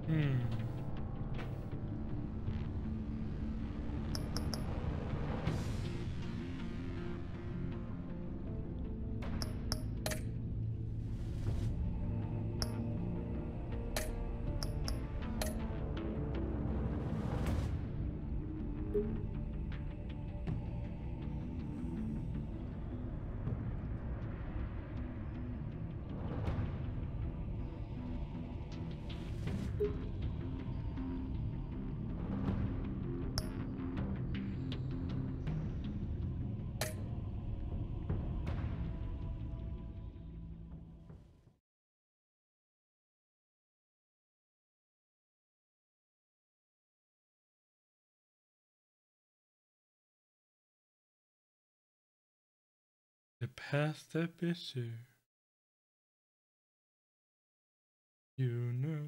Hmm. The past step issue. You know.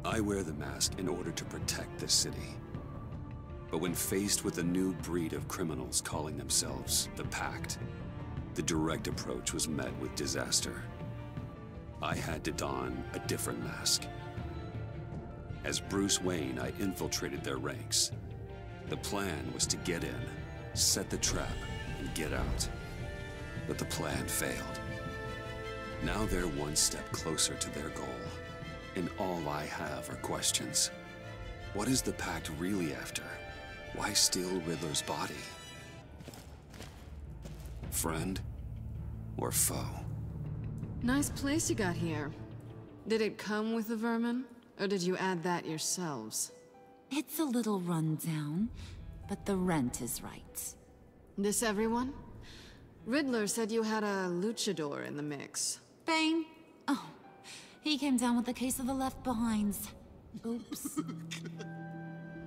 I wear the mask in order to protect the city. But when faced with a new breed of criminals calling themselves the Pact, the direct approach was met with disaster. I had to don a different mask. As Bruce Wayne, I infiltrated their ranks. The plan was to get in, set the trap, and get out. But the plan failed. Now they're one step closer to their goal. And all I have are questions. What is the Pact really after? Why steal Riddler's body? Friend or foe? Nice place you got here. Did it come with the vermin? Or did you add that yourselves? It's a little rundown, but the rent is right. This everyone? Riddler said you had a luchador in the mix. Bane? Oh, he came down with a case of the left behinds. Oops.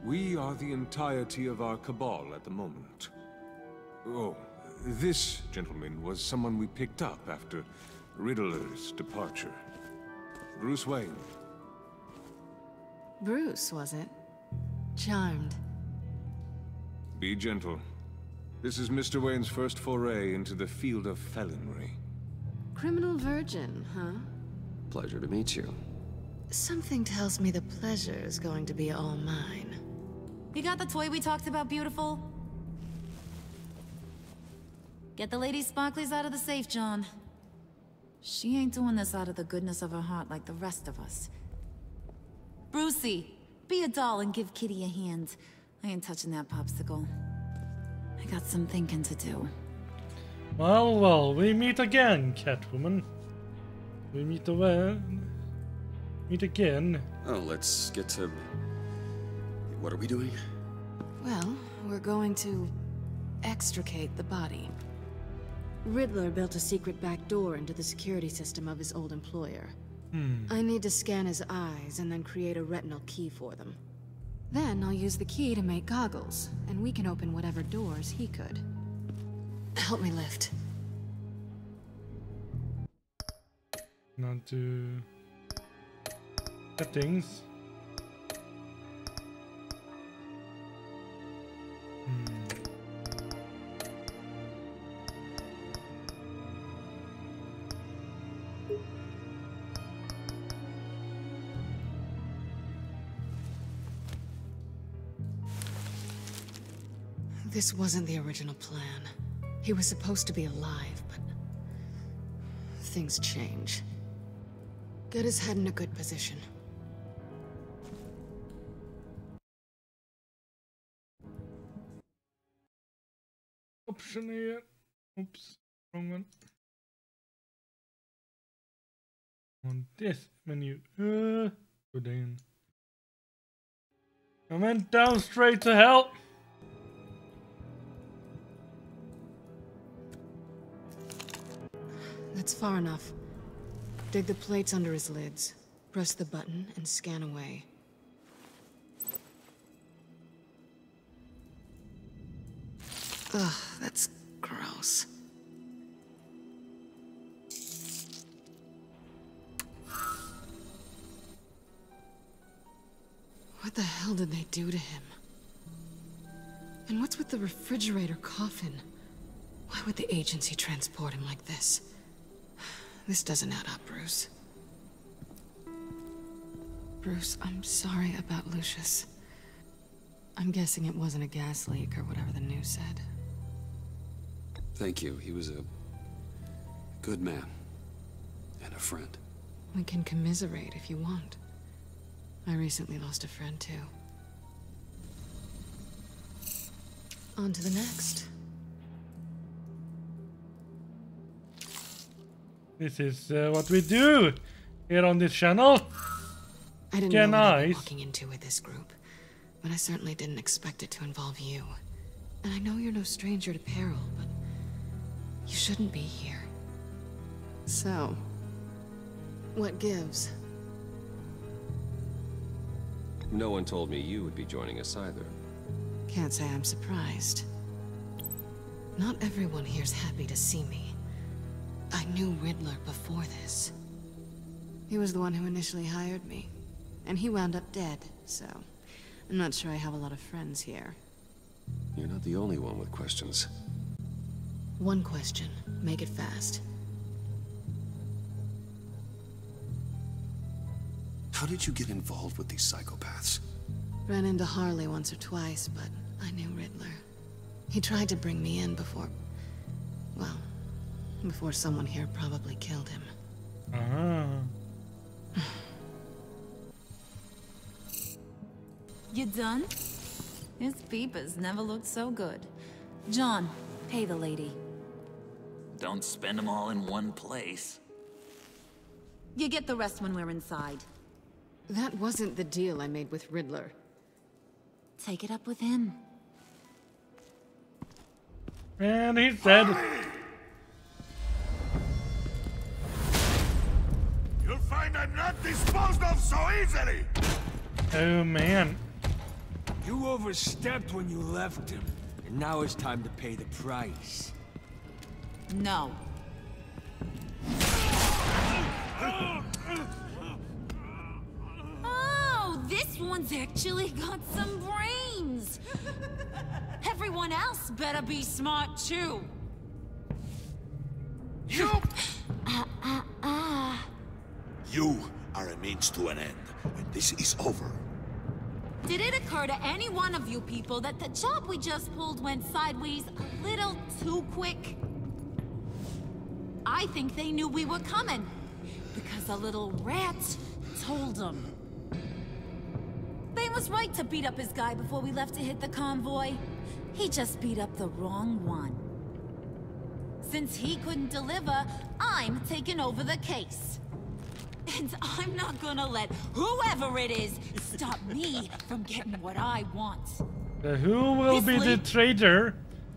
We are the entirety of our cabal at the moment. Oh, this gentleman was someone we picked up after Riddler's departure. Bruce Wayne. Bruce, was it? Charmed. Be gentle. This is Mr. Wayne's first foray into the field of felonry. Criminal virgin, huh? Pleasure to meet you. Something tells me the pleasure is going to be all mine. You got the toy we talked about, beautiful? Get the lady sparklies out of the safe, John. She ain't doing this out of the goodness of her heart like the rest of us. Brucey, be a doll and give Kitty a hand. I ain't touching that popsicle. I got some thinking to do. Well, well, we meet again, Catwoman. We meet again. Oh, let's get to... What are we doing? Well, we're going to extricate the body. Riddler built a secret back door into the security system of his old employer. I need to scan his eyes and then create a retinal key for them. Then I'll use the key to make goggles, and we can open whatever doors he could. Help me lift. Not to settings. This wasn't the original plan. He was supposed to be alive, but things change. Get his head in a good position. Option here. Oops, wrong one. On this menu. Go down. I went down straight to hell. That's far enough. Dig the plates under his lids. Press the button and scan away. Ugh, that's gross. What the hell did they do to him? And what's with the refrigerator coffin? Why would the agency transport him like this? This doesn't add up, Bruce. Bruce, I'm sorry about Lucius. I'm guessing it wasn't a gas leak or whatever the news said. Thank you. He was a good man. And a friend. We can commiserate if you want. I recently lost a friend too. On to the next. This is what we do here on this channel. I didn't know what I was walking into with this group, but I certainly didn't expect it to involve you. And I know you're no stranger to peril, but you shouldn't be here. So, what gives? No one told me you would be joining us either. Can't say I'm surprised. Not everyone here's happy to see me. I knew Riddler before this. He was the one who initially hired me. And he wound up dead, so I'm not sure I have a lot of friends here. You're not the only one with questions. One question. Make it fast. How did you get involved with these psychopaths? Ran into Harley once or twice, but I knew Riddler. He tried to bring me in before... well, before someone here probably killed him. You done? His peepers never looked so good. John, pay the lady. Don't spend them all in one place. You get the rest when we're inside. That wasn't the deal I made with Riddler. Take it up with him. And he's dead. You'll find I'm not disposed of so easily! Oh man. You overstepped when you left him, and now it's time to pay the price. No. Oh, this one's actually got some brains. Everyone else better be smart too. You! You are a means to an end, and this is over. Did it occur to any one of you people that the job we just pulled went sideways a little too quick? I think they knew we were coming, because a little rat told them. They was right to beat up his guy before we left to hit the convoy. He just beat up the wrong one. Since he couldn't deliver, I'm taking over the case. And I'm not gonna let whoever it is stop me from getting what I want. Who will be the traitor?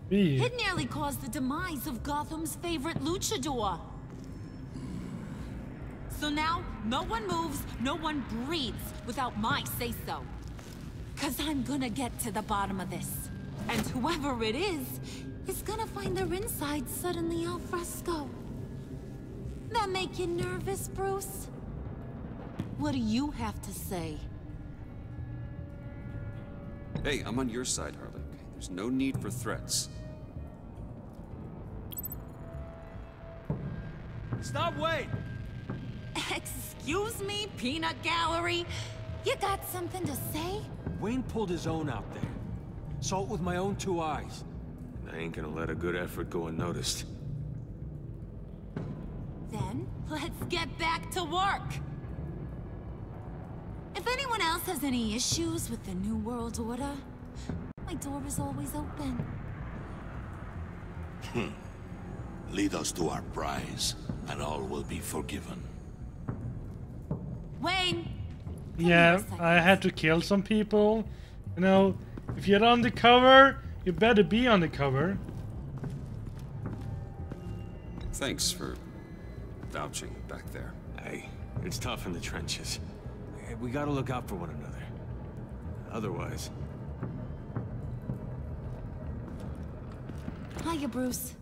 Be. It nearly caused the demise of Gotham's favorite luchador. So now, no one moves, no one breathes without my say-so. 'Cause I'm gonna get to the bottom of this. And whoever it is gonna find their insides suddenly al fresco. That make you nervous, Bruce? What do you have to say? Hey, I'm on your side, Harley. Okay? There's no need for threats. Stop, wait! Excuse me, peanut gallery? You got something to say? Wayne pulled his own out there. Saw it with my own 2 eyes. I ain't gonna let a good effort go unnoticed. Then, let's get back to work. If anyone else has any issues with the New World Order, my door is always open. Lead us to our prize, and all will be forgiven. Wayne! Yeah, I had to kill some people. You know, if you're on the cover, you better be on the cover. Thanks for vouching back there. Hey, it's tough in the trenches. We gotta look out for one another. Otherwise... Hiya, Bruce.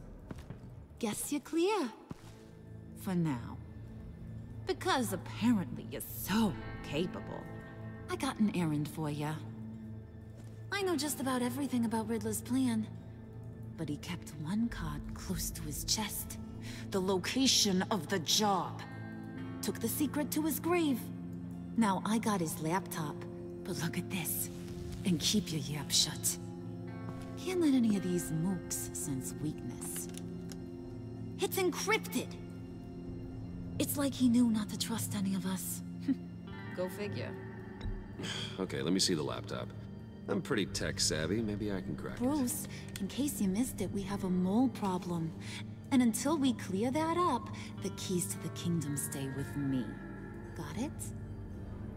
Guess you're clear. For now. Because apparently you're so capable. I got an errand for ya. I know just about everything about Riddler's plan. But he kept one card close to his chest. The location of the job. Took the secret to his grave. Now I got his laptop. But look at this. And keep your yap shut. Can't let any of these mooks sense weakness. It's encrypted! It's like he knew not to trust any of us. Go figure. Okay, let me see the laptop. I'm pretty tech savvy. Maybe I can crack it. Bruce, in case you missed it, we have a mole problem. And until we clear that up, the keys to the kingdom stay with me. Got it?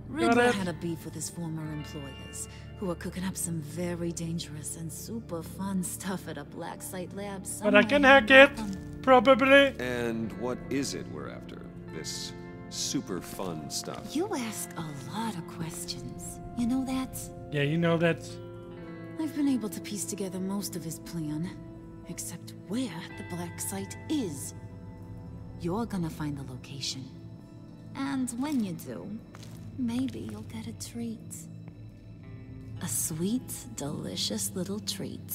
Riddler had a beef with his former employers, who are cooking up some very dangerous and super fun stuff at a black site lab somewhere. But I can hack it, probably. And what is it we're after? This super fun stuff. You ask a lot of questions. You know that? Yeah, you know that. I've been able to piece together most of his plan, except where the black site is. You're gonna find the location. And when you do, maybe you'll get a treat. A sweet, delicious little treat.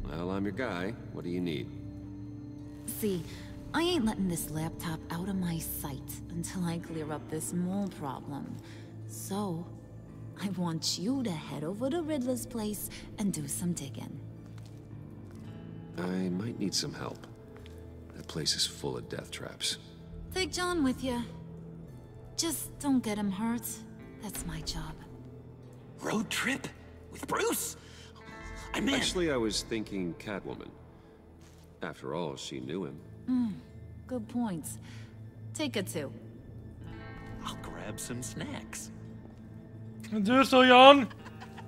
Well, I'm your guy. What do you need? See, I ain't letting this laptop out of my sight until I clear up this mole problem. So, I want you to head over to Riddler's place and do some digging. I might need some help. That place is full of death traps. Take John with you. Just don't get him hurt. That's my job. Road trip? With Bruce? I'm in. Actually, I was thinking Catwoman. After all, she knew him. Good points. Take her too. I'll grab some snacks. Do so, Jan.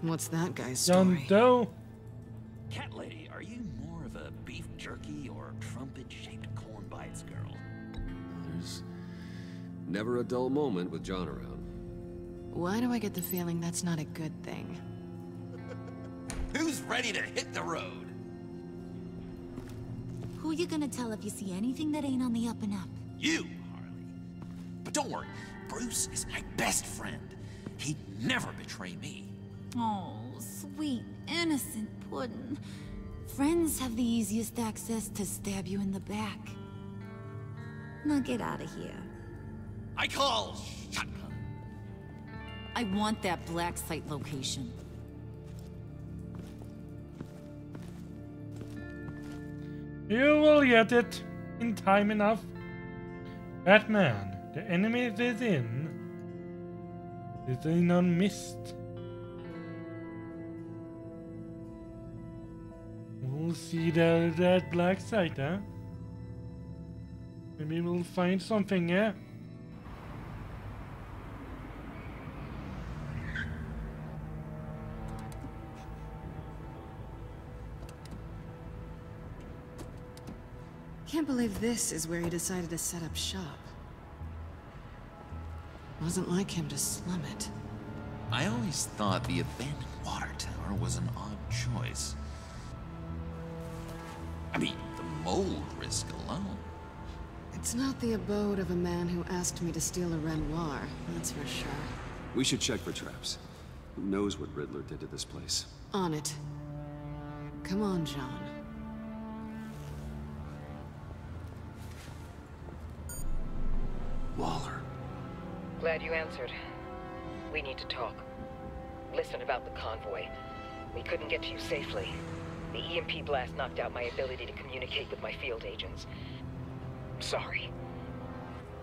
What's that guy's Jan story? Doe. Cat lady, are you more of a beef jerky or trumpet-shaped corn bites girl? There's never a dull moment with John around. Why do I get the feeling that's not a good thing? Who's ready to hit the road? Who you gonna tell if you see anything that ain't on the up and up? You, Harley. But don't worry, Bruce is my best friend. He'd never betray me. Oh, sweet, innocent puddin'. Friends have the easiest access to stab you in the back. Now get out of here. I call shotgun. I want that black site location. You will get it in time enough. Batman, the enemy within, is in on mist. We'll see that black site, huh? Maybe we'll find something, yeah? Can't believe this is where he decided to set up shop. Wasn't like him to slum it. I always thought the abandoned water tower was an odd choice. I mean, the mold risk alone. It's not the abode of a man who asked me to steal a Renoir, that's for sure. We should check for traps. Who knows what Riddler did to this place? On it. Come on, John. Waller. Glad you answered. We need to talk. Listen about the convoy. We couldn't get to you safely. The EMP blast knocked out my ability to communicate with my field agents. I'm sorry.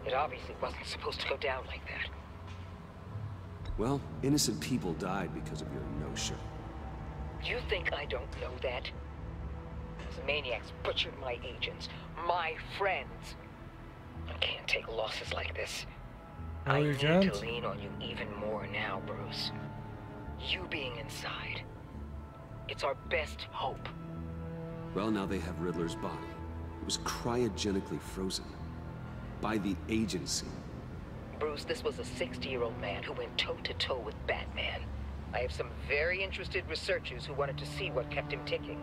It obviously wasn't supposed to go down like that. Well, innocent people died because of your no-show. You think I don't know that? Those maniacs butchered my agents, my friends. I can't take losses like this. Oh, I you need can't? to lean on you even more now, Bruce. You being inside. It's our best hope. Well, now they have Riddler's body. It was cryogenically frozen. By the agency. Bruce, this was a 60-year-old man who went toe-to-toe with Batman. I have some very interested researchers who wanted to see what kept him ticking.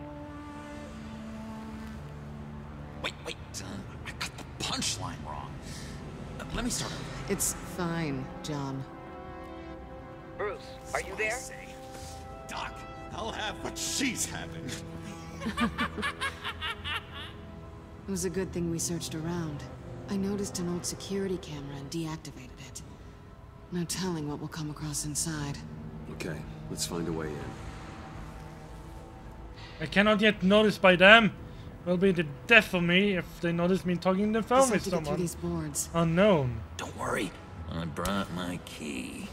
Wait, I got the punchline wrong. Let me start over. It's fine, John. Bruce, are you there? Doc, I'll have what she's having. It was a good thing we searched around. I noticed an old security camera and deactivated it. No telling what we'll come across inside. Okay, let's find a way in. I cannot yet notice by them. Will be the death of me if they notice me talking on the phone with someone these boards. unknown. Don't worry, I brought my key.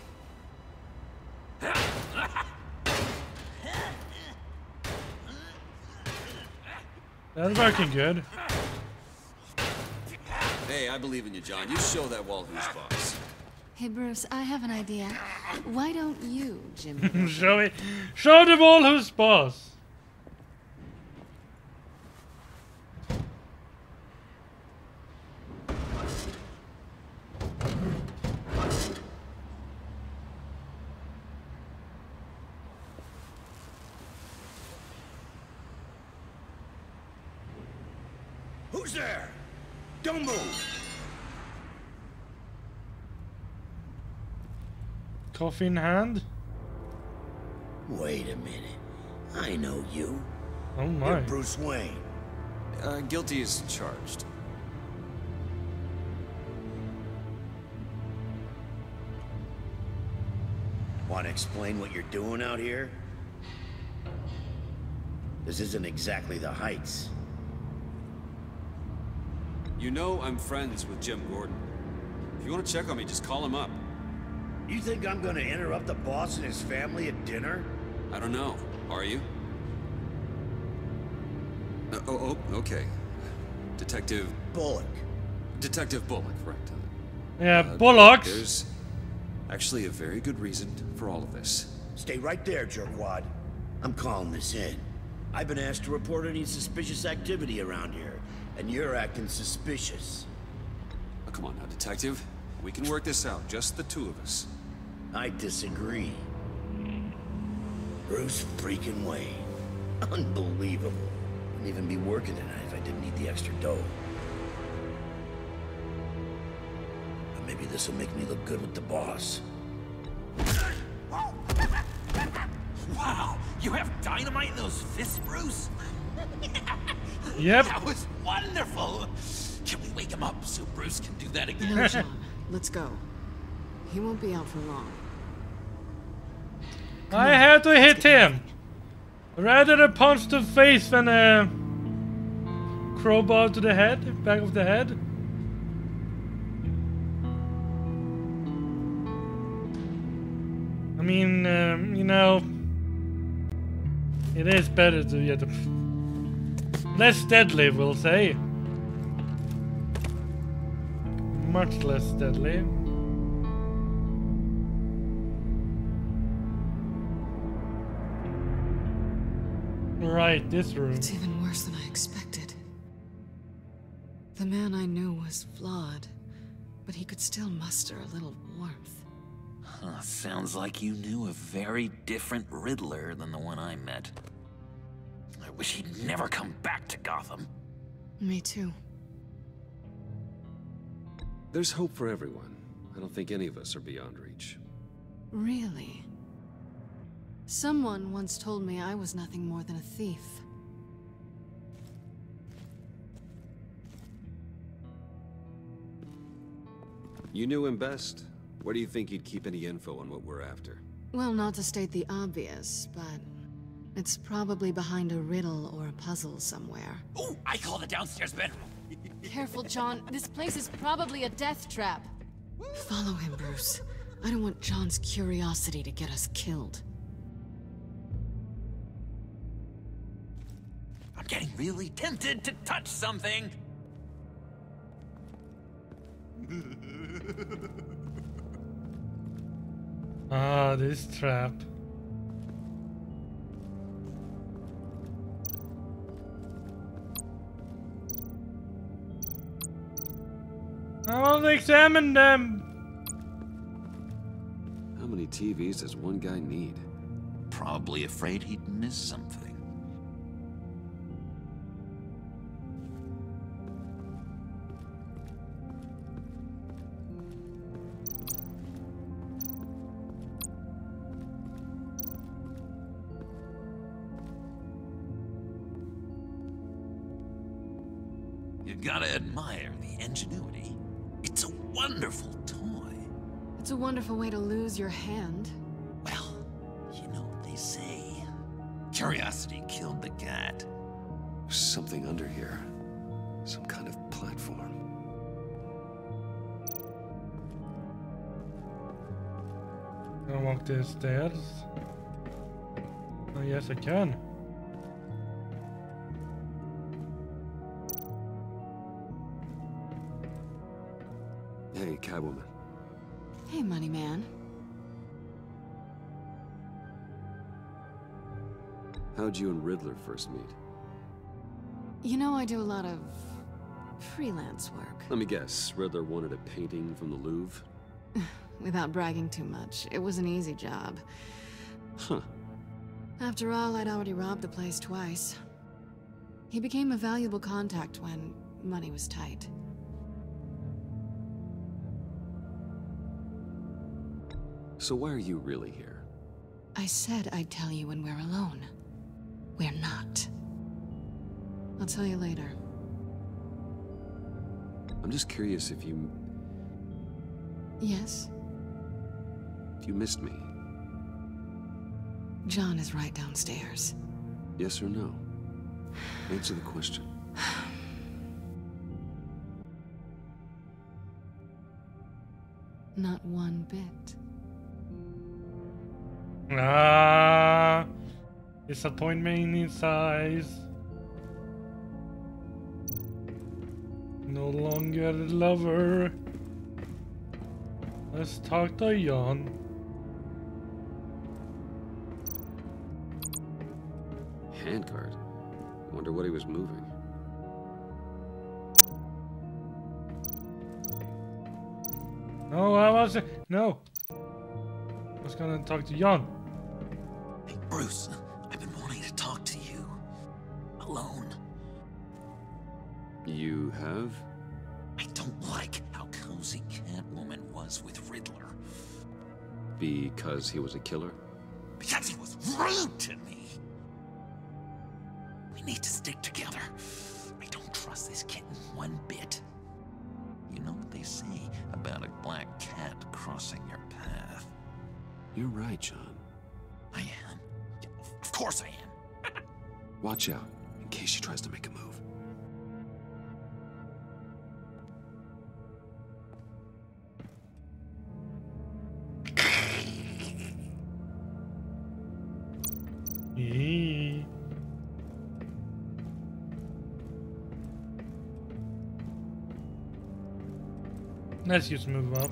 That's working good. Hey, I believe in you, John. You show that wall who's boss. Hey Bruce, I have an idea. Why don't you, Jimmy? Show it. Show the wall who's boss. Who's there? Don't move! Coffee in hand. Wait a minute. I know you. Oh my. You're Bruce Wayne. Guilty as charged. Want to explain what you're doing out here? This isn't exactly the Heights. You know I'm friends with Jim Gordon. If you want to check on me, just call him up. You think I'm gonna interrupt the boss and his family at dinner? I don't know. Are you? Okay. Detective Bullock. Detective Bullock, right. Yeah, Bullocks. There's actually a very good reason for all of this. Stay right there, jerkwad. I'm calling this in. I've been asked to report any suspicious activity around here, and you're acting suspicious. Oh, come on now, Detective. We can work this out, just the two of us. I disagree. Bruce freaking Wayne. Unbelievable. Wouldn't even be working tonight if I didn't need the extra dough. But maybe this will make me look good with the boss. Wow, you have dynamite in those fists, Bruce? Yep. That was wonderful. Can we wake him up so Bruce can do that again? No, John. Let's go. He won't be out for long. I have to hit him. Rather a punch to the face than a crowbar to the head, back of the head. I mean, you know, it is better to get less deadly, we'll say. Much less deadly. Right, this room. It's even worse than I expected. The man I knew was flawed, but he could still muster a little warmth. Huh, sounds like you knew a very different Riddler than the one I met. I wish he'd never come back to Gotham. Me too. There's hope for everyone. I don't think any of us are beyond reach. Really? Someone once told me I was nothing more than a thief. You knew him best. Where do you think he'd keep any info on what we're after? Well, not to state the obvious, but it's probably behind a riddle or a puzzle somewhere. Oh, I call the downstairs bedroom. Careful, John. This place is probably a death trap. Follow him, Bruce. I don't want John's curiosity to get us killed. I'm getting really tempted to touch something. Ah, this trap. I want to examine them. How many TVs does one guy need? Probably afraid he'd miss something. You gotta admire the ingenuity. It's a wonderful toy. It's a wonderful way to lose your hand. Well, you know what they say. Curiosity killed the cat. There's something under here. Some kind of platform. Can I walk the stairs? Oh, yes, I can. Hey, Catwoman. Hey, money man. How'd you and Riddler first meet? You know, I do a lot of freelance work. Let me guess, Riddler wanted a painting from the Louvre? Without bragging too much, it was an easy job. Huh. After all, I'd already robbed the place twice. He became a valuable contact when money was tight. So why are you really here? I said I'd tell you when we're alone. We're not. I'll tell you later. I'm just curious if you... Yes? If you missed me. John is right downstairs. Yes or no? Answer the question. Not one bit. Ah, disappointment in size. No longer lover. Let's talk to Jan. Handcart? Wonder what he was moving. No, I wasn't. No. I was gonna talk to Jan. Hey, Bruce, I've been wanting to talk to you. Alone. You have? I don't like how cozy Catwoman was with Riddler. Because he was a killer? Because he was rude to me. We need to stick together. I don't trust this kitten one bit. You know what they say about a black cat crossing your path? You're right, John. I am. Yeah, of course I am. Watch out, in case she tries to make a move. Let's just move up.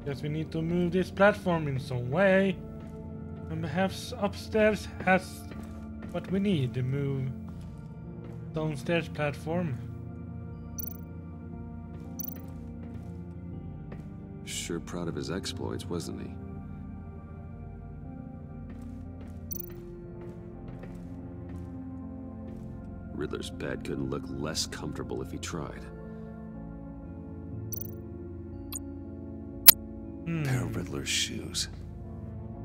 Guess we need to move this platform in some way. And perhaps upstairs has what we need to move downstairs platform. Sure proud of his exploits, wasn't he? Riddler's bed couldn't look less comfortable if he tried. Pair of Riddler's shoes.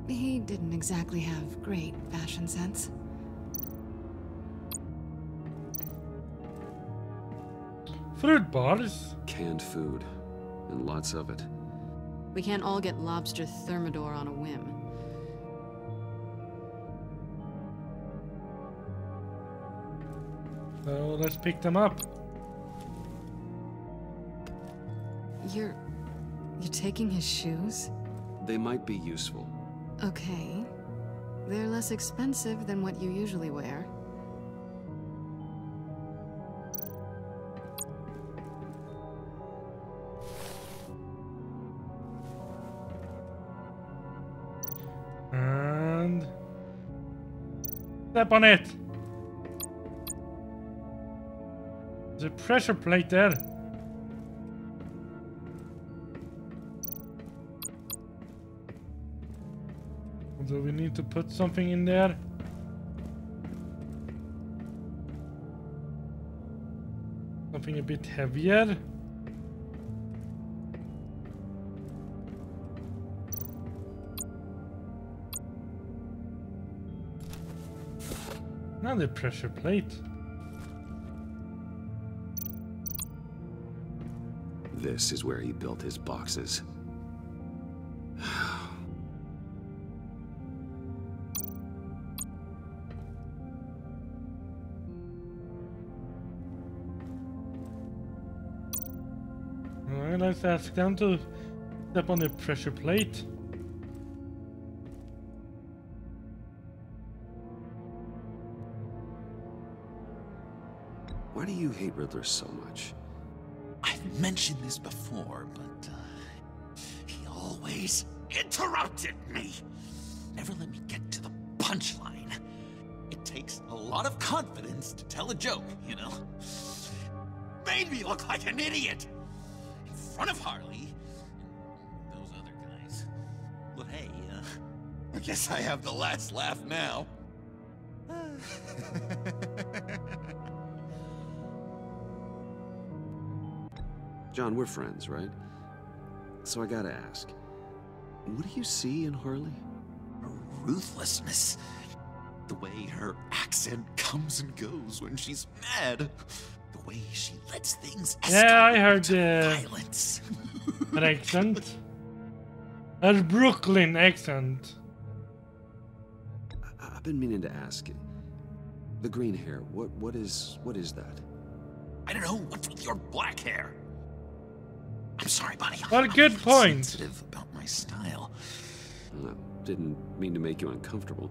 He didn't exactly have great fashion sense. Fruit bars. Canned food. And lots of it. We can't all get lobster thermidor on a whim. So let's pick them up. You're taking his shoes? They might be useful. Okay. They're less expensive than what you usually wear. And step on it. There's a pressure plate there. Do we need to put something in there? Something a bit heavier? Another pressure plate. this is where he built his boxes. Alright, let's ask them to step on the pressure plate. Why do you hate Riddler so much? I've mentioned this before, but he always interrupted me. Never let me get to the punchline. It takes a lot of confidence to tell a joke, you know? Made me look like an idiot in front of Harley and those other guys. But hey, I guess I have the last laugh now. John, we're friends, right? So I gotta ask, what do you see in Harley? Her ruthlessness. The way her accent comes and goes when she's mad. The way she lets things escalate. Yeah, I heard violence. An accent. A Brooklyn accent. I've been meaning to ask. The green hair, what is that? I don't know, what's with your black hair? I'm sorry, buddy. What a good point. Sensitive about my style. Didn't mean to make you uncomfortable.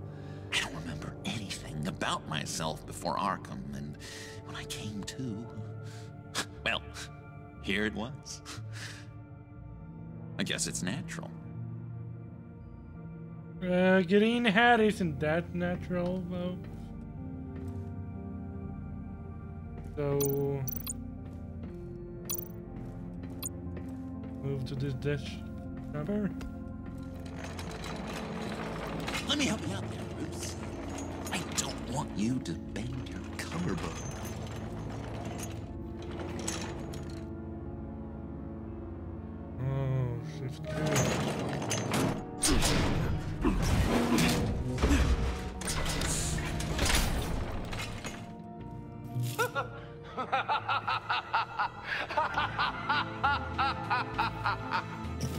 I don't remember anything about myself before Arkham, and when I came to, well, here it was. I guess it's natural. Green hair isn't that natural, though. So move to this dash cover. Let me help you out there, Bruce. I don't want you to bend your collarbone. Oh, shift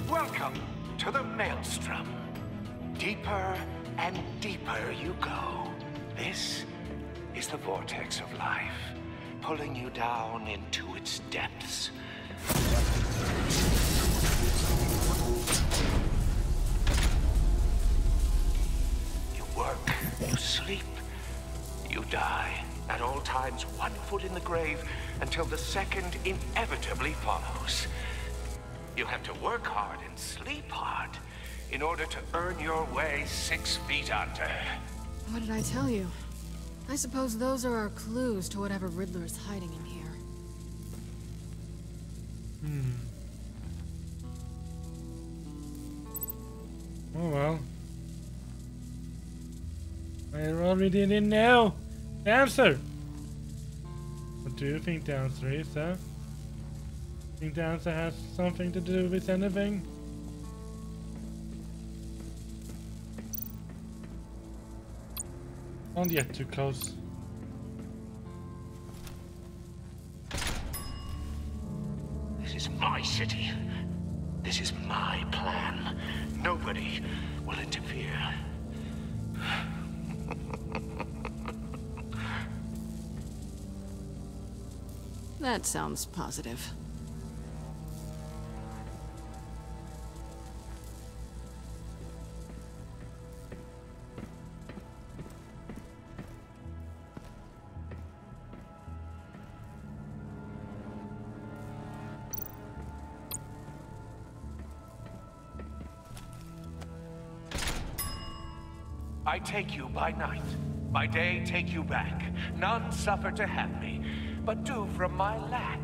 Welcome to the Maelstrom. Deeper and deeper you go. This is the vortex of life, pulling you down into its depths. You work, you sleep, you die. At all times, one foot in the grave until the second inevitably follows. You have to work hard and sleep hard in order to earn your way 6 feet under. What did I tell you? I suppose those are our clues to whatever Riddler is hiding in here. Oh well. I already didn't know the answer. What do you think the answer is, huh? Think the answer has something to do with anything? Don't get too close. This is my city. This is my plan. Nobody will interfere. That sounds positive. I take you by night, by day take you back. None suffer to have me, but do from my lack.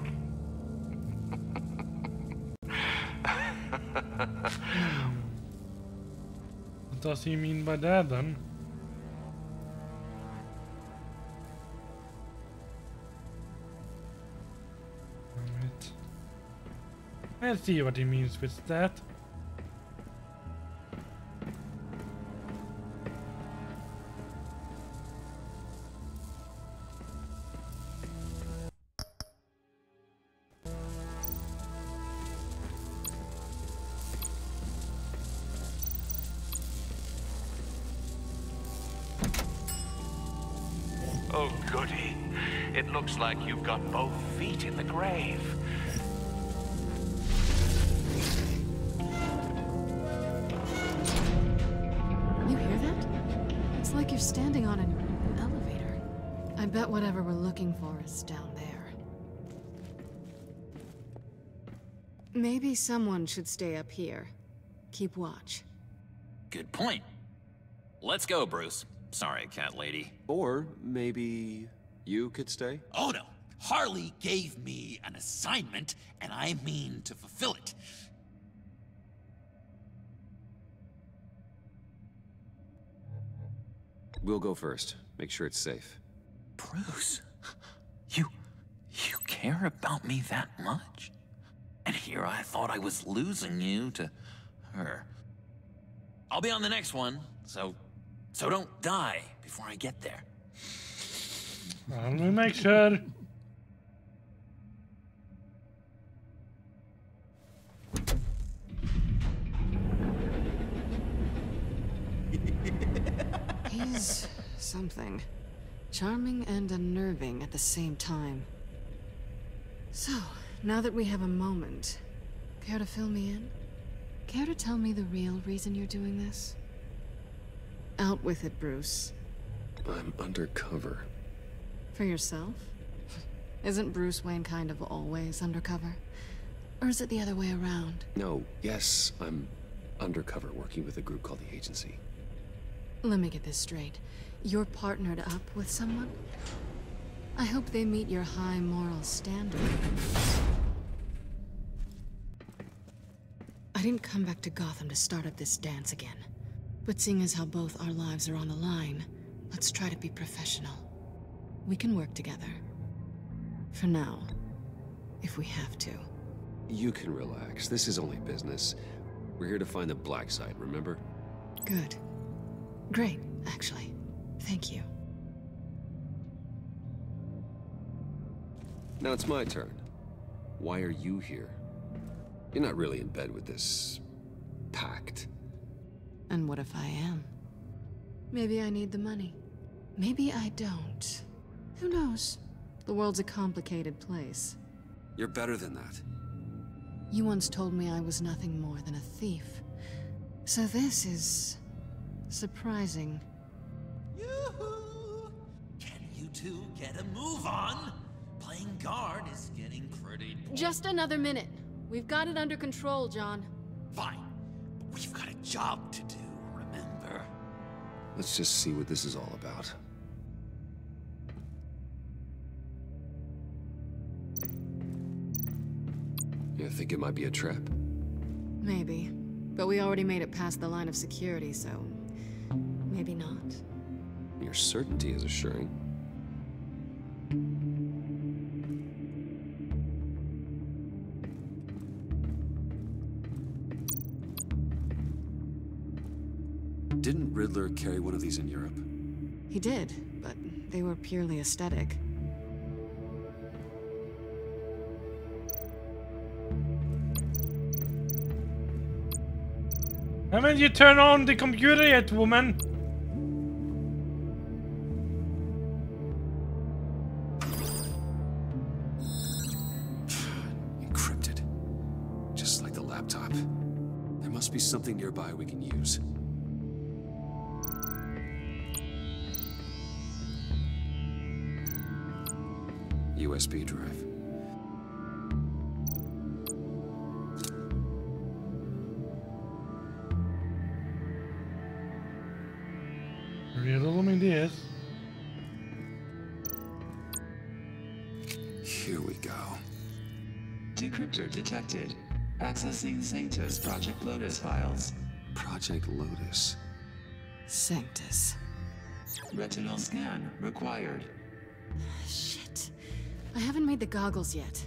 What does he mean by that then? Alright. Let's see what he means with that. looks like you've got both feet in the grave. You hear that? It's like you're standing on an elevator. I bet whatever we're looking for is down there. Maybe someone should stay up here. Keep watch. Good point. Let's go, Bruce. Sorry, cat lady. Or maybe you could stay? Oh no! Harley gave me an assignment, and I mean to fulfill it. We'll go first. Make sure it's safe. Bruce, you care about me that much? And here I thought I was losing you to her. I'll be on the next one, so don't die before I get there. Let me make sure. He's something. Charming and unnerving at the same time. So, now that we have a moment, care to fill me in? Care to tell me the real reason you're doing this? Out with it, Bruce. I'm undercover. For yourself? Isn't Bruce Wayne kind of always undercover? Or is it the other way around? No, yes, I'm undercover working with a group called the Agency. Let me get this straight. You're partnered up with someone? I hope they meet your high moral standard. I didn't come back to Gotham to start up this dance again. But seeing as how both our lives are on the line, let's try to be professional. We can work together. For now. If we have to. You can relax. This is only business. We're here to find the black site, remember? Good. Great, actually. Thank you. Now it's my turn. Why are you here? You're not really in bed with this pact. And what if I am? Maybe I need the money. Maybe I don't. Who knows? The world's a complicated place. You're better than that. You once told me I was nothing more than a thief. So this is surprising. Yoo-hoo! Can you two get a move on? Playing guard is getting pretty... Just another minute. We've got it under control, John. Fine. But we've got a job to do, remember? Let's just see what this is all about. You think it might be a trap? Maybe. But we already made it past the line of security, so... maybe not. Your certainty is assuring. Didn't Riddler carry one of these in Europe? He did, but they were purely aesthetic. Haven't you turned on the computer yet, woman? Encrypted. Just like the laptop. There must be something nearby we can use. USB drive. Riddle me this. Here we go. Decryptor detected. Accessing Sanctus Project Lotus files. Project Lotus. Sanctus. Retinal scan required. Shit. I haven't made the goggles yet.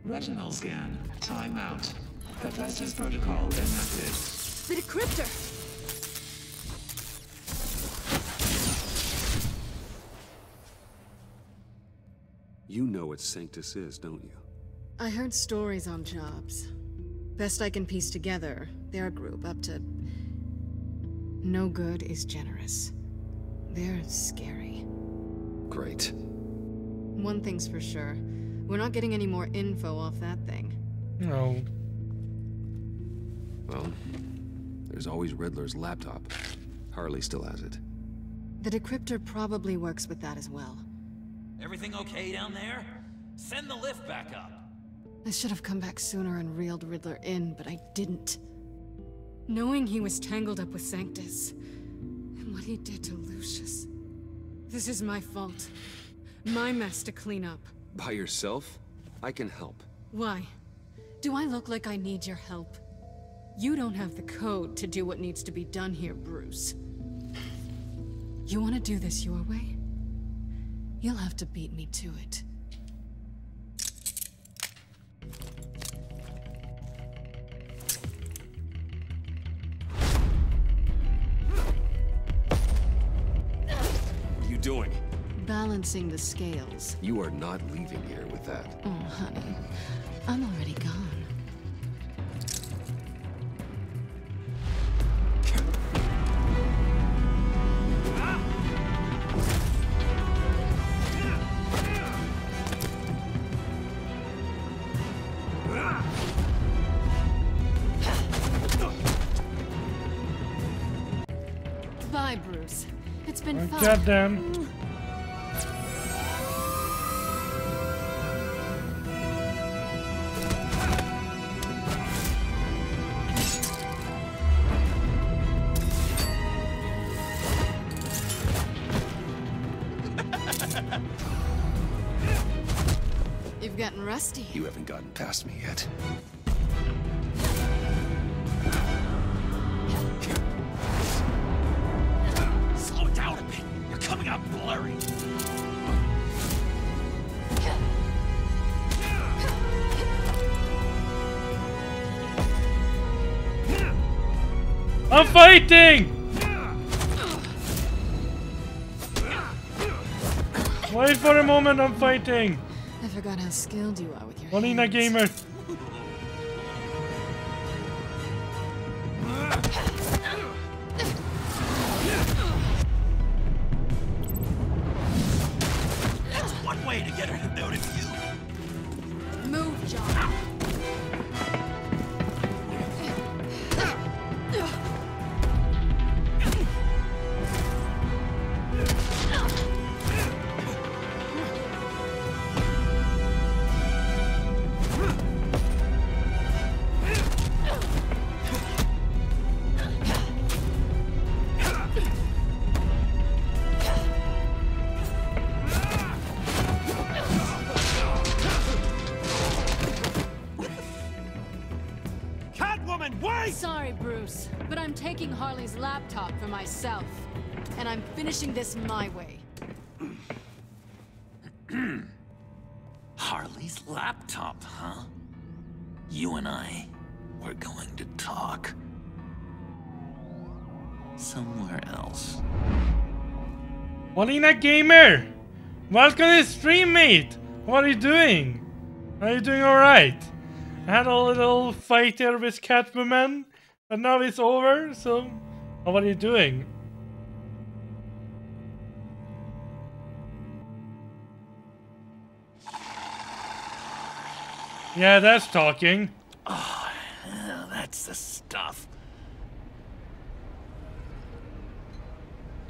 Retinal scan. Timeout. Hephaestus protocol enacted. The decryptor! You know what Sanctus is, don't you? I heard stories on jobs. Best I can piece together, their group up to... no good is generous. They're scary. Great. One thing's for sure. We're not getting any more info off that thing. No. Well, there's always Riddler's laptop. Harley still has it. The decryptor probably works with that as well. Everything okay down there? Send the lift back up. I should have come back sooner and reeled Riddler in, but I didn't. Knowing he was tangled up with Sanctus, and what he did to Lucius. This is my fault. My mess to clean up. By yourself? I can help. Why? Do I look like I need your help? You don't have the code to do what needs to be done here, Bruce. You want to do this your way? You'll have to beat me to it. What are you doing? Balancing the scales. You are not leaving here with that. Oh, honey. I'm already gone. Bye, Bruce. It's been fun. Goddamn. You've gotten rusty. You haven't gotten past me yet. Slow it down a bit. You're coming out blurry. I'm fighting! Wait for a moment, I'm fighting! I forgot how skilled you are with your Molina hands. Gamer! That's one way to get her to notice you. Move, John. Sorry, Bruce, but I'm taking Harley's laptop for myself. And I'm finishing this my way. Harley's laptop, huh? You and I, we're going to talk. Somewhere else. Molina Gamer! Welcome to the stream, mate! What are you doing? Are you doing alright? I had a little fight here with Catwoman, but now it's over, so what are you doing? Yeah, that's talking. Oh, that's the stuff.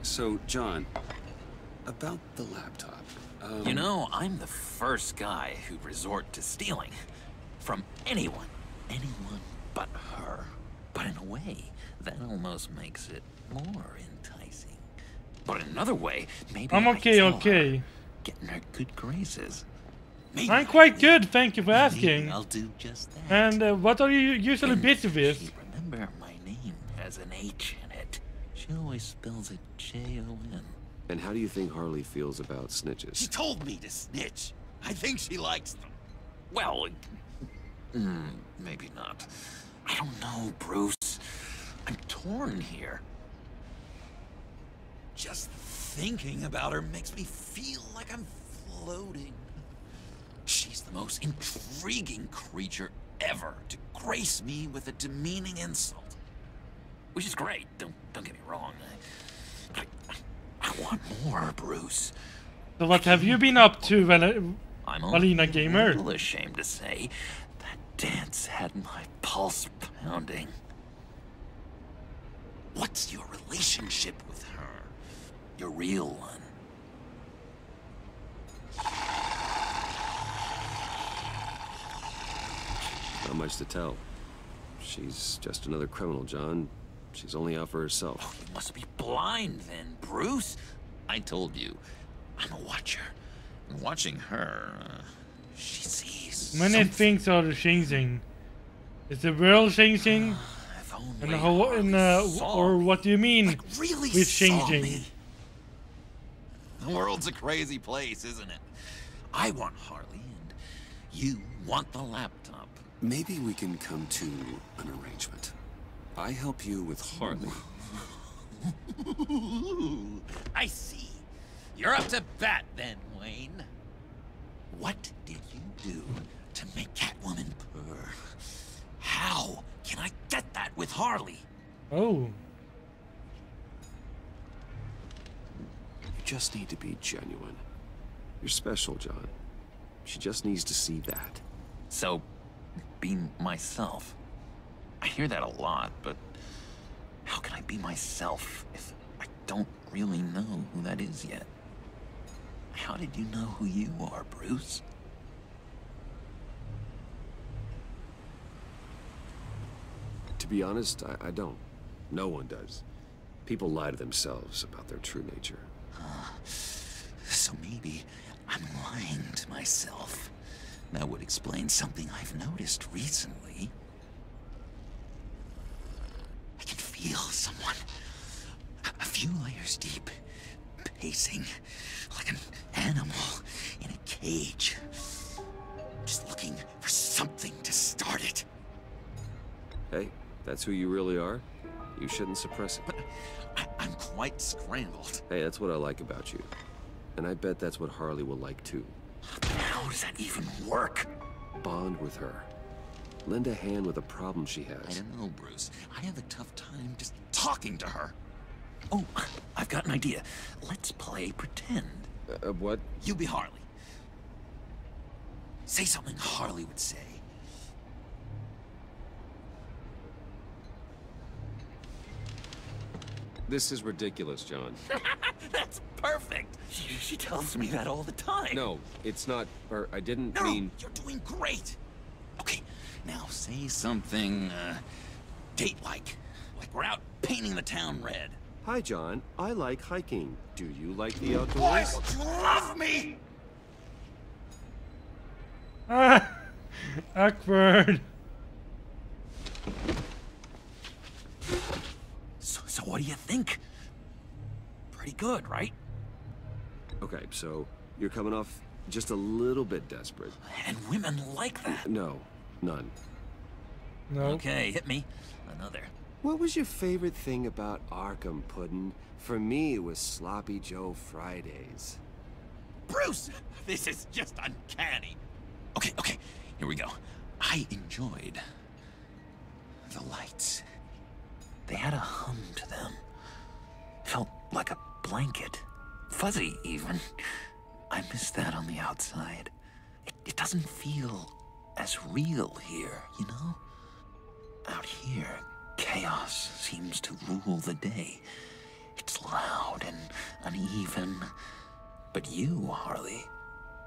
So, John, about the laptop. You know, I'm the first guy who'd resort to stealing. From anyone. Anyone but her. But in a way, that almost makes it more enticing. But in another way, maybe I'm okay, okay. Getting her good graces. Maybe I'm quite good, thank you for asking. I'll do just that. And what are you usually busy with? Remember, my name has an H in it. She always spells it J-O-N. And how do you think Harley feels about snitches? She told me to snitch. I think she likes them. Well, maybe not. I don't know, Bruce. I'm torn here. Just thinking about her makes me feel like I'm floating. She's the most intriguing creature ever to grace me with a demeaning insult. Which is great, don't get me wrong. I want more, Bruce. So what have you been up to, I'm Valina Gamer? a little ashamed to say that dance had my pulse pounding. What's your relationship with her? Your real one? Not much to tell. She's just another criminal, John. She's only out for herself. Oh, you must be blind then, Bruce. I told you, I'm a watcher. And watching her, she sees Many things are changing. Is the world changing? And how, or what do you mean really with changing? The world's a crazy place, isn't it? I want Harley, and you want the laptop. Maybe we can come to an arrangement. I help you with Harley. I see. You're up to bat then, Wayne. What did you do to make Catwoman purr? How can I get that with Harley? Oh. You just need to be genuine. You're special, John. She just needs to see that. So, be myself. I hear that a lot, but how can I be myself if I don't really know who that is yet? How did you know who you are, Bruce? To be honest, I don't. No one does. People lie to themselves about their true nature. So maybe I'm lying to myself. That would explain something I've noticed recently. I can feel someone a few layers deep, pacing like an animal in a cage. Just looking for something to start it. Hey, that's who you really are. You shouldn't suppress it. But I'm quite scrambled. Hey, that's what I like about you. And I bet that's what Harley will like too. How does that even work? Bond with her. Lend a hand with a problem she has. I don't know, Bruce. I have a tough time just talking to her. Oh, I've got an idea. Let's play pretend. What? You be Harley. Say something Harley would say. This is ridiculous, John. That's perfect. She tells me that all the time. No, it's not, or I didn't No, mean... you're doing great. Okay, now say something, date-like. Like we're out painting the town red. Hi, John. I like hiking. Do you like the outdoors? Why don't you love me? Awkward. So what do you think? Pretty good, right? Okay, so you're coming off just a little bit desperate. And women like that. No, none. No. Okay, hit me. Another. What was your favorite thing about Arkham, Puddin'? For me, it was Sloppy Joe Fridays. Bruce! This is just uncanny. Okay, here we go. I enjoyed the lights. They had a hum to them. Felt like a blanket. Fuzzy, even. I miss that on the outside. It doesn't feel as real here, you know? Out here, chaos seems to rule the day. It's loud and uneven. But you, Harley,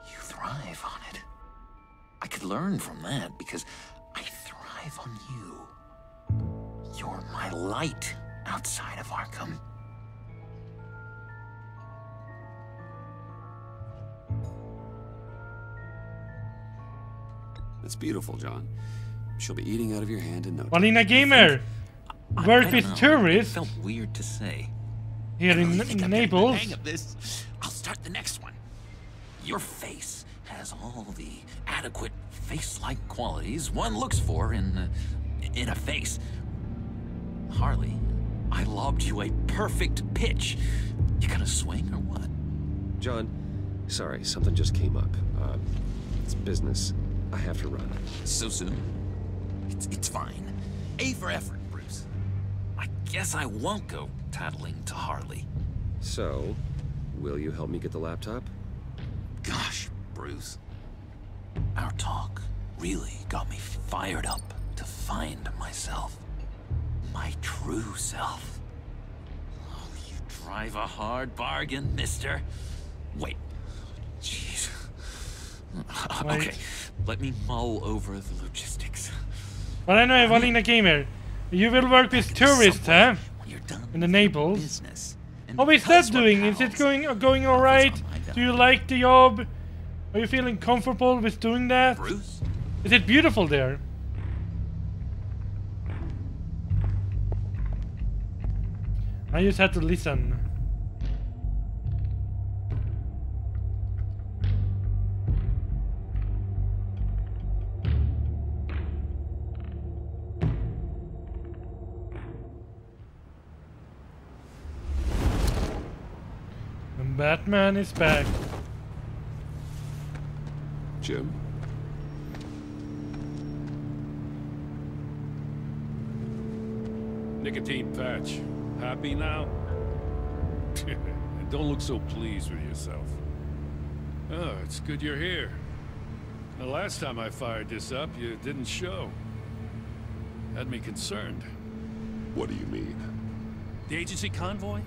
you thrive on it. I could learn from that because I thrive on you. You're my light outside of Arkham. That's beautiful, John. She'll be eating out of your hand in no time. Valina Gamer! Work with It tourists felt weird to say. here in Naples. Hang of this. I'll start the next one. Your face has all the adequate face-like qualities one looks for in a face. Harley, I lobbed you a perfect pitch. You gonna swing or what? John, sorry, something just came up. It's business. I have to run. So soon? It's fine. A for effort, Bruce. I guess I won't go tattling to Harley. So, will you help me get the laptop? Bruce. Our talk really got me fired up to find myself. My true self. Oh, you drive a hard bargain, mister. Wait. Jeez. Okay, let me mull over the logistics. Well, anyway, Valina Gamer, you will work with tourists, huh? In the Naples. How is that doing? Is it going all right? Do you like the job? Are you feeling comfortable with doing that? Bruce? Is it beautiful there? I just had to listen. And Batman is back. Jim? Nicotine patch. Happy now? Don't look so pleased with yourself. Oh, it's good you're here. The last time I fired this up, you didn't show. Had me concerned. What do you mean? The agency convoy?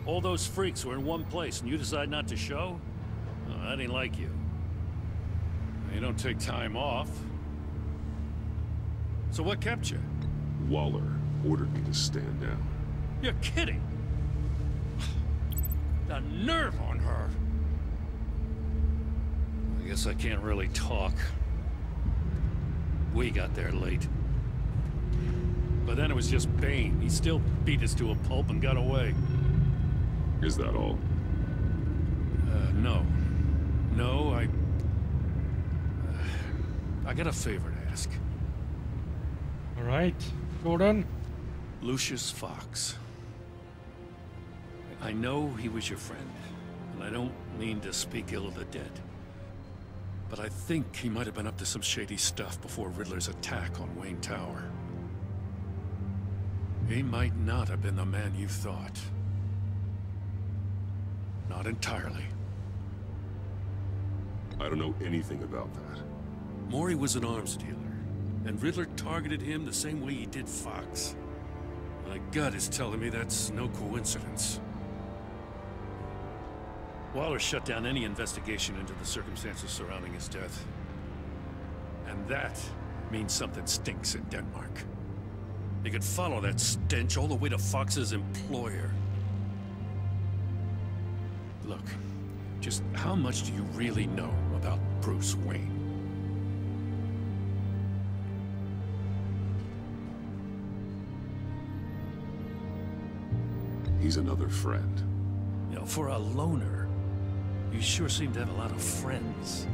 All those freaks were in one place and you decide not to show? Oh, that ain't like you. You don't take time off. So what kept you? Waller ordered me to stand down. You're kidding! The nerve on her! I guess I can't really talk. We got there late. But then it was just Bane. He still beat us to a pulp and got away. Is that all? No. No, I got a favor to ask. Alright, Gordon. Lucius Fox. I know he was your friend, and I don't mean to speak ill of the dead. But I think he might have been up to some shady stuff before Riddler's attack on Wayne Tower. He might not have been the man you thought. Not entirely. I don't know anything about that. Maury was an arms dealer, and Riddler targeted him the same way he did Fox. My gut is telling me that's no coincidence. Waller shut down any investigation into the circumstances surrounding his death. And that means something stinks in Denmark. You could follow that stench all the way to Fox's employer. Look, just how much do you really know about Bruce Wayne? He's another friend. You know, for a loner, you sure seem to have a lot of friends.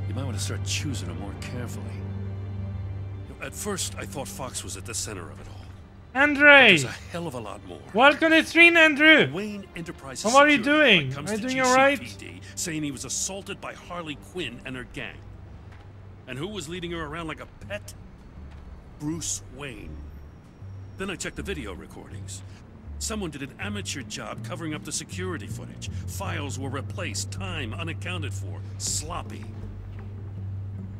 You might want to start choosing them more carefully. You know, at first, I thought Fox was at the center of it all. Andre! There's a hell of a lot more. Welcome to the stream, Andrew! Wayne Enterprises How are you Security doing? comes Are you to doing alright? GCPD, saying he was assaulted by Harley Quinn and her gang. And who was leading her around like a pet? Bruce Wayne. Then I checked the video recordings. Someone did an amateur job covering up the security footage. Files were replaced, time unaccounted for, sloppy.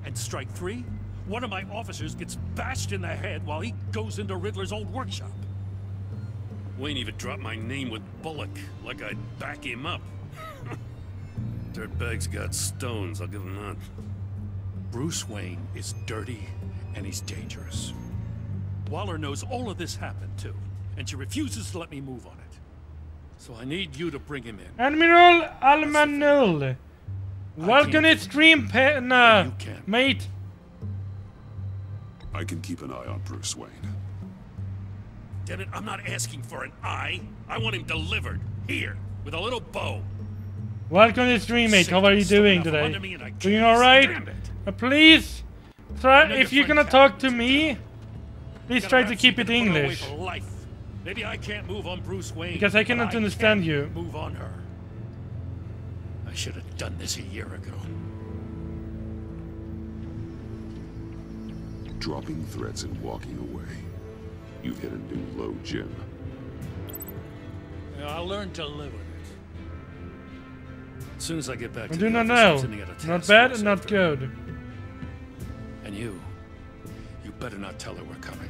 And strike three? One of my officers gets bashed in the head while he goes into Riddler's old workshop. Wayne even dropped my name with Bullock, like I'd back him up. Dirtbag's got stones, I'll give him that. Bruce Wayne is dirty and he's dangerous. Waller knows all of this happened too, and she refuses to let me move on it. So I need you to bring him in. Admiral Almanul! Welcome to stream, mate! I can keep an eye on Bruce Wayne. Damn it, I'm not asking for an eye. I want him delivered, here, with a little bow. Welcome to the stream, mate. How are you doing today? Doing alright? Please, try, if you're gonna talk to me, please try to keep it English. Maybe I can't move on Bruce Wayne, because I cannot understand you. Move on her. I should have done this a year ago. Dropping threats and walking away. You've hit a new low, Jim. Yeah, I learned to live with it. As soon as I get back I to do the not office, know. I'm sending out a task Not bad force and not after her. good. And you better not tell her we're coming.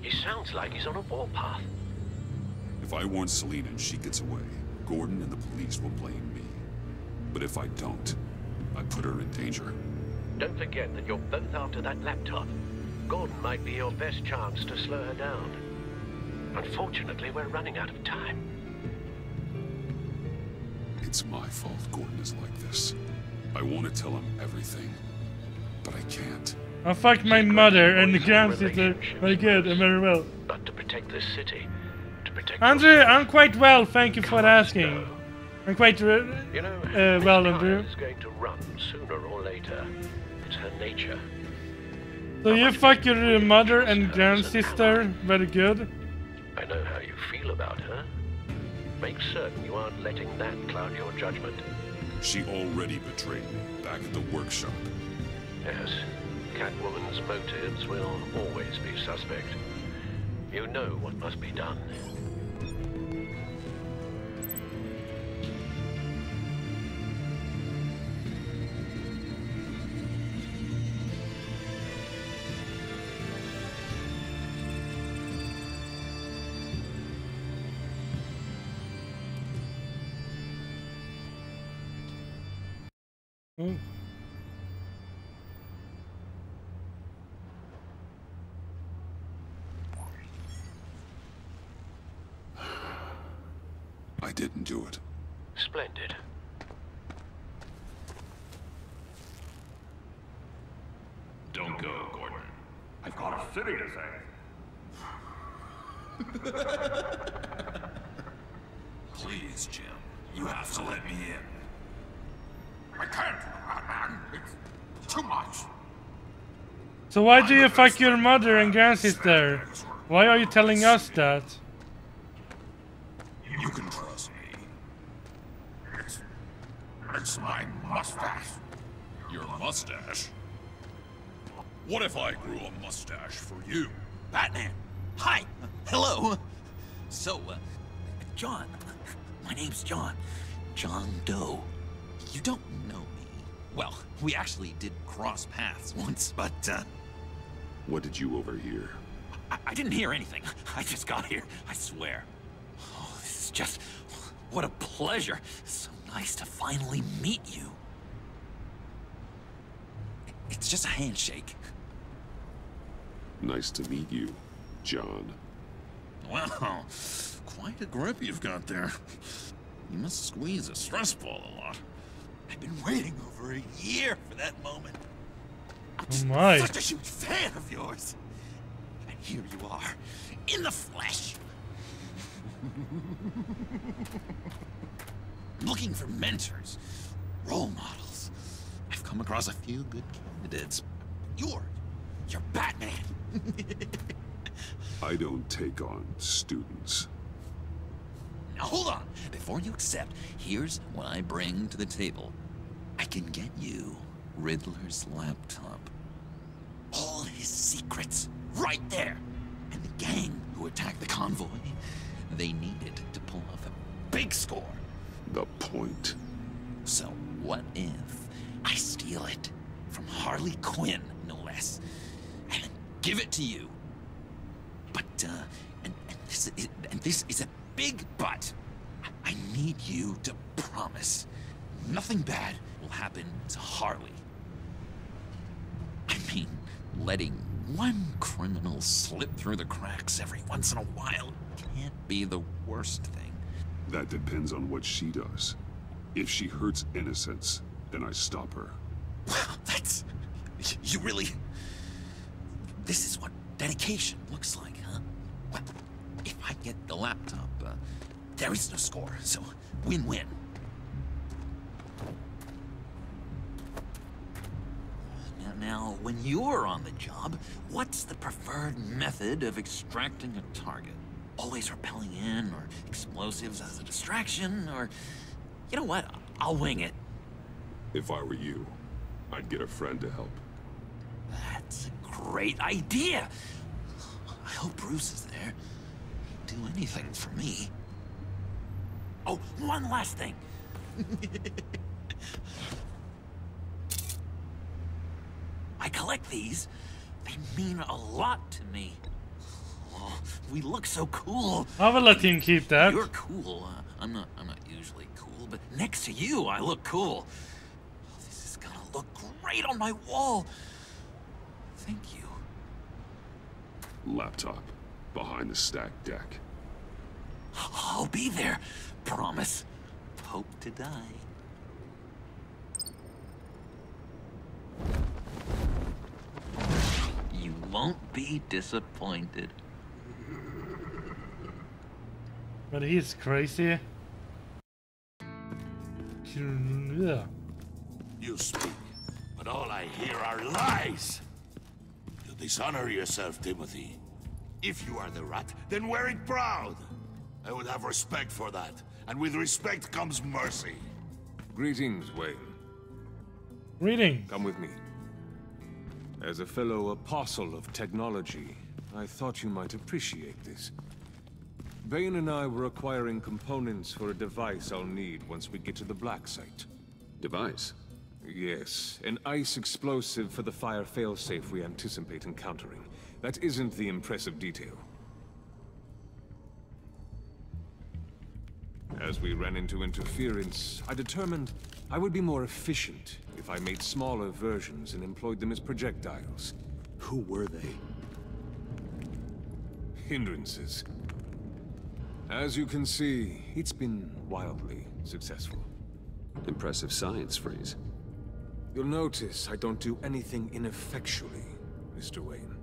He sounds like he's on a warpath. If I warn Selena and she gets away, Gordon and the police will blame me. But if I don't, I put her in danger. Don't forget that you're both after that laptop. Gordon might be your best chance to slow her down. Unfortunately, we're running out of time. It's my fault Gordon is like this. I want to tell him everything, but I can't. I fucked my mother and the grandsister very good and very well. But to protect this city, to protect Andrew, I'm quite well, thank you for asking. I'm quite well, Andrew. is going to run sooner or later. It's her nature. So you fuck your mother and grandsister very good? I know how you feel about her. Make certain you aren't letting that cloud your judgment. She already betrayed me back at the workshop. Yes, Catwoman's motives will always be suspect. You know what must be done. Oh. I didn't do it. Splendid. Don't go, Gordon. I've got a city to save. Please, Jim. You have to let me in. I can't, man. It's too much. So why do you fuck your mother and grandsister? Why are you telling us that? You can trust me. It's my mustache. Your mustache? What if I grew a mustache for you? Batman! Hi! Hello! So, John. My name's John. John Doe. You don't know me. Well, we actually did cross paths once, but, What did you overhear? I didn't hear anything. I just got here, I swear. Oh, this is just... what a pleasure. So nice to finally meet you. It's just a handshake. Nice to meet you, John. Wow, quite a grip you've got there. You must squeeze a stress ball a lot. I've been waiting over a year for that moment. I'm just such a huge fan of yours. And here you are, in the flesh. Looking for mentors, role models. I've come across a few good candidates. You're Batman. I don't take on students. Now hold on. Before you accept, here's what I bring to the table. I can get you Riddler's laptop. All his secrets, right there. And the gang who attacked the convoy, they needed to pull off a big score. The point. So what if I steal it from Harley Quinn, no less, and then give it to you? But, and this is a big but. I need you to promise nothing bad will happen to Harley. I mean, letting one criminal slip through the cracks every once in a while can't be the worst thing. That depends on what she does. If she hurts innocents, then I stop her. Wow, that's... you really... This is what dedication looks like, huh? Well, if I get the laptop, there is no score, so win-win. Now, when you're on the job, what's the preferred method of extracting a target? Always rappelling in, or explosives as a distraction, or... You know what? I'll wing it. If I were you, I'd get a friend to help. That's a great idea! I hope Bruce is there. He'd do anything for me. Oh, one last thing. I collect these. They mean a lot to me. Oh, we look so cool. I will let him keep that. You're cool. I'm not usually cool, but next to you, I look cool. Oh, this is gonna look great on my wall. Thank you. Laptop behind the stacked deck. I'll be there. Promise. Hope to die. You won't be disappointed. But he's crazy. Yeah. You speak, but all I hear are lies. You dishonor yourself, Timothy. If you are the rat, then wear it proud. I would have respect for that, and with respect comes mercy. Greetings, Wayne. Greetings. Come with me. As a fellow apostle of technology, I thought you might appreciate this. Vane and I were acquiring components for a device I'll need once we get to the Black Site. Device? Yes, an ice explosive for the fire failsafe we anticipate encountering. That isn't the impressive detail. As we ran into interference, I determined I would be more efficient if I made smaller versions and employed them as projectiles. Who were they? Hindrances. As you can see, it's been wildly successful. Impressive science, Freeze. You'll notice I don't do anything ineffectually, Mr. Wayne.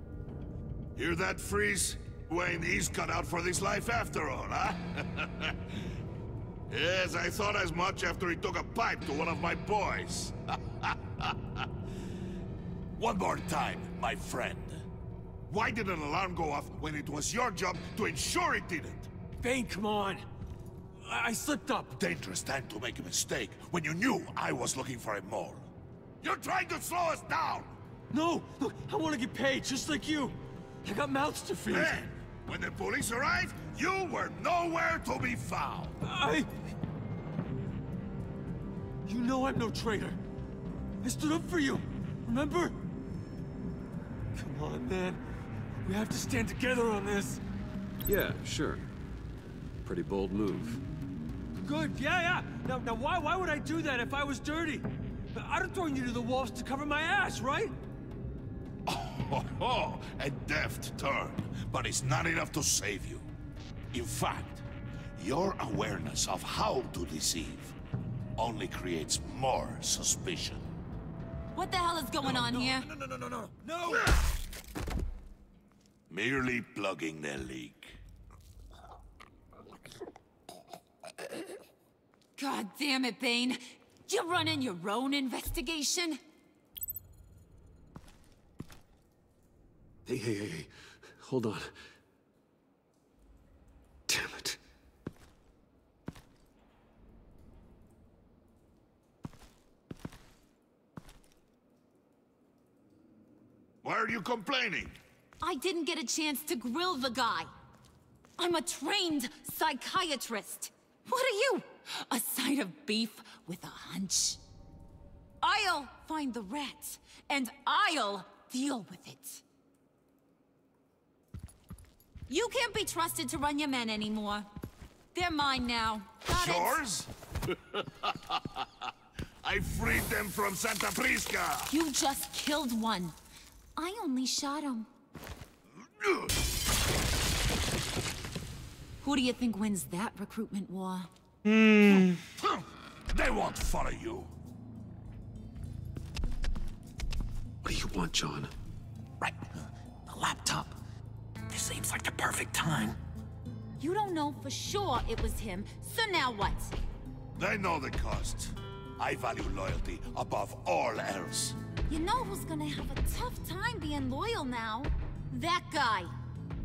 Hear that, Freeze? Wayne, he's cut out for this life after all, huh? Yes, I thought as much after he took a pipe to one of my boys. One more time, my friend. Why did an alarm go off when it was your job to ensure it didn't? Vane, come on. I slipped up. Dangerous time to make a mistake when you knew I was looking for a mole. You're trying to slow us down! No! Look, I want to get paid, just like you. I got mouths to feed. Then, when the police arrived, you were nowhere to be found. You know I'm no traitor. I stood up for you, remember? Come on, man. We have to stand together on this. Yeah, sure. Pretty bold move. Good, yeah. Now why would I do that if I was dirty? I'd have thrown you to the walls to cover my ass, right? Oh, a deft turn, but it's not enough to save you. In fact, your awareness of how to deceive only creates more suspicion. What the hell is going on here? No! Merely plugging the leak. God damn it, Bane. You running your own investigation? Hey. Hold on. Damn it. Why are you complaining? I didn't get a chance to grill the guy. I'm a trained psychiatrist. What are you? A side of beef with a hunch? I'll find the rat, and I'll deal with it. You can't be trusted to run your men anymore. They're mine now. Got Yours? I freed them from Santa Prisca! You just killed one. I only shot him. Who do you think wins that recruitment war? They won't follow you. What do you want, John? Right. The laptop. This seems like the perfect time. You don't know for sure it was him, so now what? They know the cost. I value loyalty above all else. You know who's gonna have a tough time being loyal now? That guy.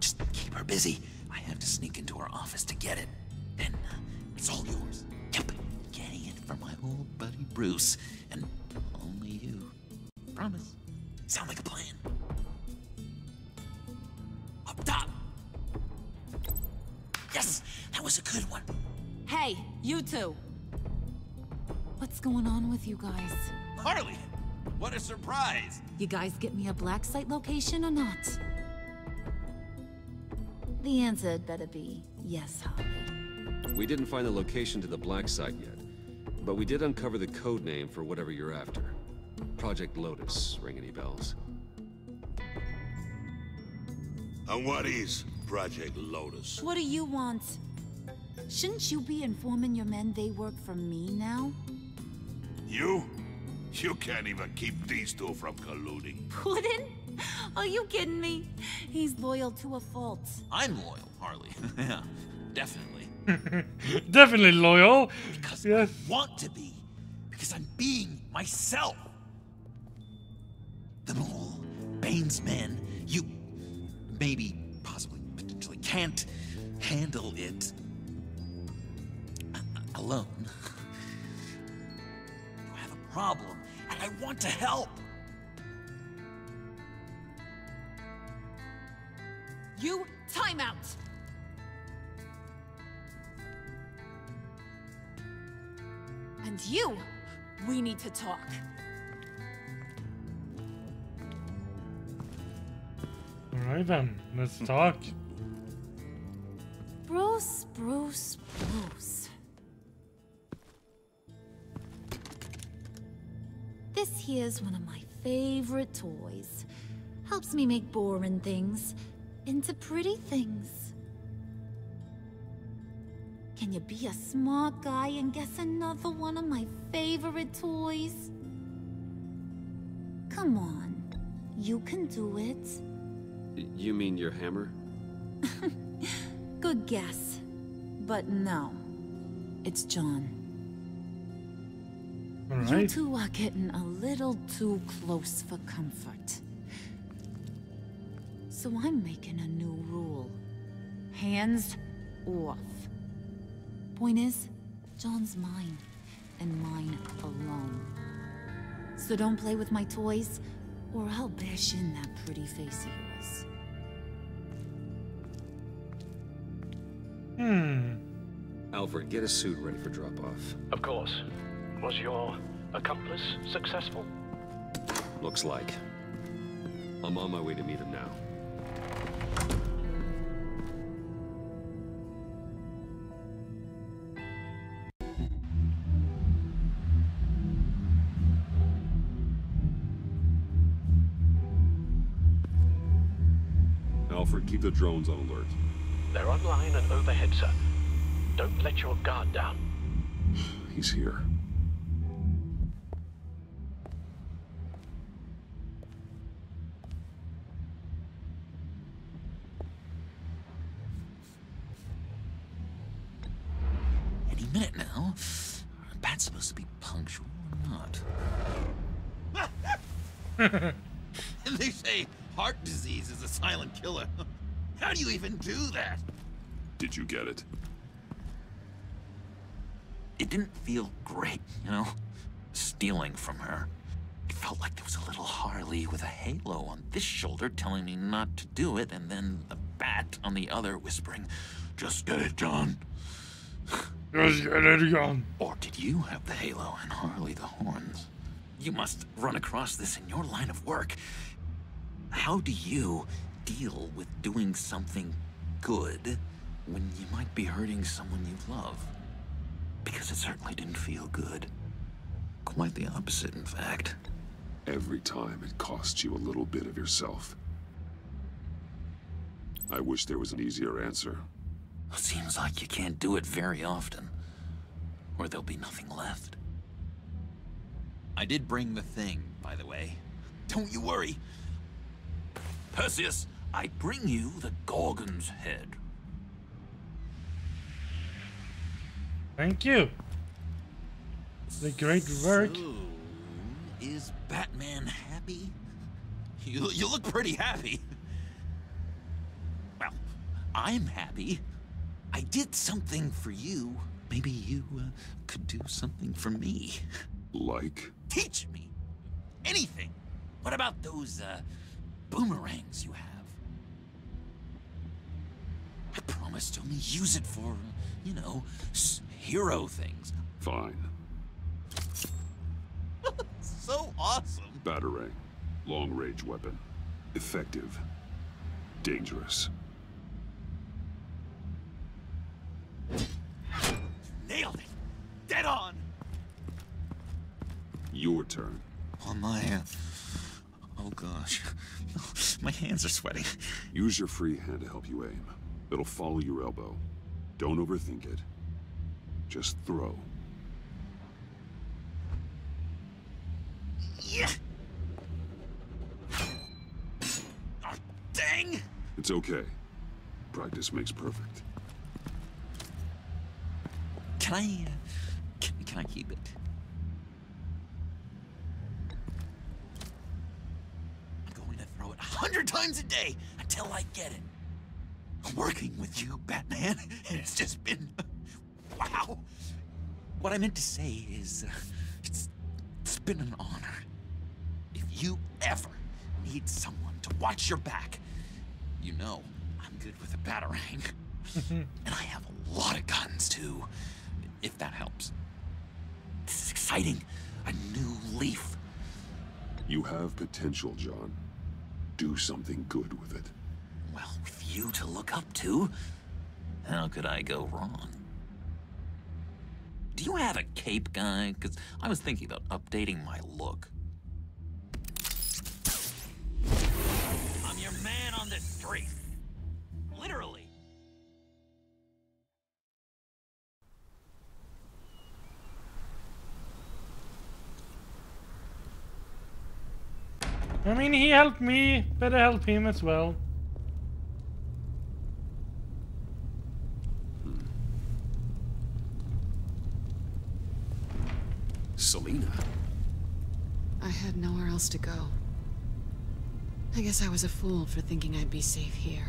Just keep her busy. I have to sneak into her office to get it. Then it's all yours. Yep. Getting it from my old buddy Bruce. And only you. Promise. Sound like a plan. Up top. Yes, that was a good one. Hey, You two. What's going on with you guys? Harley! What a surprise! You guys get me a black site location or not? The answer had better be yes, Harley. We didn't find the location to the black site yet, but we did uncover the code name for whatever you're after. Project Lotus. Ring any bells? And what is Project Lotus? What do you want? Shouldn't you be informing your men they work for me now? You? You can't even keep these two from colluding. Puddin'? Are you kidding me? He's loyal to a fault. I'm loyal, Harley. Yeah, definitely. Definitely loyal. Because yes. I want to be. Because I'm being myself. The mole, Bane's men, you maybe, possibly, potentially can't handle it alone. You have a problem, and I want to help. You timeout. And you, we need to talk. Alright then, let's talk. Bruce. This here's one of my favorite toys. Helps me make boring things into pretty things. Can you be a smart guy and guess another one of my favorite toys? Come on, you can do it. You mean your hammer? Good guess. But no. It's John. All right. You two are getting a little too close for comfort. So I'm making a new rule. Hands off. Point is, John's mine. And mine alone. So don't play with my toys, or I'll bash in that pretty face of yours. Alfred, get a suit ready for drop-off. Of course. Was your accomplice successful? Looks like. I'm on my way to meet him now. Alfred, keep the drones on alert. They're online and overhead, sir. Don't let your guard down. He's here. Any minute now. Bat's supposed to be punctual or not? They say heart disease is a silent killer. How do you even do that? Did you get it? It didn't feel great, you know? Stealing from her. It felt like there was a little Harley with a halo on this shoulder telling me not to do it, and then the bat on the other whispering, "Just get it, John." Just get it, John. Or did you have the halo and Harley the horns? You must run across this in your line of work. How do you deal with doing something good when you might be hurting someone you love? Because it certainly didn't feel good. Quite the opposite, in fact. Every time it costs you a little bit of yourself. I wish there was an easier answer. It seems like you can't do it very often, or there'll be nothing left. I did bring the thing, by the way. Don't you worry. Perseus, I bring you the Gorgon's head. Thank you. The great work. So, is Batman happy? You look pretty happy. Well, I'm happy. I did something for you. Maybe you could do something for me. Like? Teach me. Anything. What about those boomerangs you have? I promise to only use it for, you know, hero things. Fine. So awesome. Batarang. Long-range weapon. Effective. Dangerous. Nailed it. Dead on. Your turn. On my... oh gosh. My hands are sweating. Use your free hand to help you aim. It'll follow your elbow. Don't overthink it. Just throw. Yeah. Oh, dang. It's okay. Practice makes perfect. Can I... Can I keep it? I'm going to throw it 100 times a day until I get it. Working with you, Batman, it's just been... wow. What I meant to say is, it's been an honor. If you ever need someone to watch your back, you know I'm good with a batarang. And I have a lot of guns, too, if that helps. This is exciting. A new leaf. You have potential, John. Do something good with it. Well, with you to look up to, how could I go wrong? Do you have a cape, guy? Because I was thinking about updating my look. I'm your man on the street. Literally. I mean, he helped me. Better help him as well. Selina. I had nowhere else to go. I guess I was a fool for thinking I'd be safe here.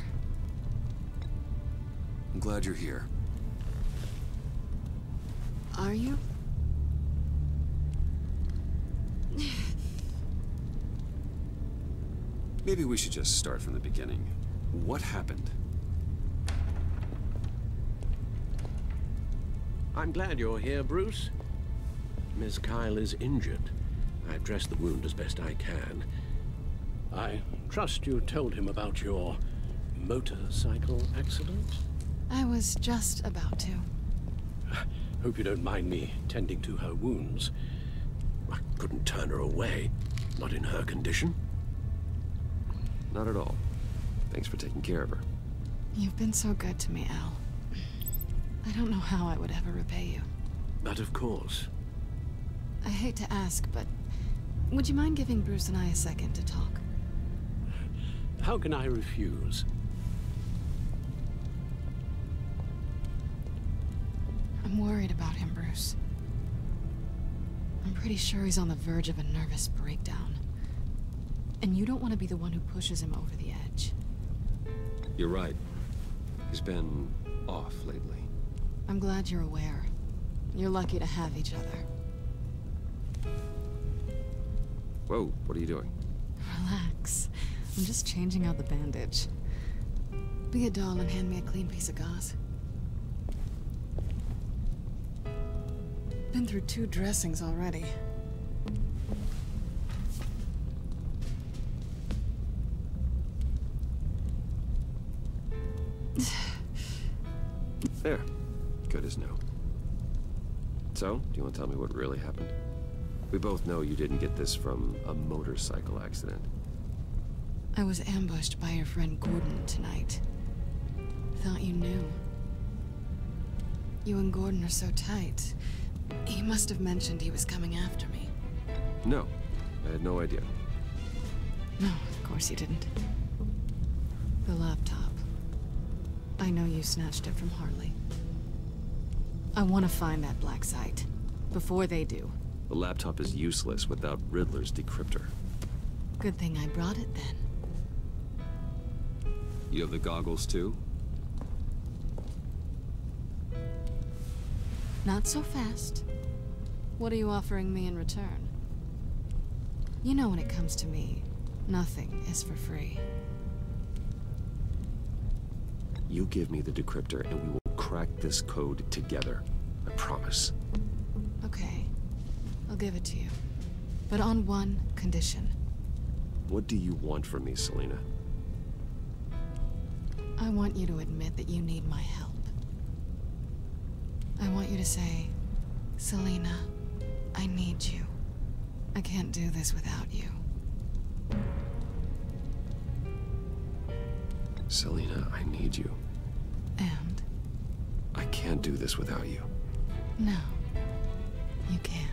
I'm glad you're here. Are you? Maybe we should just start from the beginning. What happened? I'm glad you're here, Bruce. Miss Kyle is injured. I've dressed the wound as best I can. I trust you told him about your motorcycle accident? I was just about to. Hope you don't mind me tending to her wounds. I couldn't turn her away, not in her condition. Not at all. Thanks for taking care of her. You've been so good to me, Al. I don't know how I would ever repay you. But of course. I hate to ask, but would you mind giving Bruce and I a second to talk? How can I refuse? I'm worried about him, Bruce. I'm pretty sure he's on the verge of a nervous breakdown. And you don't want to be the one who pushes him over the edge. You're right. He's been off lately. I'm glad you're aware. You're lucky to have each other. Whoa, what are you doing? Relax. I'm just changing out the bandage. Be a doll and hand me a clean piece of gauze. Been through 2 dressings already. There. Good as new. So, do you want to tell me what really happened? We both know you didn't get this from a motorcycle accident. I was ambushed by your friend Gordon tonight. Thought you knew. You and Gordon are so tight. He must have mentioned he was coming after me. No, I had no idea. No, of course you didn't. The laptop. I know you snatched it from Harley. I want to find that black site. Before they do. The laptop is useless without Riddler's decryptor. Good thing I brought it then. You have the goggles too? Not so fast. What are you offering me in return? You know when it comes to me, nothing is for free. You give me the decryptor and we will crack this code together. I promise. Okay. I'll give it to you. But on one condition. What do you want from me, Selina? I want you to admit that you need my help. I want you to say, Selina, I need you. I can't do this without you. Selina, I need you. And? I can't do this without you. No, you can't.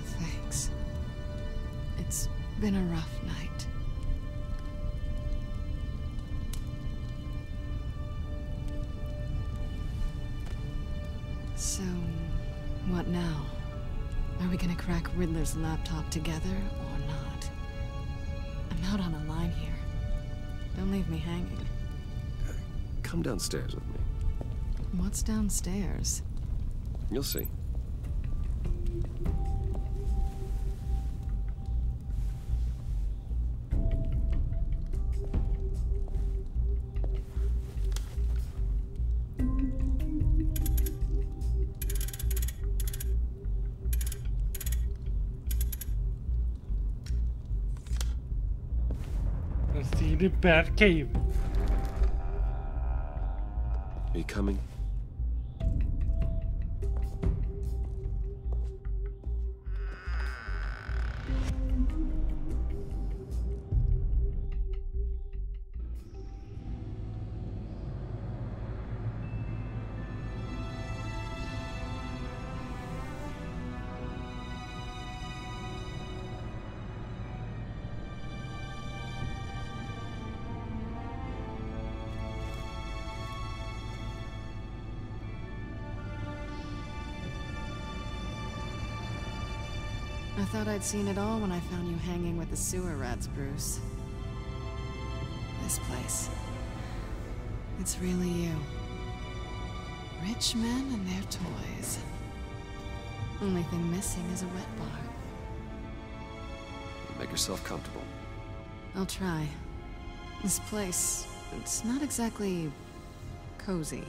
Thanks. It's been a rough night. So, what now? Are we gonna crack Riddler's laptop together, or not? I'm out on a line here. Don't leave me hanging. Come downstairs with me. What's downstairs? You'll see. Let's see the Bat Cave. Are you coming? I thought I'd seen it all when I found you hanging with the sewer rats, Bruce. This place. It's really you. Rich men and their toys. Only thing missing is a wet bar. Make yourself comfortable. I'll try. This place, it's not exactly cozy.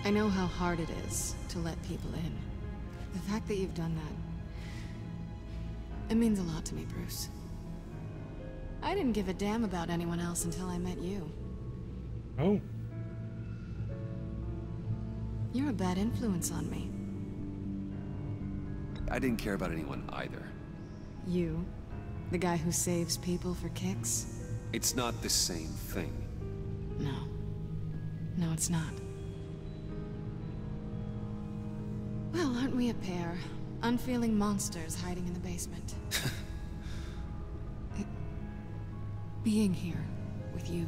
I know how hard it is to let people in. The fact that you've done that, it means a lot to me, Bruce. I didn't give a damn about anyone else until I met you. Oh. You're a bad influence on me. I didn't care about anyone either. You? The guy who saves people for kicks? It's not the same thing. No. No, it's not. Well, aren't we a pair? Unfeeling monsters hiding in the basement. Being here with you.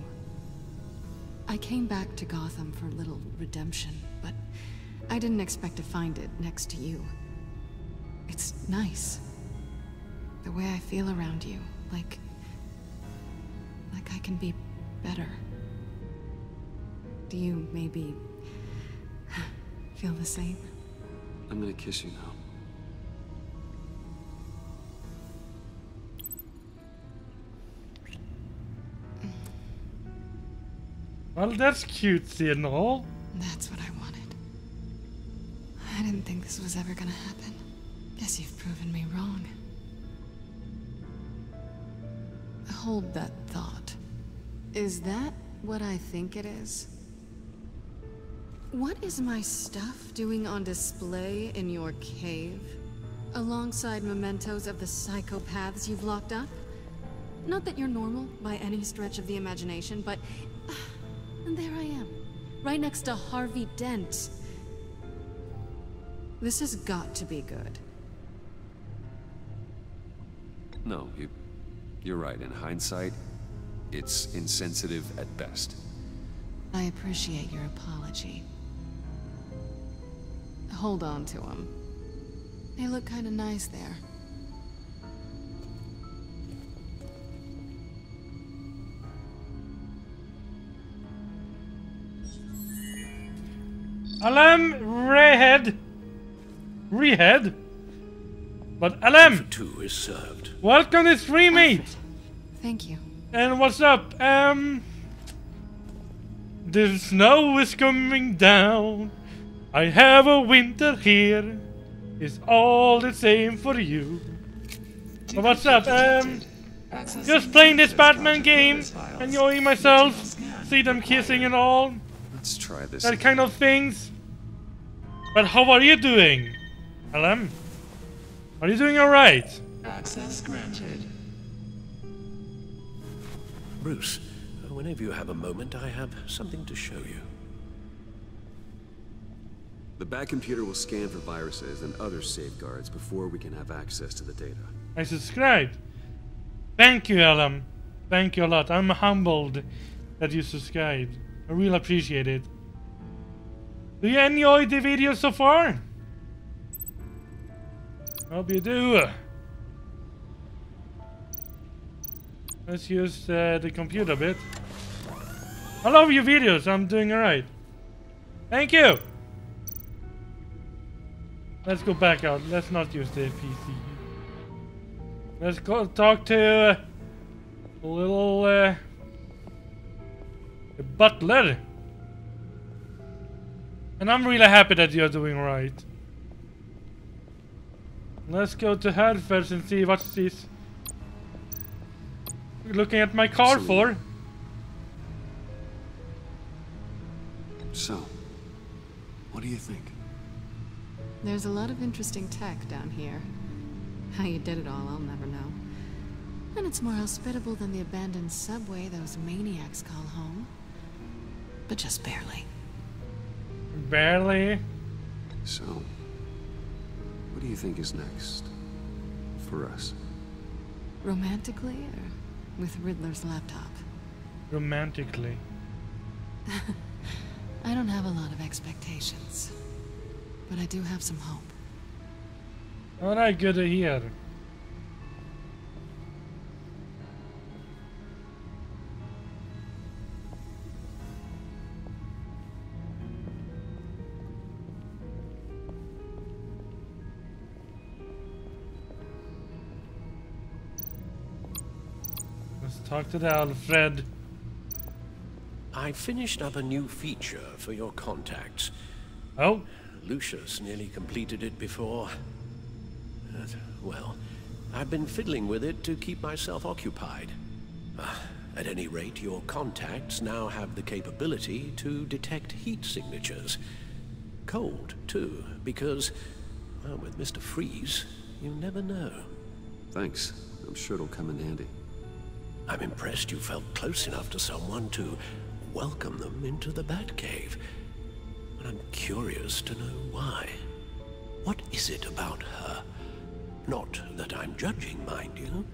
I came back to Gotham for a little redemption, but I didn't expect to find it next to you. It's nice. The way I feel around you, like I can be better. Do you maybe feel the same? I'm gonna kiss you now. Well, that's cutesy and all. That's what I wanted. I didn't think this was ever gonna happen. Guess you've proven me wrong. Hold that thought. Is that what I think it is? What is my stuff doing on display in your cave? Alongside mementos of the psychopaths you've locked up? Not that you're normal by any stretch of the imagination, but... and there I am, right next to Harvey Dent. This has got to be good. No, you're right. In hindsight, it's insensitive at best. I appreciate your apology. Hold on to them. They look kind of nice there. Alam Rehead. But LM! For two is served. Welcome to stream, mate! Thank you. And what's up? The snow is coming down. I have a winter here. It's all the same for you. But what's up? Just playing this Batman game, enjoying myself, see them kissing and all. Let's try this. That kind of things. But how are you doing, LM? Are you doing alright? Access granted. Bruce, whenever you have a moment, I have something to show you. The back computer will scan for viruses and other safeguards before we can have access to the data. I subscribed. Thank you, LM. Thank you a lot. I'm humbled that you subscribed. I really appreciate it. Do you enjoy the video so far? Hope you do. Let's use the computer a bit. I love your videos. I'm doing alright. Thank you. Let's go back out. Let's not use the PC. Let's go talk to a little butler. And I'm really happy that you're doing right. Let's go to her first and see what she's looking at my car for. So, what do you think? There's a lot of interesting tech down here. How you did it all, I'll never know. And it's more hospitable than the abandoned subway those maniacs call home. But just barely. Barely? So, what do you think is next? For us? Romantically, or with Riddler's laptop? Romantically. I don't have a lot of expectations. But I do have some hope. Alright, good to hear. Let's talk to the Alfred. I finished up a new feature for your contacts. Oh? Lucius nearly completed it before. Well, I've been fiddling with it to keep myself occupied. At any rate, your contacts now have the capability to detect heat signatures. Cold, too, because, well, with Mr. Freeze, you never know. Thanks. I'm sure it'll come in handy. I'm impressed you felt close enough to someone to welcome them into the Batcave. But I'm curious to know why. What is it about her? Not that I'm judging, mind you.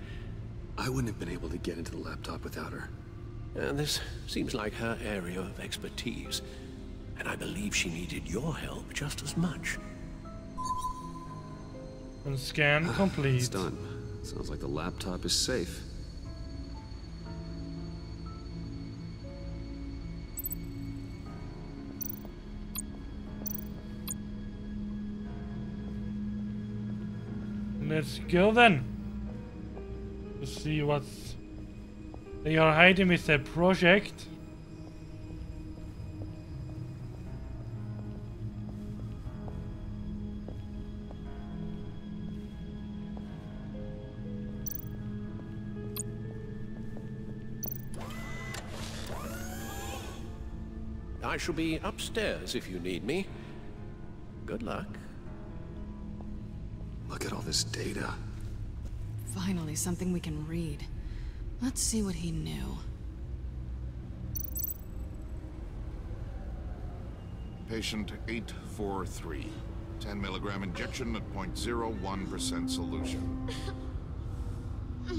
I wouldn't have been able to get into the laptop without her. This seems like her area of expertise. And I believe she needed your help just as much. And scan complete. It's done. Sounds like the laptop is safe. Let's go then. To see what they are hiding with their project. I shall be upstairs if you need me. Good luck. Look at all this data. Finally, something we can read. Let's see what he knew. Patient 843. 10 milligram injection at 0.01% solution.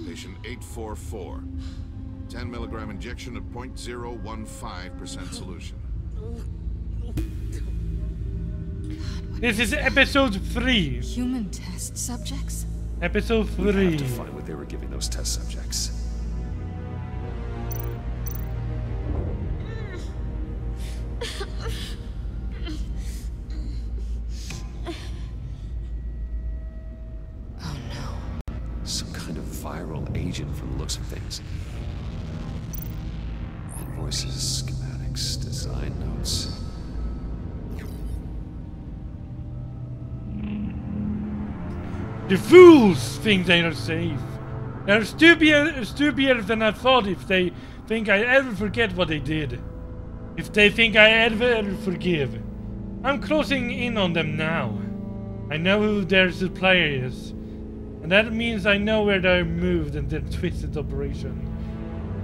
Patient 844. 10 milligram injection at 0.015% solution. This is episode 3. Human test subjects? Episode 3. We have to find what they were giving those test subjects. Oh viral agent from the looks of things. Invoices, schematics, design notes. The fools think they are safe. They're stupider than I thought if they think I ever forget what they did. If they think I ever forgive. I'm closing in on them now. I know who their supplier is. And that means I know where they're moved and their twisted operation.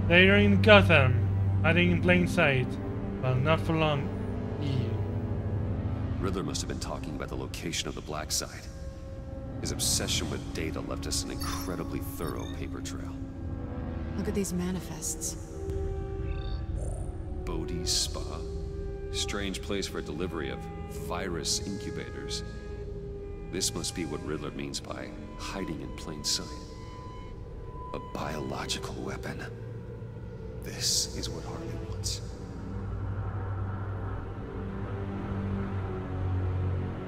They are in Gotham, hiding in plain sight. Well, not for long. Riddler must have been talking about the location of the black site. His obsession with data left us an incredibly thorough paper trail. Look at these manifests. Bodhi's Spa? Strange place for delivery of virus incubators. This must be what Riddler means by hiding in plain sight. A biological weapon. This is what Harley wants.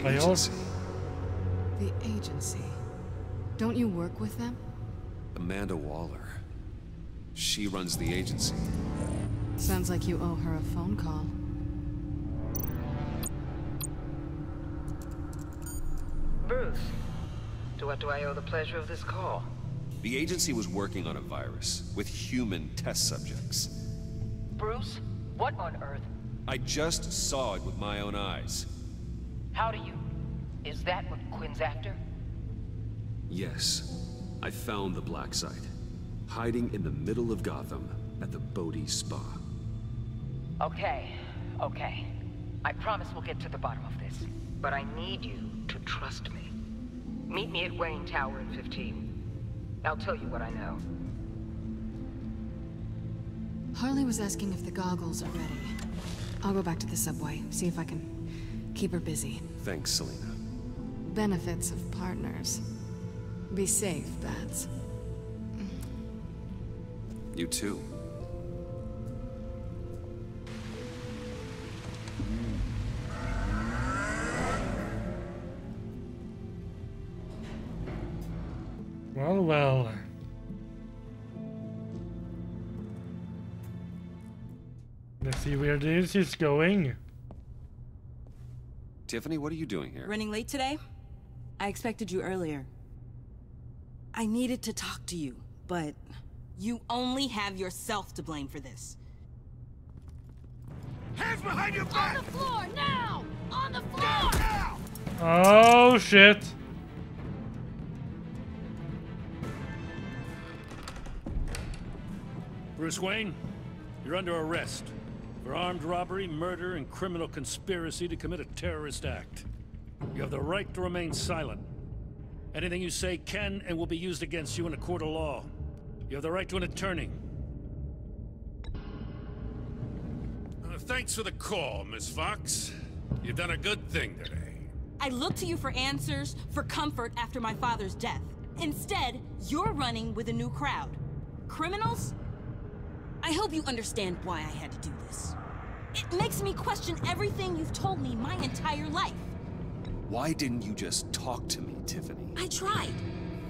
Agency. The agency. Don't you work with them? Amanda Waller. She runs the agency. Sounds like you owe her a phone call. Bruce, to what do I owe the pleasure of this call? The agency was working on a virus with human test subjects. Bruce, what on earth? I just saw it with my own eyes. How do you? Is that what Quinn's after? Yes. I found the black site. Hiding in the middle of Gotham at the Bodhi Spa. Okay. I promise we'll get to the bottom of this. But I need you to trust me. Meet me at Wayne Tower in 15. I'll tell you what I know. Harley was asking if the goggles are ready. I'll go back to the subway, see if I can keep her busy. Thanks, Selena. Benefits of partners. Be safe, Bats. You too. Well. Let's see where this is going. Tiffany, what are you doing here? Running late today? I expected you earlier. I needed to talk to you, but you only have yourself to blame for this. Hands behind your back! On the floor, now! On the floor! Now! Oh, shit. Bruce Wayne, you're under arrest for armed robbery, murder, and criminal conspiracy to commit a terrorist act. You have the right to remain silent. Anything you say can and will be used against you in a court of law. You have the right to an attorney. Thanks for the call, Miss Fox. You've done a good thing today. I look to you for answers, for comfort after my father's death. Instead, you're running with a new crowd. Criminals? I hope you understand why I had to do this. It makes me question everything you've told me my entire life. Why didn't you just talk to me, Tiffany? I tried.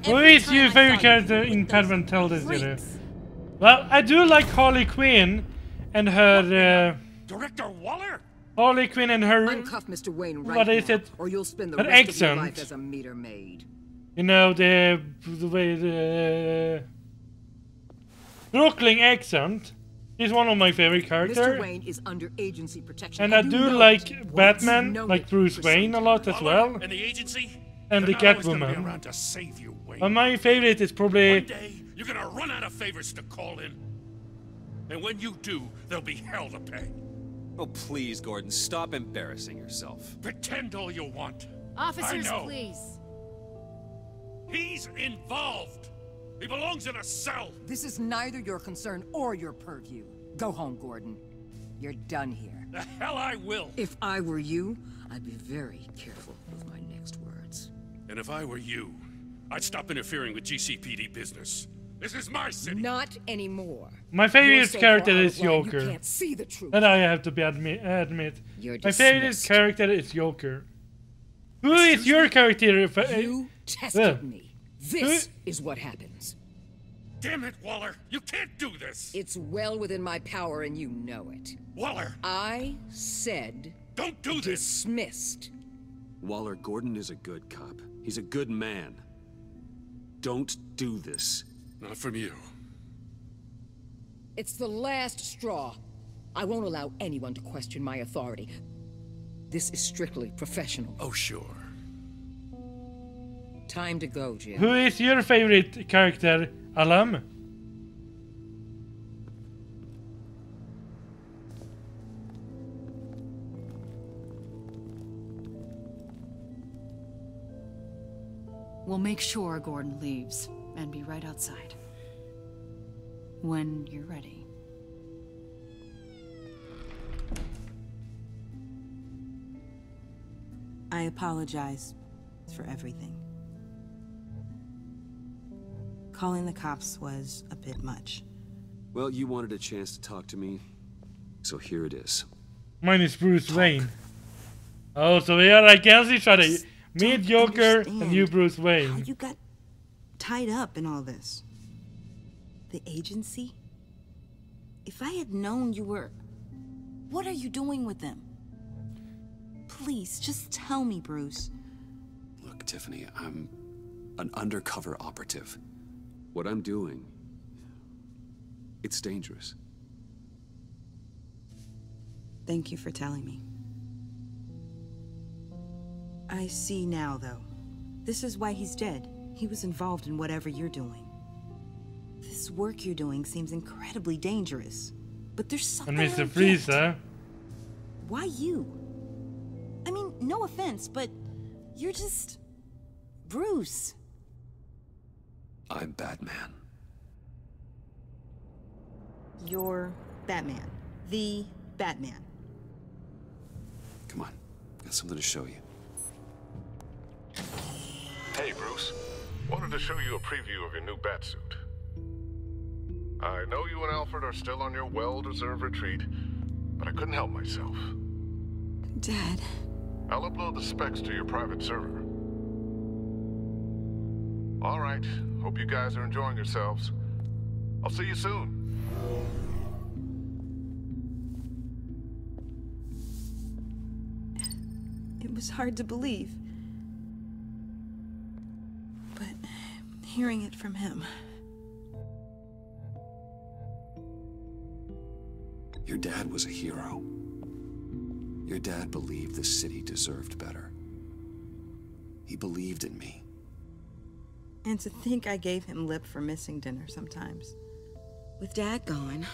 Who is your favorite character in Padman Tell this video? Well, I do like Harley Quinn and her Director Waller? Harley Quinn and her Uncuff Mr. Wayne right what is now, it? or you'll spend the Her rest of your accent. life as a meter maid. You know, the way the Brooklyn accent. He's one of my favorite characters. Mr. Wayne is under agency protection. And I you do know like it. Batman, You know like it Bruce for Wayne a lot as well. And the agency? And the They're not always gonna be Catwoman. around to save you, Wayne. But my favorite is probably One day, you're gonna run out of favors to call in. And when you do, there'll be hell to pay. Oh, please, Gordon, stop embarrassing yourself. Pretend all you want. Officers, I know. please. He's involved. He belongs in a cell. This is neither your concern or your purview. Go home, Gordon. You're done here. The hell I will. If I were you, I'd be very careful with my next words. And if I were you, I'd stop interfering with GCPD business. This is my city. Not anymore. my You're favorite so character far out is of line, Joker. You can't see the truth. That I have to be admit. You're My favorite dismissed. character is Joker. Who is your character? You tested me. This is what happens. Damn it, Waller! You can't do this! It's well within my power and you know it. Waller! I said... Don't do this! Dismissed. Waller, Gordon is a good cop. He's a good man. Don't do this. Not from you. It's the last straw. I won't allow anyone to question my authority. This is strictly professional. Oh, sure. Time to go, Jim. Who is your favorite character, Alam? We'll make sure Gordon leaves and be right outside. When you're ready. I apologize for everything. Calling the cops was a bit much. Well, you wanted a chance to talk to me, so here it is. Mine is Bruce Wayne. Oh, so we are against each other. Me, Joker, and you, Bruce Wayne. How you got tied up in all this? The agency? If I had known you were... What are you doing with them? Please, just tell me, Bruce. Look, Tiffany, I'm an undercover operative. What I'm doing, it's dangerous. Thank you for telling me. I see now, though. This is why he's dead. He was involved in whatever you're doing. This work you're doing seems incredibly dangerous. But there's something And Mr. Freezer. Why you? I mean, no offense, but you're just... Bruce. I'm Batman. You're Batman. The Batman. Come on, got something to show you. Hey, Bruce. Wanted to show you a preview of your new batsuit. I know you and Alfred are still on your well-deserved retreat, but I couldn't help myself. Dad. I'll upload the specs to your private server. All right. Hope you guys are enjoying yourselves. I'll see you soon. It was hard to believe. But hearing it from him... Your dad was a hero. Your dad believed the city deserved better. He believed in me. And to think I gave him lip for missing dinner sometimes. With Dad gone,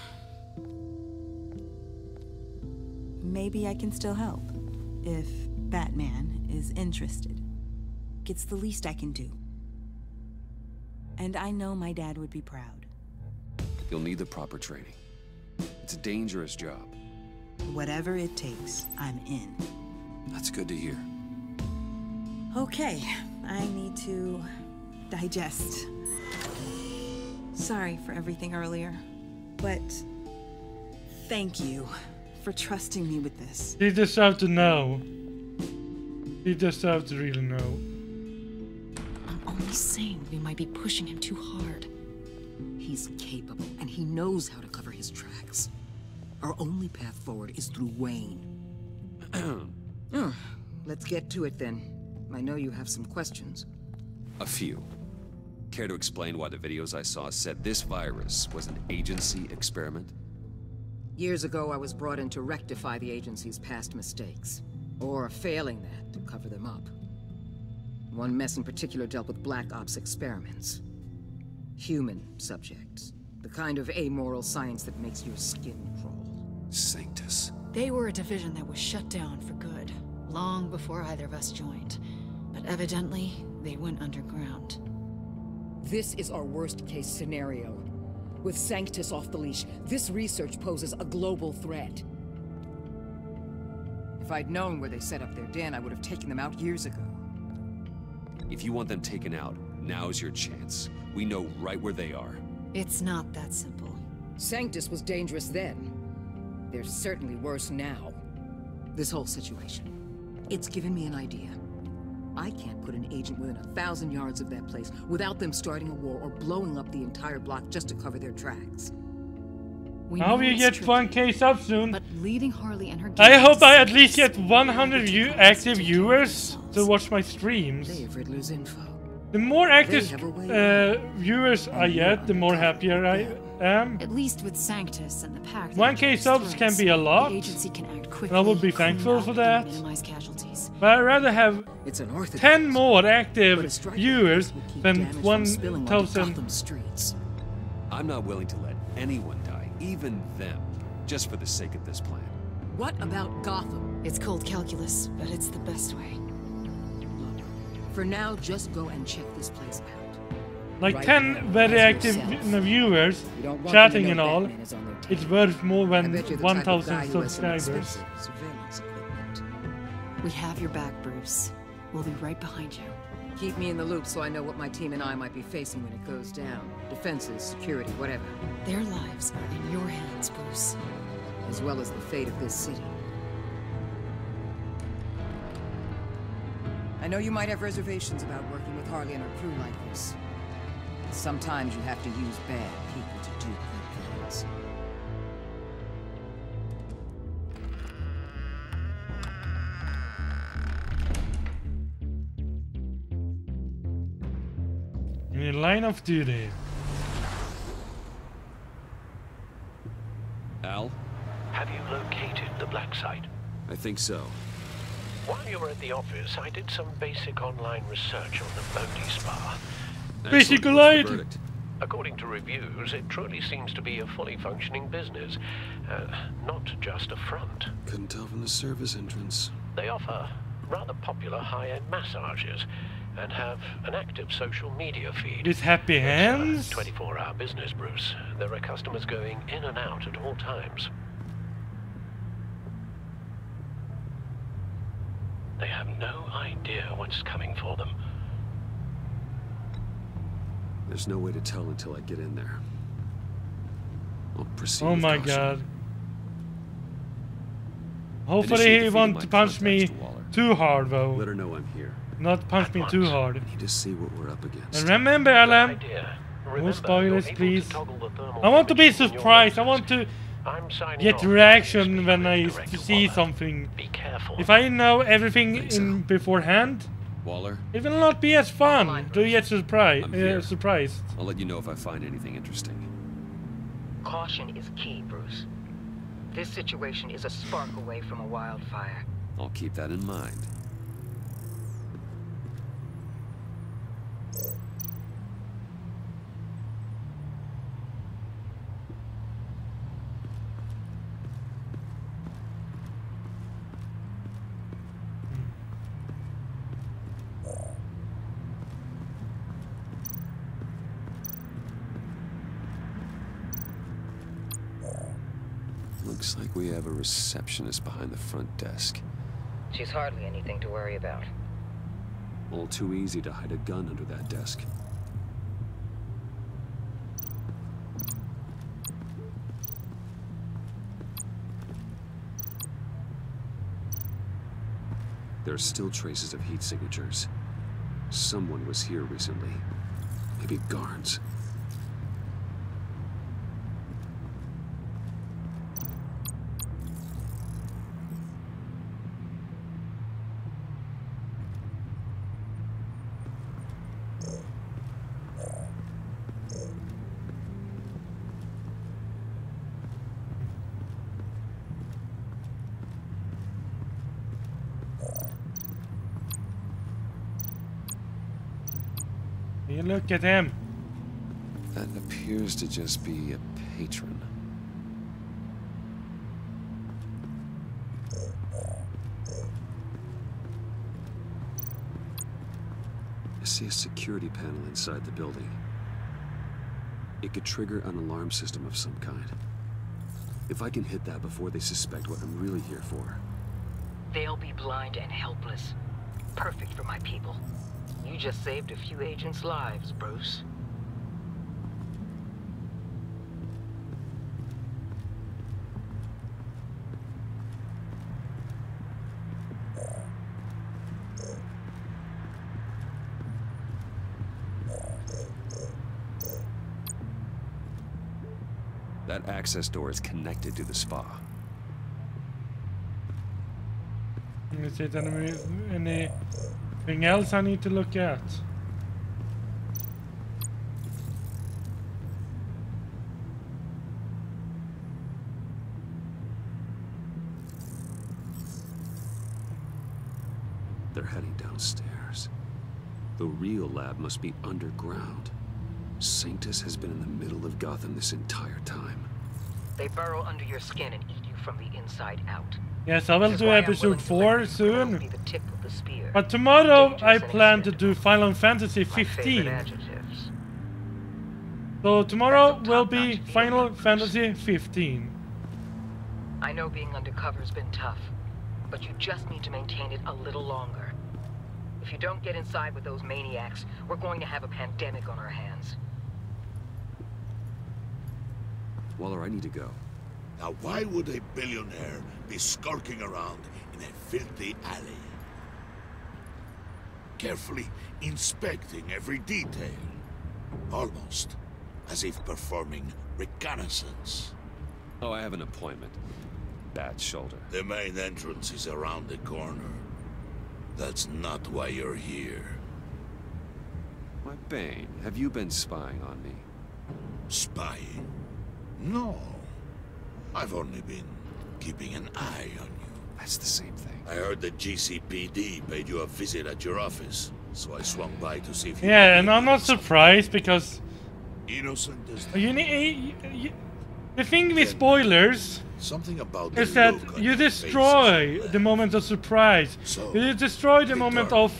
maybe I can still help. If Batman is interested. It's the least I can do. And I know my dad would be proud. You'll need the proper training. It's a dangerous job. Whatever it takes, I'm in. That's good to hear. Okay, I need to digest. Sorry for everything earlier, but thank you for trusting me with this. He deserves to know. He deserves to really know. I'm only saying we might be pushing him too hard. He's capable, and he knows how to cover his tracks. Our only path forward is through Wayne. Let's get to it then. I know you have some questions. A few. Care to explain why the videos I saw said this virus was an agency experiment? Years ago, I was brought in to rectify the agency's past mistakes. Or, failing that, to cover them up. One mess in particular dealt with Black Ops experiments. Human subjects. The kind of amoral science that makes your skin crawl. Sanctus. They were a division that was shut down for good, long before either of us joined. But evidently, they went underground. This is our worst-case scenario. With Sanctus off the leash, this research poses a global threat. If I'd known where they set up their den, I would have taken them out years ago. If you want them taken out, now's your chance. We know right where they are. It's not that simple. Sanctus was dangerous then. They're certainly worse now. This whole situation, it's given me an idea. I can't put an agent within 1,000 yards of that place without them starting a war or blowing up the entire block just to cover their tracks. Now we get 1K subs soon. But leading Harley and her I hope I at least get 100 active viewers to watch my streams. They have Riddler's info. The more active viewers I get, the more happier I am. At least with Sanctus and the Pact. 1K subs can be a lot. The agency can act quickly, and I would be thankful for that. Minimize casualties. But I'd rather have 10 more active viewers than 1,000. I'm not willing to let anyone die, even them, just for the sake of this plan. What about Gotham? It's cold calculus, but it's the best way. For now, just go and check this place out. Like Right 10 now, very as active yourself. viewers, You don't want chatting them to and know all. Batman is on their It's worth more I than bet you're the type of guy 1,000 who has some subscribers. expensive surveillance equipment. We have your back, Bruce. We'll be right behind you. Keep me in the loop so I know what my team and I might be facing when it goes down. Defenses, security, whatever. Their lives are in your hands, Bruce. As well as the fate of this city. I know you might have reservations about working with Harley and her crew like this. Sometimes you have to use bad people to do good things. In line of duty. Al? Have you located the black site? I think so. While you were at the office, I did some basic online research on the Bodhi Spa. Basic light! According to reviews, it truly seems to be a fully functioning business, not just a front. Couldn't tell from the service entrance. They offer rather popular high-end massages and have an active social media feed. With happy hands? 24-hour business, Bruce. There are customers going in and out at all times. They have no idea what's coming for them. There's no way to tell until I get in there. I'll proceed. Oh my god. Hopefully he won't punch me too hard though. Let her know I'm here. Not punch me too hard. I need to see what we're up against. And remember, Alan, no spoilers, please. I want to be surprised. I want to get reaction when I see something. If I know everything in beforehand, Waller, it will not be as fun to get surprised. I'll let you know if I find anything interesting. Caution is key, Bruce. This situation is a spark away from a wildfire. I'll keep that in mind. Looks like we have a receptionist behind the front desk. She's hardly anything to worry about. All too easy to hide a gun under that desk. There are still traces of heat signatures. Someone was here recently. Maybe guards. Look at him. That appears to just be a patron. I see a security panel inside the building. It could trigger an alarm system of some kind. If I can hit that before they suspect what I'm really here for. They'll be blind and helpless. Perfect for my people. You just saved a few agents' lives, Bruce. That access door is connected to the spa. Is it anything else I need to look at? They're heading downstairs. The real lab must be underground. Sanctus has been in the middle of Gotham this entire time. They burrow under your skin and eat you from the inside out. Yes, I will do episode 4 soon. But tomorrow I plan to do Final Fantasy 15. So tomorrow will be Final Fantasy 15. I know being undercover's been tough, but you just need to maintain it a little longer. If you don't get inside with those maniacs, we're going to have a pandemic on our hands. Waller, I need to go. Now why would a billionaire be skulking around in a filthy alley? Carefully inspecting every detail. Almost as if performing reconnaissance. Oh, I have an appointment. Bad shoulder. The main entrance is around the corner. That's not why you're here. Why, Bane, have you been spying on me? Spying? No. I've only been keeping an eye on you. That's the same thing. I heard the GCPD paid you a visit at your office, so I swung by to see if you... Yeah, and I'm not surprised because... Innocent as... The thing with spoilers... Something about is that you destroy the moment of surprise. So, you destroy the moment of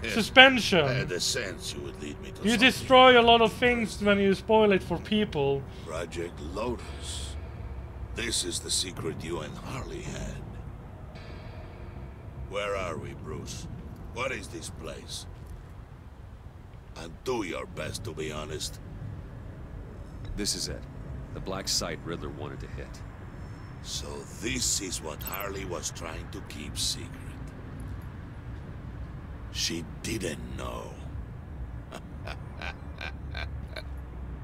suspension. I had a sense you would lead me to you destroy a lot of things when you spoil it for people. Project Lotus. This is the secret you and Harley had. Where are we, Bruce? What is this place? And do your best to be honest. This is it. The black site Riddler wanted to hit. So this is what Harley was trying to keep secret. She didn't know.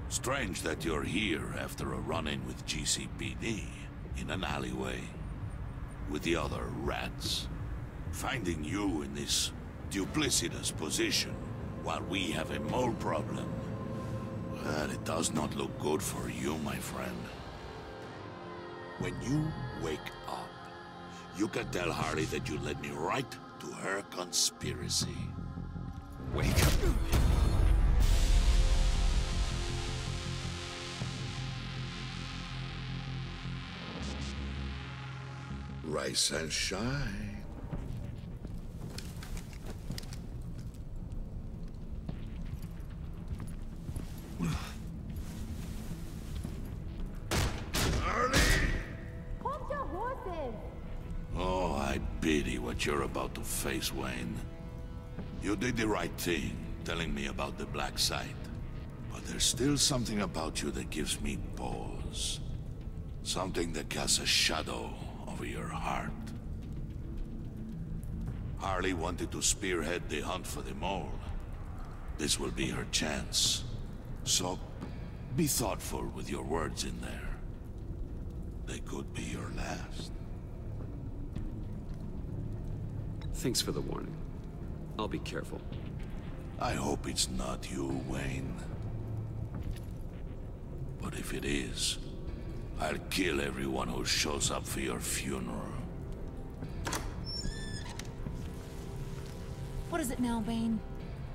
Strange that you're here after a run-in with GCPD in an alleyway with the other rats. Finding you in this duplicitous position while we have a mole problem. Well, it does not look good for you, my friend. When you wake up, you can tell Harley that you led me right to her conspiracy. Wake up. Rise and shine. Oh, I pity what you're about to face, Wayne. You did the right thing, telling me about the black site. But there's still something about you that gives me pause. Something that casts a shadow over your heart. Harley wanted to spearhead the hunt for the mole. This will be her chance. So, be thoughtful with your words in there. They could be your last. Thanks for the warning. I'll be careful. I hope it's not you, Wayne. But if it is, I'll kill everyone who shows up for your funeral. What is it now, Bane?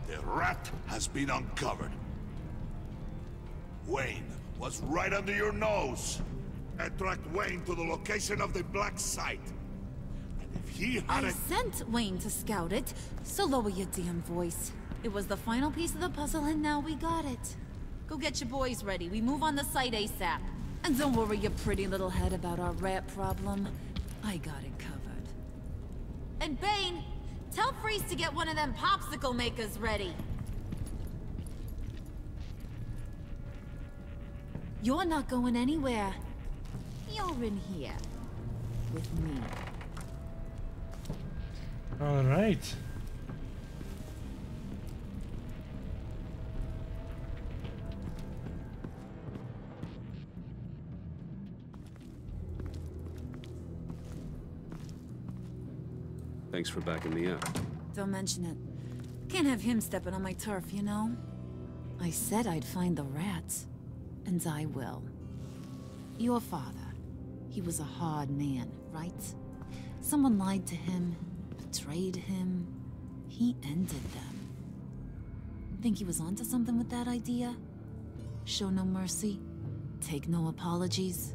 The rat has been uncovered. Wayne was right under your nose. And tracked Wayne to the location of the black site. And if he had I sent Wayne to scout it, so lower your damn voice. It was the final piece of the puzzle and now we got it. Go get your boys ready. We move on the site ASAP. And don't worry your pretty little head about our rat problem. I got it covered. And Bane, tell Freeze to get one of them popsicle makers ready. You're not going anywhere. You're in here. With me. All right. Thanks for backing me up. Don't mention it. Can't have him stepping on my turf, you know? I said I'd find the rats. And I will. Your father. He was a hard man, right? Someone lied to him, betrayed him. He ended them. Think he was onto something with that idea? Show no mercy? Take no apologies?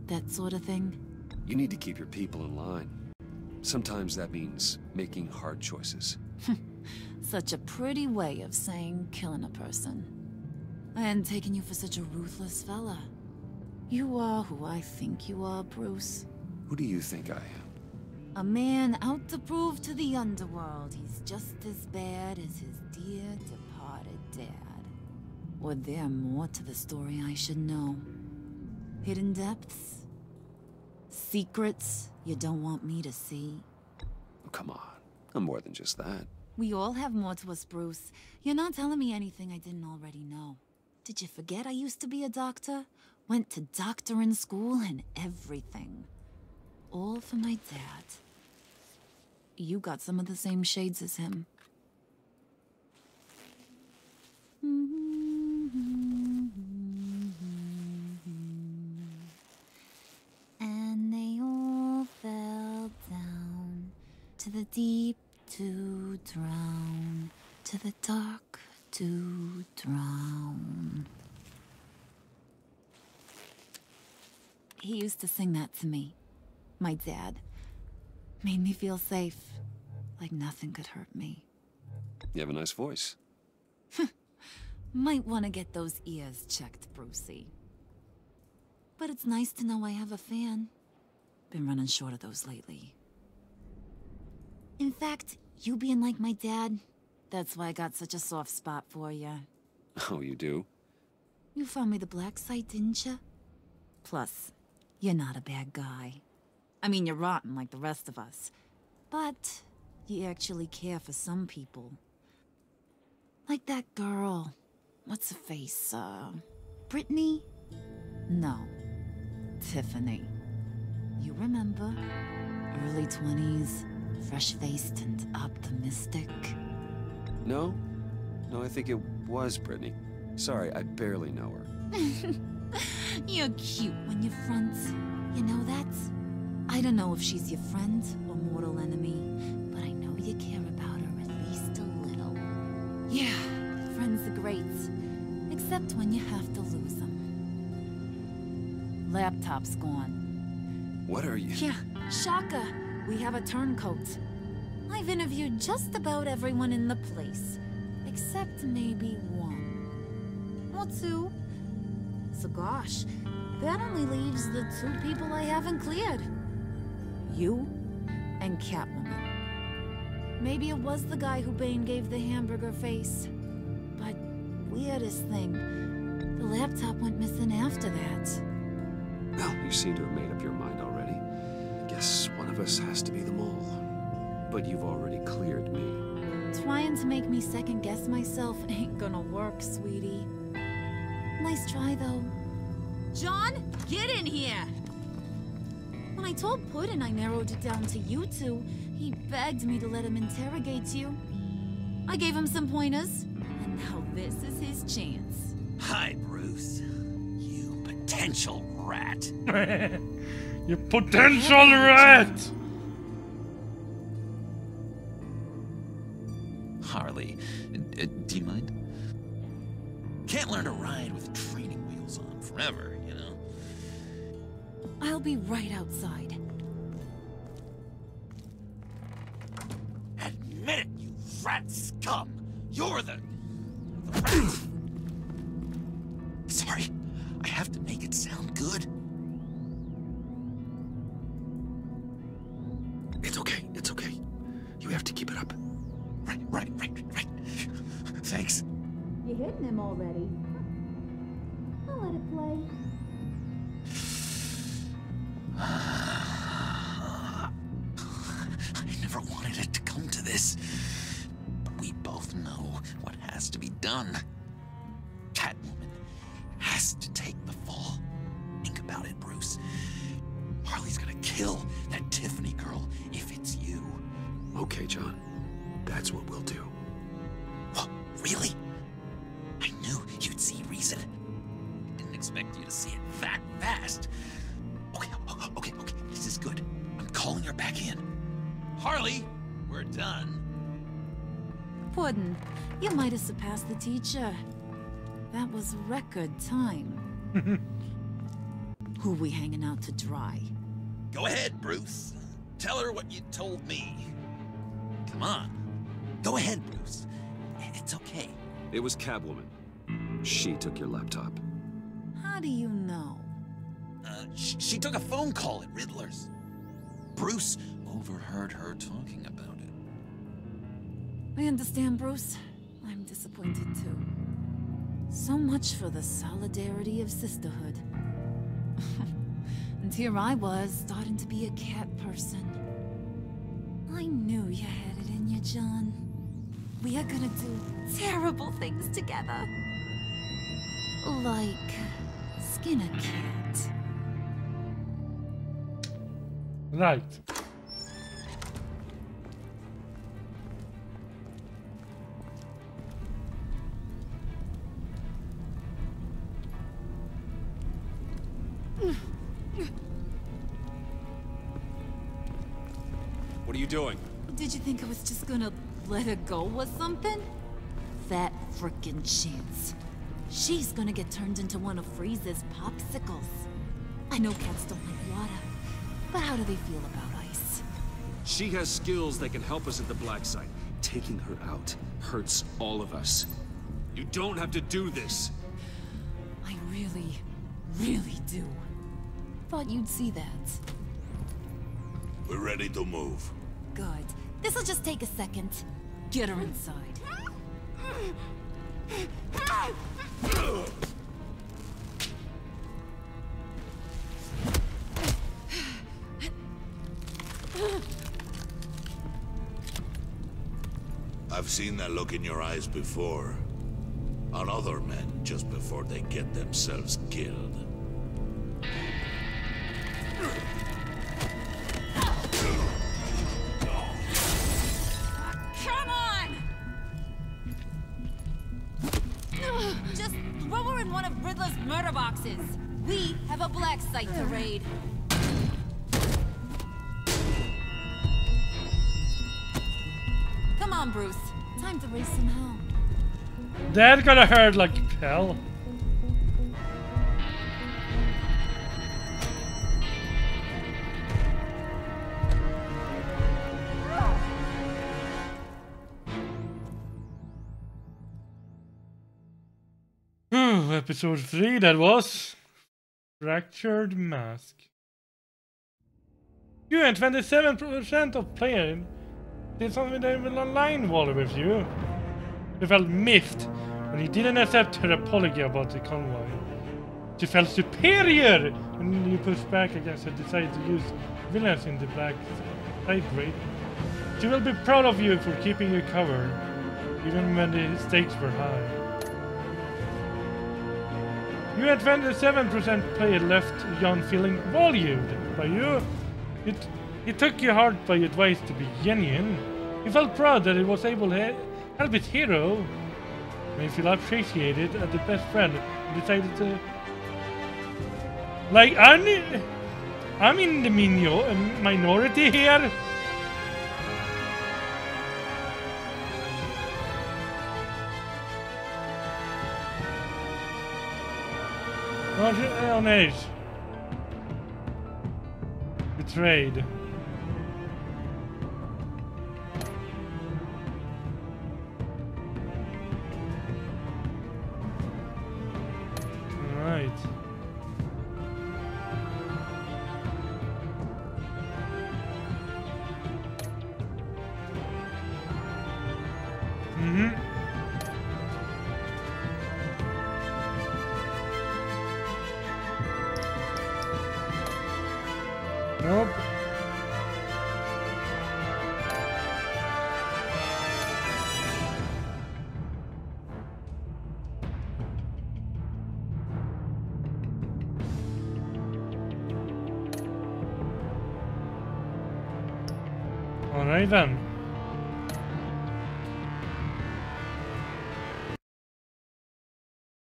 That sort of thing? You need to keep your people in line. Sometimes that means making hard choices. Such a pretty way of saying killing a person. I hadn't taken you for such a ruthless fella. You are who I think you are, Bruce. Who do you think I am? A man out to prove to the underworld he's just as bad as his dear departed dad. Or there more to the story I should know. Hidden depths? Secrets you don't want me to see? Oh, come on. I'm more than just that. We all have more to us, Bruce. You're not telling me anything I didn't already know. Did you forget I used to be a doctor? Went to doctoring school and everything. All for my dad. You got some of the same shades as him. And they all fell down to the deep to drown, to the dark to drown. He used to sing that to me. My dad. Made me feel safe. Like nothing could hurt me. You have a nice voice. Might want to get those ears checked, Brucey. But it's nice to know I have a fan. Been running short of those lately. In fact, you being like my dad, that's why I got such a soft spot for you. Oh, you do? You found me the black site, didn't you? Plus, you're not a bad guy. I mean, you're rotten like the rest of us. But you actually care for some people. Like that girl. What's her face? Brittany? No. Tiffany. You remember? Early 20s, fresh-faced and optimistic. No? No, I think it was Brittany. Sorry, I barely know her. You're cute when you front. You know that? I don't know if she's your friend or mortal enemy, but I know you care about her at least a little. Yeah, friends are great. Except when you have to lose them. Laptop's gone. What are you? Yeah, Shaka. We have a turncoat. I've interviewed just about everyone in the place. Except maybe one. Or two. So gosh, that only leaves the two people I haven't cleared. You and Catwoman. Maybe it was the guy who Bane gave the hamburger face. But weirdest thing, the laptop went missing after that. Well, you seem to have made up your mind already. I guess one of us has to be the mole. But you've already cleared me. Trying to make me second-guess myself ain't gonna work, sweetie. Nice try, though. John, get in here! When I told Puddin' I narrowed it down to you two, he begged me to let him interrogate you. I gave him some pointers, and now this is his chance. Hi, Bruce. You potential rat. You potential rat! Harley, do you mind? Can't learn to ride with training wheels on forever, you know? I'll be right outside. Admit it, you rat scum! You're the Sorry, I have to make it sound good. It's okay, it's okay. You have to keep it up. Right. Thanks. You're hitting him already. I'll let it play. I never wanted it to come to this. But we both know what has to be done. Catwoman has to take the fall. Think about it, Bruce. Harley's gonna kill that Tiffany girl if it's you. Okay, John. That's what we'll do. What? Really? I knew you'd see reason. Didn't expect you to see it that fast. Okay. This is good. I'm calling her back in. Harley, we're done. Puddin', you might have surpassed the teacher. That was record time. Who we hanging out to dry? Go ahead, Bruce. Tell her what you told me. Come on. Go ahead, Bruce. It's okay. It was Catwoman. She took your laptop. How do you know? She took a phone call at Riddler's. Bruce overheard her talking about it. I understand, Bruce. I'm disappointed too. So much for the solidarity of sisterhood. And here I was, starting to be a cat person. I knew you had it in you, John. We are gonna do terrible things together. Like skin a cat. Right. What are you doing? Did you think I was just gonna let her go or something? That frickin' chance. She's gonna get turned into one of Freeze's popsicles. I know cats don't like water, but how do they feel about ice? She has skills that can help us at the black site. Taking her out hurts all of us. You don't have to do this. I really, really do. Thought you'd see that. We're ready to move. Good. This'll just take a second. Get her inside. I've seen that look in your eyes before. On other men, just before they get themselves killed. Come on! Just throw her in one of Riddler's murder boxes. We have a black site to raid. Come on, Bruce. Time to raise some hell. That gonna hurt like hell. Episode 3, that was Fractured Mask. You and 27% of players did something that will online wall with you. You felt miffed when you didn't accept her apology about the convoy. She felt superior when you pushed back against her desire to use villains in the black side raid. She will be proud of you for keeping you covered, even when the stakes were high. You and 27% player left John feeling valued by you. It took your heart by advice to be genuine. He felt proud that he was able to help his hero. And he felt appreciated as the best friend and decided to... Like, I'm in the minority here. On edge. Betrayed. Right. Nope. Alright then.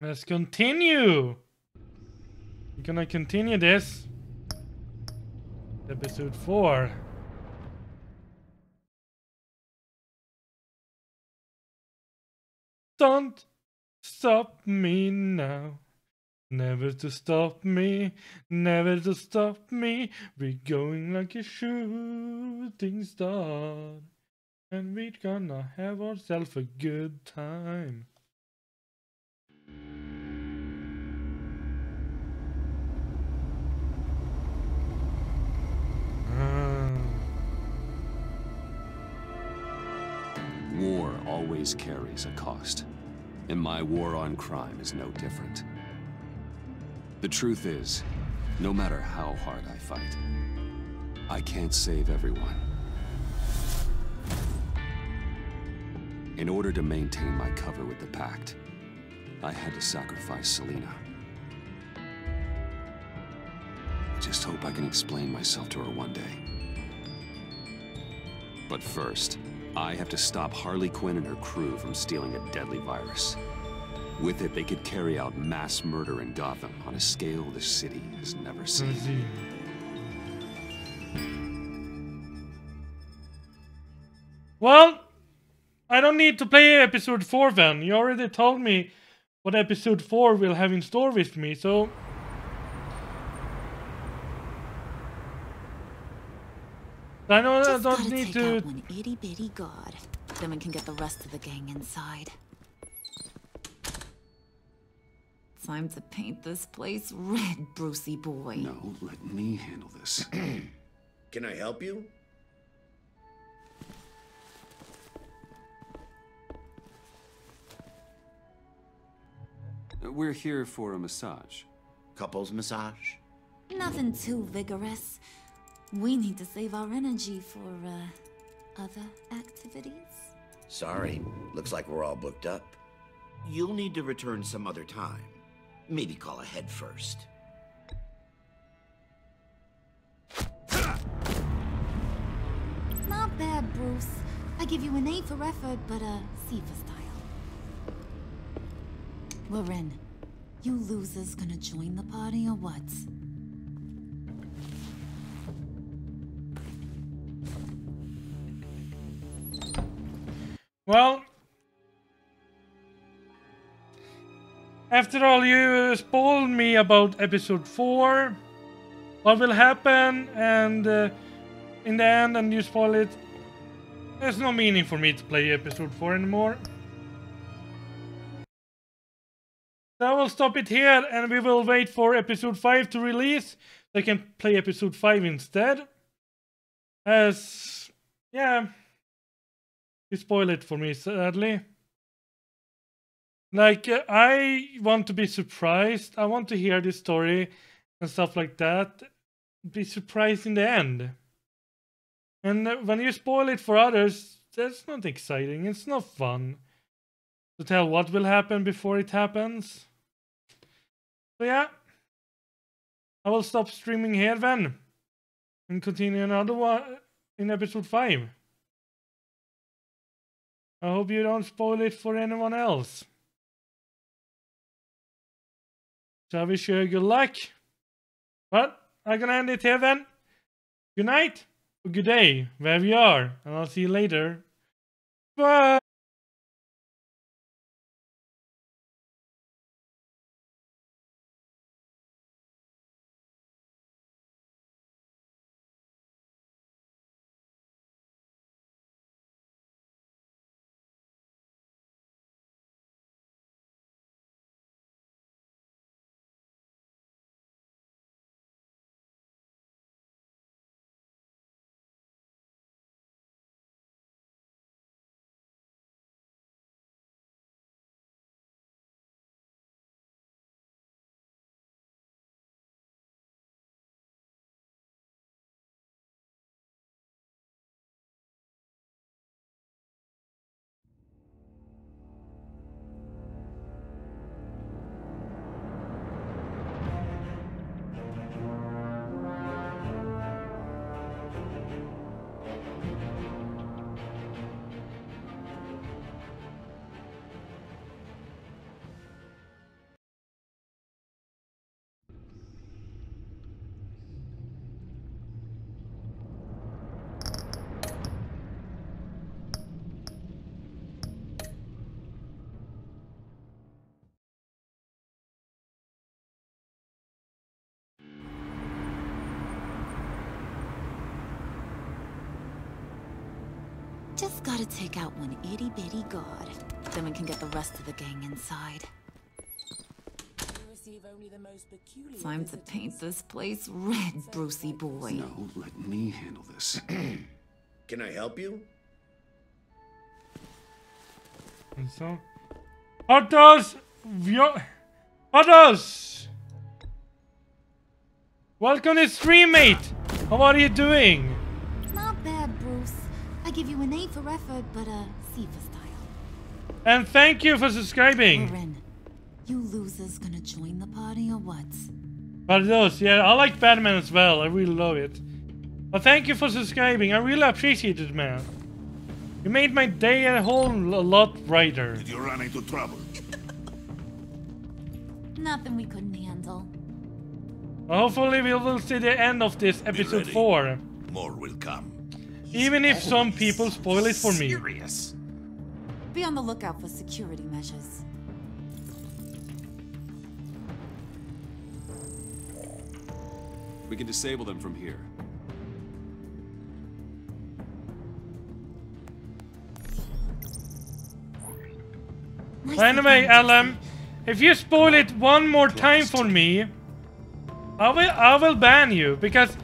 Let's continue. We're gonna continue this. Episode 4. Don't stop me now. Never to stop me, never to stop me. We're going like a shooting star. And we're gonna have ourselves a good time. War always carries a cost, and my war on crime is no different. The truth is, no matter how hard I fight, I can't save everyone. In order to maintain my cover with the Pact, I had to sacrifice Selena. I just hope I can explain myself to her one day. But first, I have to stop Harley Quinn and her crew from stealing a deadly virus. With it, they could carry out mass murder in Gotham on a scale the city has never seen. Well, I don't need to play episode 4 then. You already told me what episode 4 will have in store with me, so... I know I don't need to... Out one itty bitty god. Then we can get the rest of the gang inside. Time to paint this place red, Brucey boy. No, let me handle this. Can I help you? We're here for a massage. Couples massage? Nothing too vigorous. We need to save our energy for, other activities. Sorry, looks like we're all booked up. You'll need to return some other time. Maybe call ahead first. Not bad, Bruce. I give you an A for effort, but a C for style. We're in. You losers gonna join the party or what? Well, after all, you spoiled me about episode 4, what will happen, and in the end, and you spoil it. There's no meaning for me to play episode 4 anymore. So I will stop it here, and we will wait for episode 5 to release, so I can play episode 5 instead. As, yeah, you spoil it for me, sadly. Like, I want to be surprised. I want to hear this story and stuff like that. Be surprised in the end. And when you spoil it for others, that's not exciting. It's not fun to tell what will happen before it happens. So yeah, I will stop streaming here then. And continue another one in episode 5. I hope you don't spoil it for anyone else. So I wish you good luck. But I'm gonna end it here then. Good night or good day, wherever you are, and I'll see you later. Bye! Just gotta take out one itty-bitty god. Then we can get the rest of the gang inside. Time to paint this place red, Brucey boy. No, let me handle this. Can I help you? And so, Others! Others! Welcome to stream, mate! How are you doing? Not bad, Bruce. I give you an A for effort, but C for style. And thank you for subscribing. Oren, you losers gonna join the party or what? But those, yeah, I like Batman as well. I really love it. But thank you for subscribing. I really appreciate it, man. You made my day a whole lot brighter. Did you run into trouble? Nothing we couldn't handle. Well, hopefully we will see the end of this episode 4. More will come. Even if some people spoil it for me. Serious. Be on the lookout for security measures. We can disable them from here. Anyway, LM, if you spoil it one more time for me, I will ban you because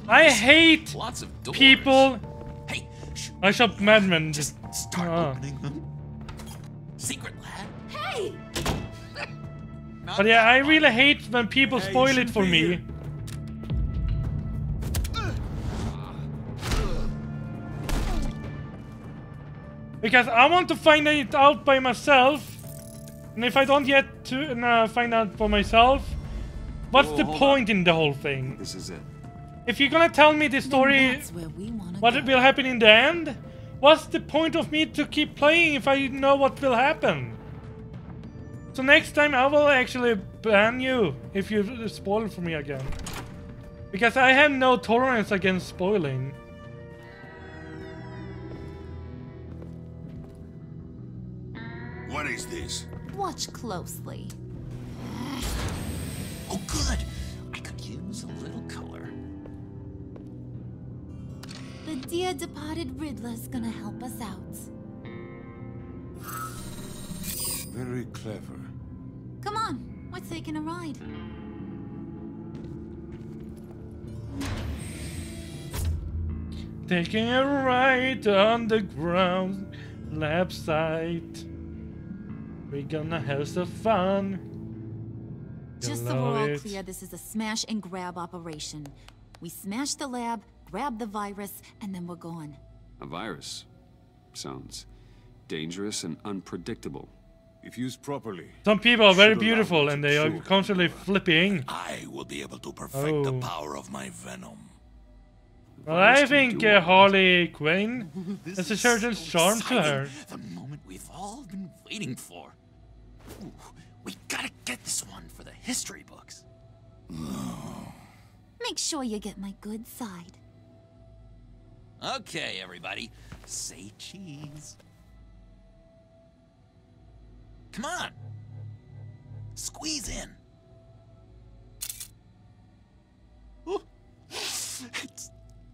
I hate people. I shop Madman. Just start opening them. Secret lab. Hey! But yeah, I really hate when people spoil it for me. Because I want to find it out by myself, and if I don't yet find out for myself, what's the point in the whole thing? This is it. If you're gonna tell me the story, what will happen in the end, what's the point of me to keep playing if I know what will happen? So next time I will actually ban you if you spoil for me again. Because I have no tolerance against spoiling. What is this? Watch closely. Oh, good. I could use a little color. The dear departed Riddler's gonna help us out. Very clever. Come on, we're taking a ride. Taking a ride on the ground lab site. We're gonna have some fun. Just so we're all clear, this is a smash and grab operation. We smash the lab, grab the virus, and then we're gone. A virus? Sounds dangerous and unpredictable. If used properly. Some people are very beautiful and they are constantly flipping. I will be able to perfect the power of my venom. Well, I think Harley Quinn has a certain charm to her. The moment we've all been waiting for. Ooh, we gotta get this one for the history books. Make sure you get my good side. Okay, everybody, say cheese. Come on, squeeze in. Ooh.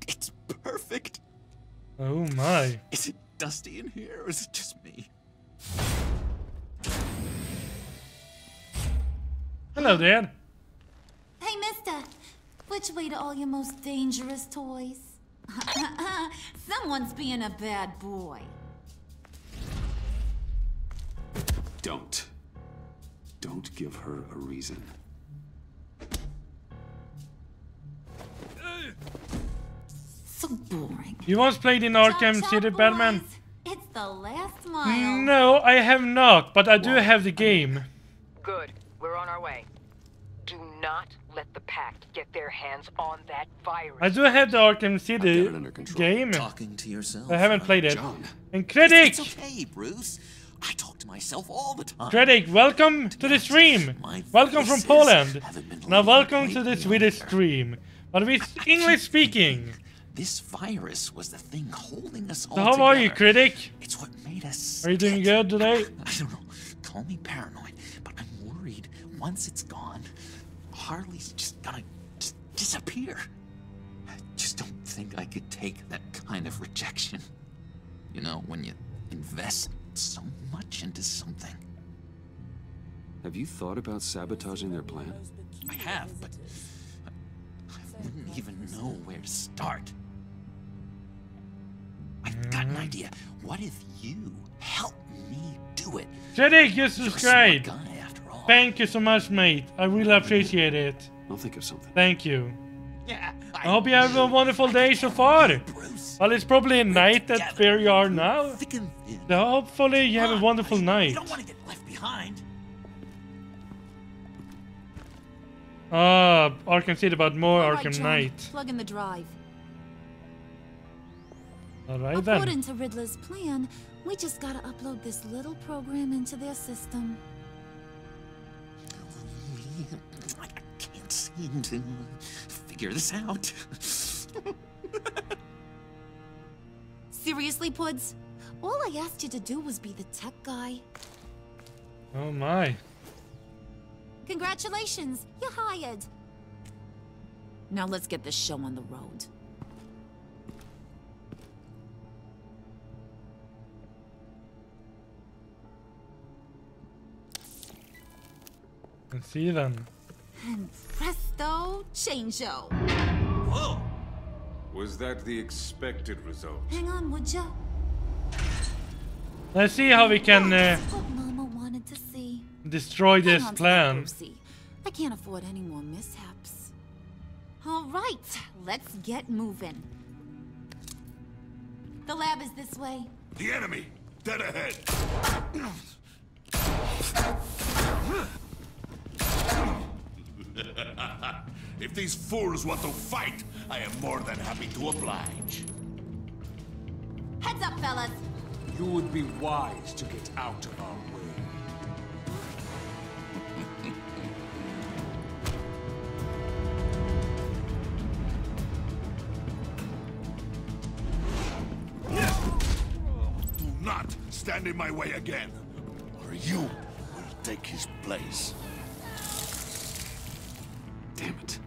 It's perfect. Oh my. Is it dusty in here, or is it just me? Hello, Dad. Hey, mister. Which way to all your most dangerous toys? Someone's being a bad boy. Don't give her a reason. So boring. You once played in Arkham City, Batman? It's the last mile. No, I have not, but I do have the game. Good. We're on our way. Do not let the Pact get their hands on that virus. I do have the Arkham City game. Talking to yourself. I haven't played it. John. And Critic! It's okay, Bruce. I talk to myself all the time. Critic, welcome to the stream. Welcome from Poland. Now welcome to the Swedish stream. But with English speaking. This virus was the thing holding us all So how together. are you, Critic? It's what made us. Are you doing good today? I don't know. Call me paranoid, but I'm worried once it's gone, Harley's just gonna disappear. I just don't think I could take that kind of rejection. You know, when you invest so much into something. Have you thought about sabotaging their plan? I have, but I wouldn't even know where to start. I've got an idea. What if you help me do it? Jeddick, you subscribed. Thank you so much, mate. I really appreciate it. I'll think of something. Thank you. Yeah, I hope you have a wonderful day so far. Well, it's probably night at where you are now. So hopefully you have a wonderful night. You don't want to get left behind. Arkham City, but more Arkham John, Knight. Plug in the drive. Alright According then. to Riddler's plan, we just gotta upload this little program into their system. I can't seem to figure this out. Seriously, Puds? All I asked you to do was be the tech guy. Oh my. Congratulations, you're hired. Now let's get this show on the road. Let's see then. And presto, changeo. Whoa! Was that the expected result? Hang on, would ya? Let's see how we can What Mama wanted to see. destroy Hang this on to that, plan. Brucey. I can't afford any more mishaps. All right, let's get moving. The lab is this way. The enemy! Dead ahead! If these fools want to fight, I am more than happy to oblige. Heads up, fellas. You would be wise to get out of our way. Do not stand in my way again, or you will take his place. Damn it.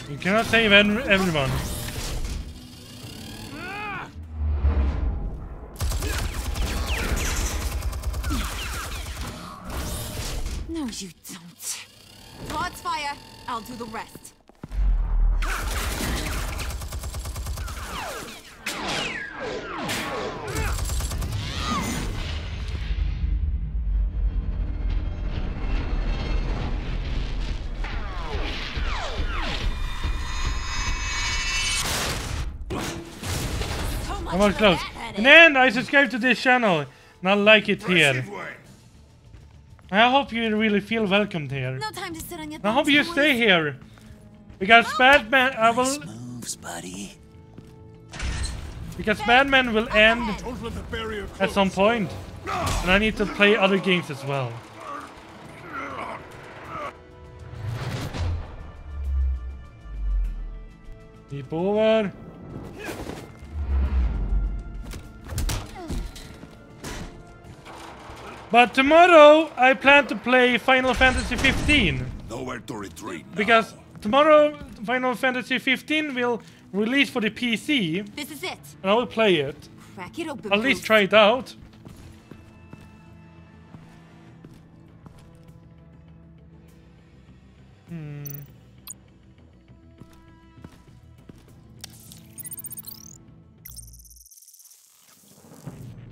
You cannot save everyone. No, you don't. God's fire. I'll do the rest. I'm not close. And then I subscribe to this channel and I like it here. I hope you really feel welcomed here. No time to sit on your I hope you stay here. Because Batman, I will. Moves, buddy. Because Batman will end at some point, and I need to play other games as well. Keep over. But tomorrow I plan to play Final Fantasy 15. Nowhere to retreat. Because tomorrow Final Fantasy 15 will release for the PC. This is it. And I will play it. Crack it open. At least try it out.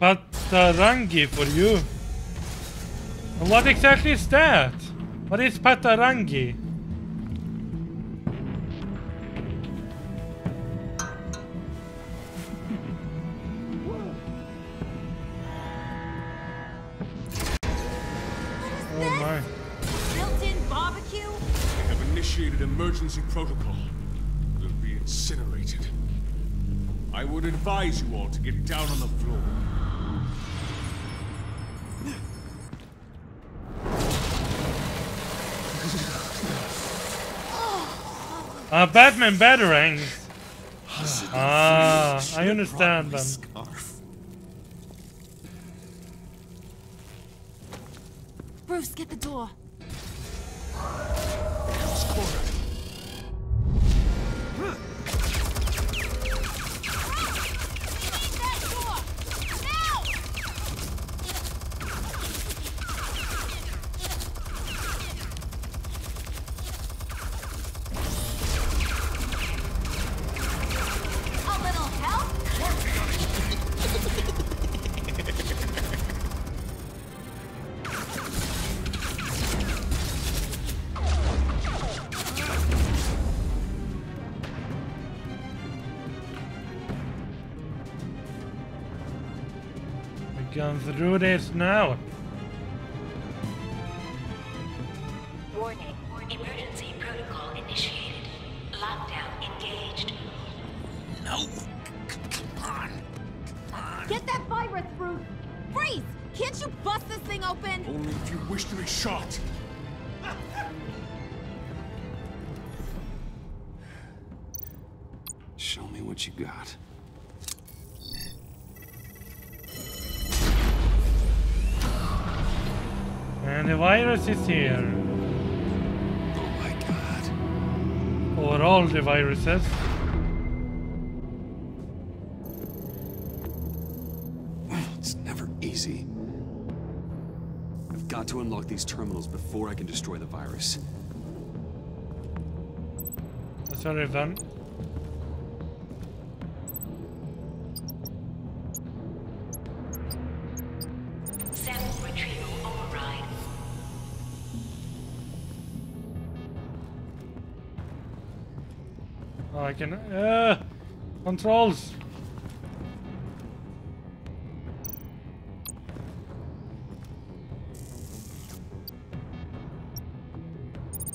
Patarangi for you. And what exactly is that? What is Patarangi? Oh my. Built-in barbecue? We have initiated emergency protocol. We'll be incinerated. I would advise you all to get down on the floor. Batman Batarangs. I understand them. Bruce, get the door. Gone through this now. Warning. Emergency protocol initiated. Lockdown engaged. No. Come on. Get that virus, Bruce! Freeze! Can't you bust this thing open? Only if you wish to be shot. Show me what you got. And the virus is here. Oh my god. Or all the viruses. It's never easy. I've got to unlock these terminals before I can destroy the virus. That's very fun. Sample retrieval override. Oh, I can. Controls.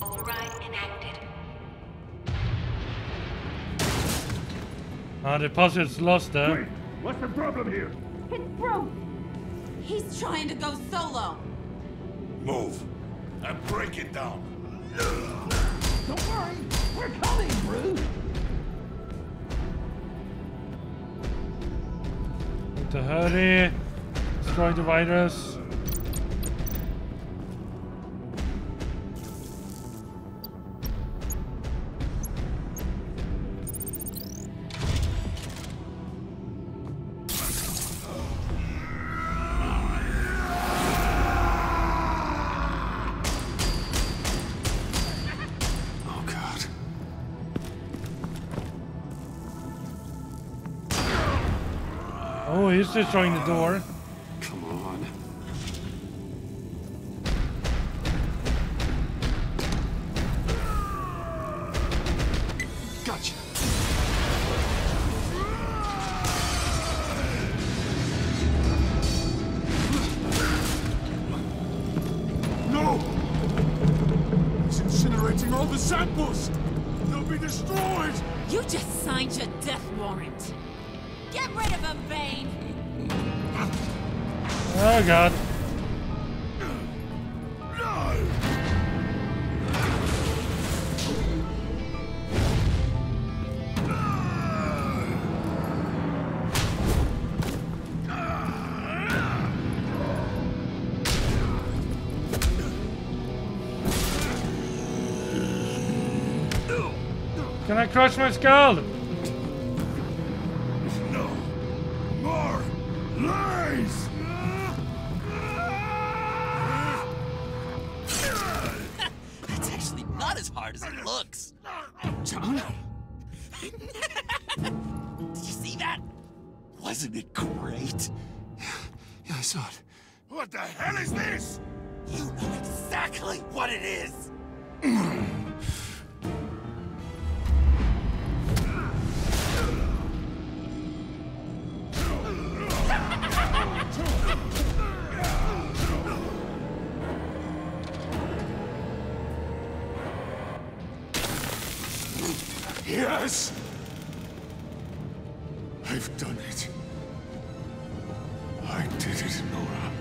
Override enacted. Ah, the puzzle's lost there. Wait, what's the problem here? It's Bruce! He's trying to go solo. Move and break it down. Don't worry. We're coming, Bruce. Need to hurry. Destroy the virus. Oh god. Oh, he's destroying the door. Come on. Gotcha. No! It's incinerating all the samples! They'll be destroyed! You just signed your death warrant. Get rid of him, Bane! Oh god. Can I crush my skull? No! More! Lies! It's actually not as hard as it looks. John? Did you see that? Wasn't it great? Yeah, I saw it. What the hell is this? You know exactly what it is. Yes! I've done it. I did it, Nora.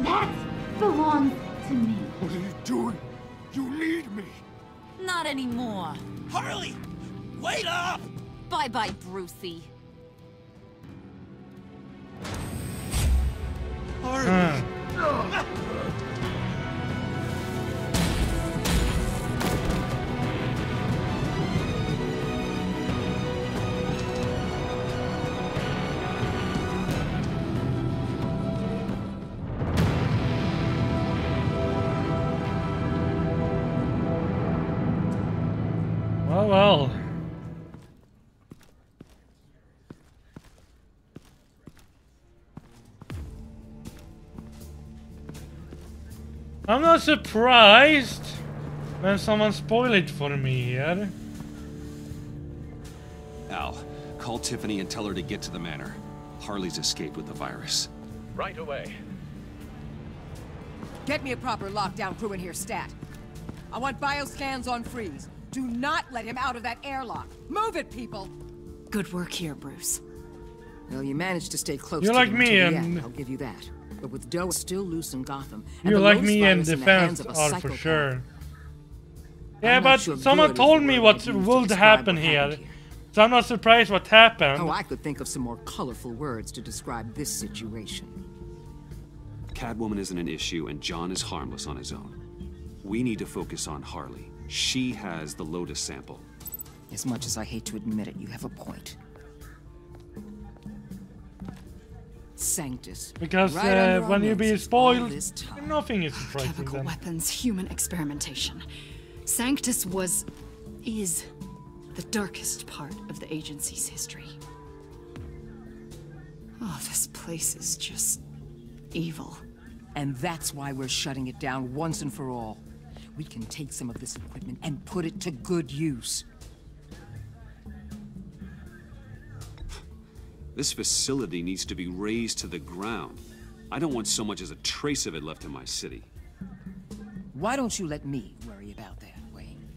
That belongs to me. What are you doing? You need me. Not anymore. Harley! Wait up! Bye-bye, Brucey. Harley! Oh well. I'm not surprised when someone spoiled it for me here. Al, call Tiffany and tell her to get to the manor. Harley's escaped with the virus. Right away. Get me a proper lockdown crew in here, stat. I want bioscans on freeze. Do not let him out of that airlock. Move it, people! Good work here, Bruce. Well, you managed to stay close You're to like them me till the and- end, I'll give you that. But with Doe still loose in Gotham, You the like Lotus me and virus in the hands defense of a are for psychopath, sure. Yeah, I'm but not sure someone good is told the me word what I'd use to would describe happen what here. happened So I'm not surprised what happened. Oh, I could think of some more colorful words to describe this situation. Catwoman isn't an issue and John is harmless on his own. We need to focus on Harley. She has the Lotus sample. As much as I hate to admit it, you have a point. Sanctus. Because right under our when you be noses spoiled, all this time. nothing is surprising Chemical then. weapons, human experimentation. Sanctus is the darkest part of the agency's history. Oh, this place is just evil. And that's why we're shutting it down once and for all. We can take some of this equipment and put it to good use. This facility needs to be razed to the ground. I don't want so much as a trace of it left in my city. Why don't you let me worry about that, Wayne?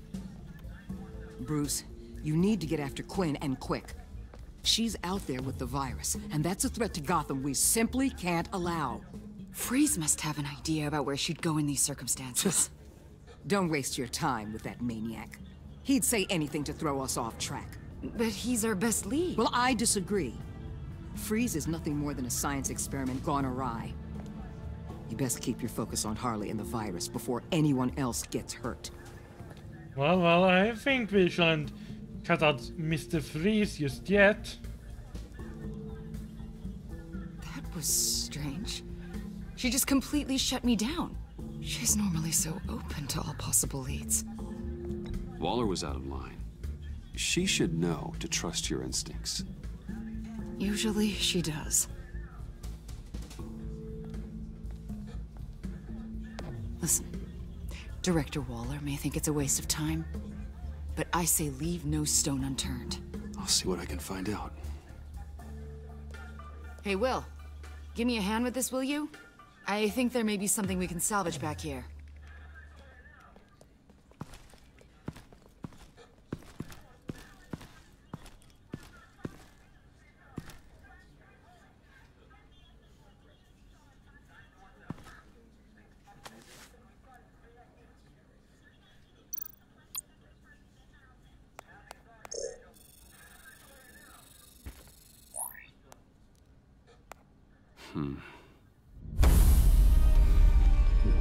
Bruce, you need to get after Quinn, and quick. She's out there with the virus, and that's a threat to Gotham we simply can't allow. Freeze must have an idea about where she'd go in these circumstances. Don't waste your time with that maniac. He'd say anything to throw us off track. But he's our best lead. Well, I disagree. Freeze is nothing more than a science experiment gone awry. You best keep your focus on Harley and the virus before anyone else gets hurt. Well, I think we shouldn't cut out Mr. Freeze just yet. That was strange. She just completely shut me down. She's normally so open to all possible leads. Waller was out of line. She should know to trust your instincts. Usually she does. Listen, Director Waller may think it's a waste of time, but I say leave no stone unturned. I'll see what I can find out. Hey, Will, give me a hand with this, will you? I think there may be something we can salvage back here.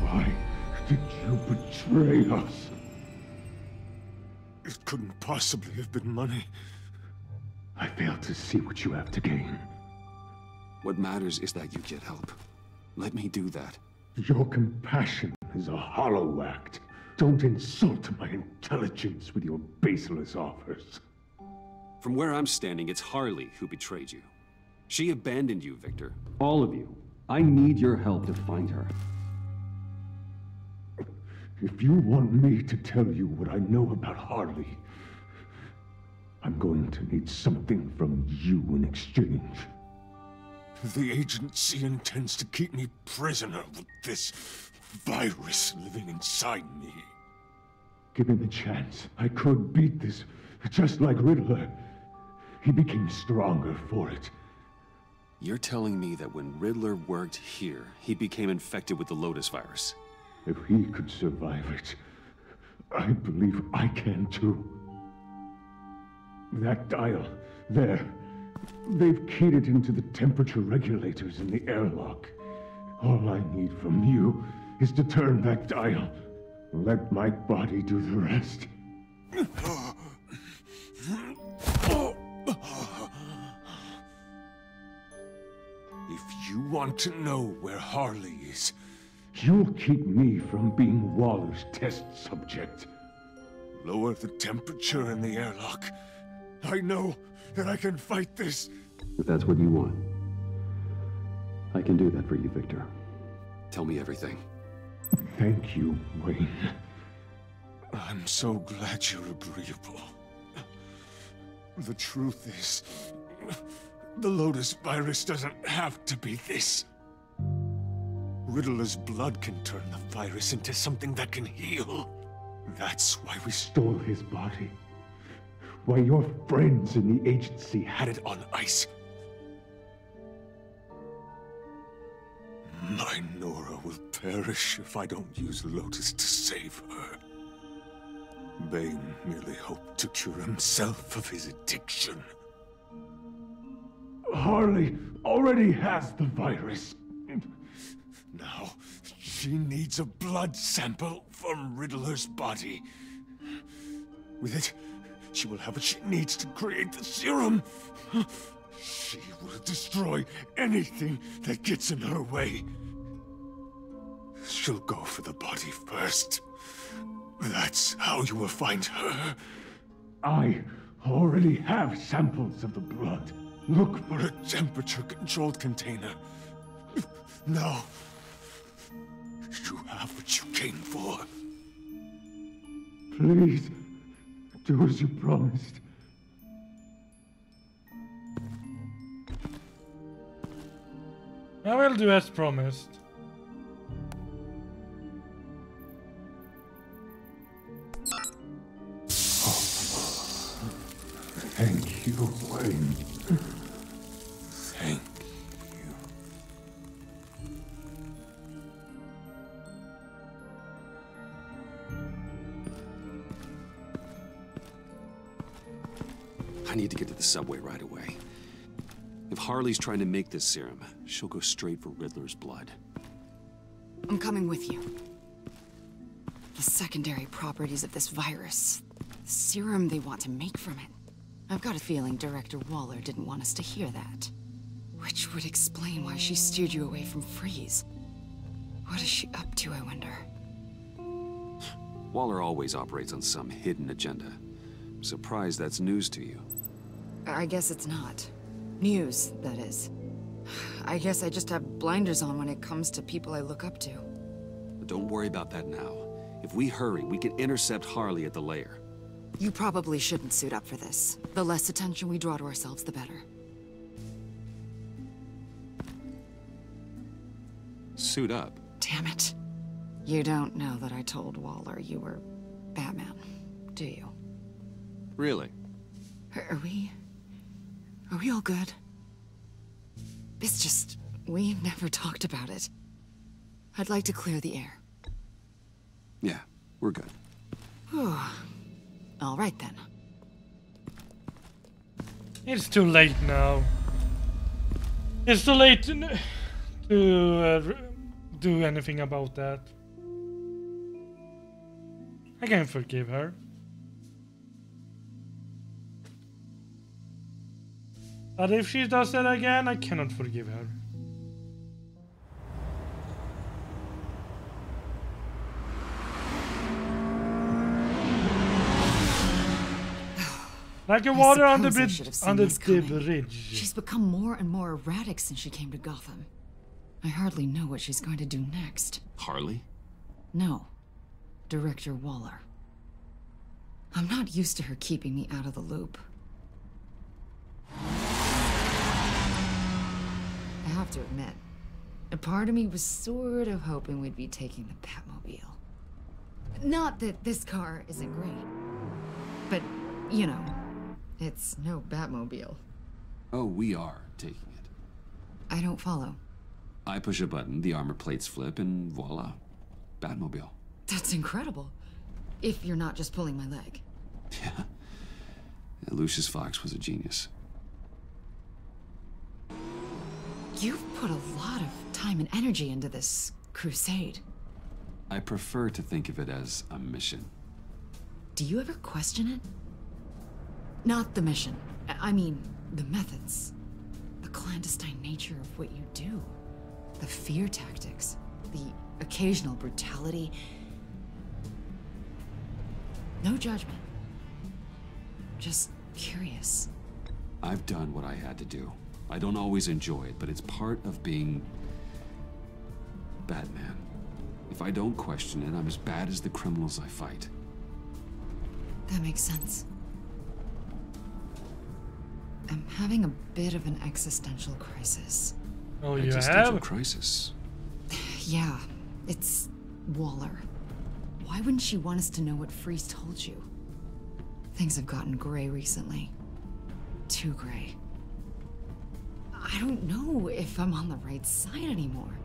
Why did you betray us? It couldn't possibly have been money. I fail to see what you have to gain. What matters is that you get help. Let me do that. Your compassion is a hollow act. Don't insult my intelligence with your baseless offers. From where I'm standing, it's Harley who betrayed you. She abandoned you, Victor. All of you. I need your help to find her. If you want me to tell you what I know about Harley, I'm going to need something from you in exchange. The agency intends to keep me prisoner with this virus living inside me. Given the chance, I could beat this, just like Riddler. He became stronger for it. You're telling me that when Riddler worked here, he became infected with the Lotus virus? If he could survive it, I believe I can too. That dial, there. They've keyed it into the temperature regulators in the airlock. All I need from you is to turn that dial. Let my body do the rest. If you want to know where Harley is, You'll keep me from being Waller's test subject. Lower the temperature in the airlock. I know that I can fight this. If that's what you want, I can do that for you, Victor. Tell me everything. Thank you, Wayne. I'm so glad you're agreeable. The truth is, the Lotus virus doesn't have to be this. Riddler's blood can turn the virus into something that can heal. That's why we stole his body. Why your friends in the agency had it on ice. My Nora will perish if I don't use Lotus to save her. Bane merely hoped to cure himself of his addiction. Harley already has the virus. Now, she needs a blood sample from Riddler's body. With it, she will have what she needs to create the serum. She will destroy anything that gets in her way. She'll go for the body first. That's how you will find her. I already have samples of the blood. Look for a temperature-controlled container. Now, you have what you came for. Please, do as you promised. I will do as promised. Thank you, Wayne. Thank you. I need to get to the subway right away. If Harley's trying to make this serum, she'll go straight for Riddler's blood. I'm coming with you. The secondary properties of this virus. The serum they want to make from it. I've got a feeling Director Waller didn't want us to hear that. Which would explain why she steered you away from Freeze. What is she up to, I wonder? Waller always operates on some hidden agenda. I'm surprised that's news to you. I guess it's not. News, that is. I guess I just have blinders on when it comes to people I look up to. But don't worry about that now. If we hurry, we can intercept Harley at the lair. You probably shouldn't suit up for this. The less attention we draw to ourselves, the better. Suit up? Damn it. You don't know that I told Waller you were Batman, do you? Really? Are we all good? It's just, we never talked about it. I'd like to clear the air. Yeah, we're good. Whew. All right then. It's too late now. It's too late to do anything about that. I can forgive her. But if she does that again, I cannot forgive her. Like a water on the bridge. She's become more and more erratic since she came to Gotham. I hardly know what she's going to do next. Harley? No. Director Waller. I'm not used to her keeping me out of the loop. I have to admit, a part of me was sort of hoping we'd be taking the Batmobile. Not that this car isn't great, but, you know, it's no Batmobile. Oh, we are taking it. I don't follow. I push a button, the armor plates flip, and voila. Batmobile. That's incredible. If you're not just pulling my leg. Yeah. Lucius Fox was a genius. You've put a lot of time and energy into this crusade. I prefer to think of it as a mission. Do you ever question it? Not the mission. I mean, the methods. The clandestine nature of what you do. The fear tactics. The occasional brutality. No judgment. Just curious. I've done what I had to do. I don't always enjoy it, but it's part of being Batman. If I don't question it, I'm as bad as the criminals I fight. That makes sense. I'm having a bit of an existential crisis. Oh, you Existential have? crisis? Yeah, it's Waller. Why wouldn't she want us to know what Freeze told you? Things have gotten gray recently. Too gray. I don't know if I'm on the right side anymore.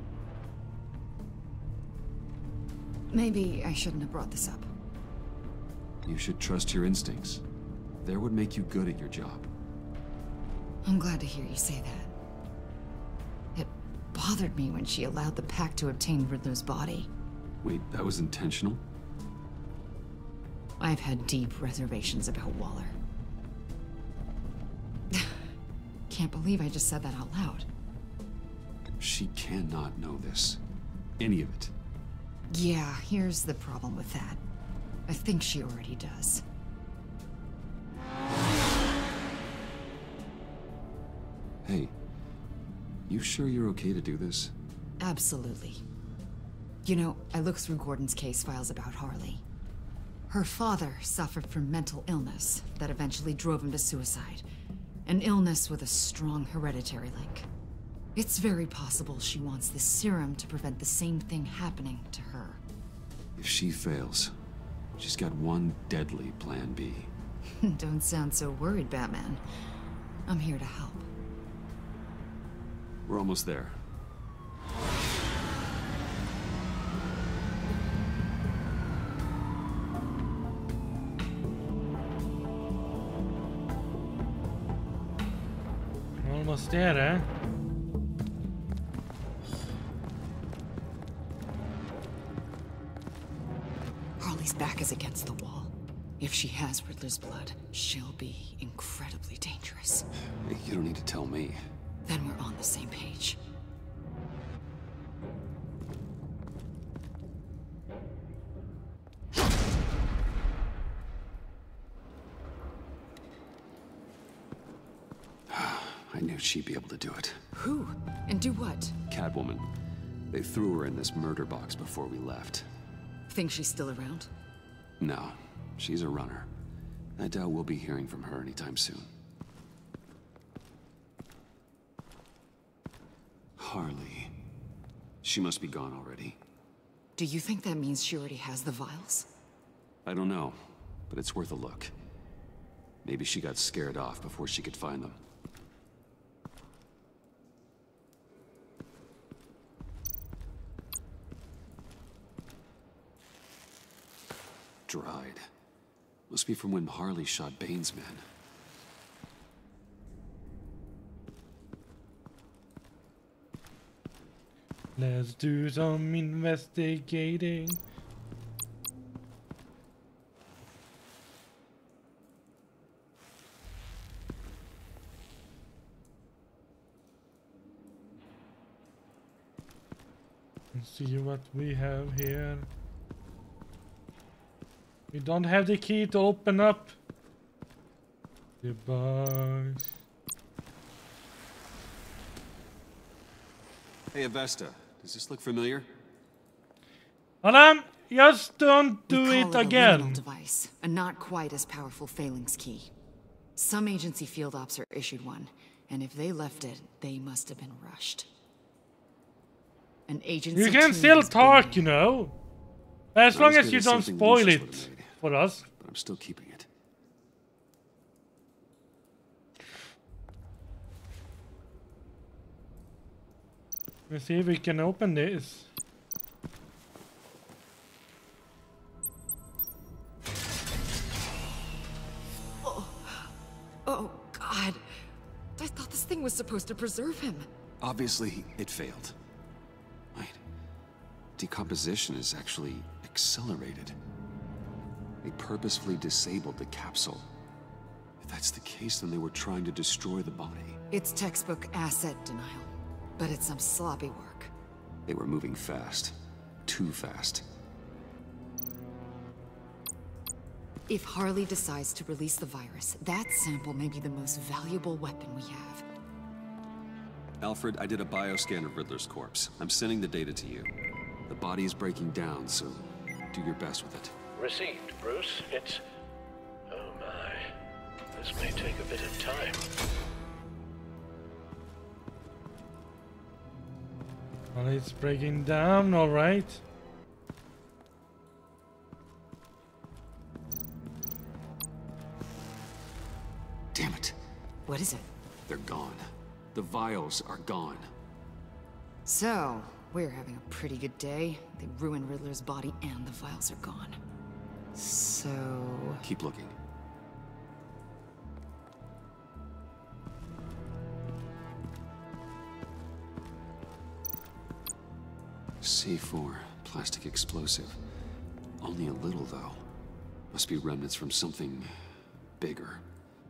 Maybe I shouldn't have brought this up. You should trust your instincts. They're what make you good at your job. I'm glad to hear you say that. It bothered me when she allowed the pack to obtain Riddler's body. Wait, that was intentional? I've had deep reservations about Waller. Can't believe I just said that out loud. She cannot know this. Any of it. Yeah, here's the problem with that. I think she already does. Hey, you sure you're okay to do this? Absolutely. You know, I looked through Gordon's case files about Harley. Her father suffered from mental illness that eventually drove him to suicide. An illness with a strong hereditary link. It's very possible she wants this serum to prevent the same thing happening to her. If she fails, she's got one deadly plan B. Don't sound so worried, Batman. I'm here to help. We're almost there. Almost there, eh? Harley's back is against the wall. If she has Riddler's blood, she'll be incredibly dangerous. You don't need to tell me. Then we're on the same page. I knew she'd be able to do it. Who? And do what? Catwoman. They threw her in this murder box before we left. Think she's still around? No, she's a runner. I doubt we'll be hearing from her anytime soon. Harley. She must be gone already. Do you think that means she already has the vials? I don't know, but it's worth a look. Maybe she got scared off before she could find them. Dried. Must be from when Harley shot Bane's men. Let's do some investigating. Let's see what we have here. We don't have the key to open up the box. Hey, Avesta. Does this look familiar? Adam, just don't do We it call a again. liminal device, a not quite as powerful phalanx key. Some agency field ops are issued one, and if they left it, they must have been rushed. An agency You can team still has been talk, there. you know. As Not long as as good you as don't something spoil Lucius it would've made, for us. but I'm still keeping it. Let's see if we can open this. Oh, God. I thought this thing was supposed to preserve him. Obviously, it failed. Wait. Decomposition is actually accelerated. They purposefully disabled the capsule. If that's the case, then they were trying to destroy the body. It's textbook asset denial, but it's some sloppy work. They were moving fast. Too fast. If Harley decides to release the virus, that sample may be the most valuable weapon we have. Alfred, I did a bioscan of Riddler's corpse. I'm sending the data to you. The body is breaking down, so do your best with it. Received, Bruce. It's... oh my. This may take a bit of time. Well, it's breaking down, alright. Damn it. What is it? They're gone. The vials are gone. So, we're having a pretty good day. They ruined Riddler's body and the vials are gone. So... Keep looking. C4, plastic explosive. Only a little, though. Must be remnants from something bigger.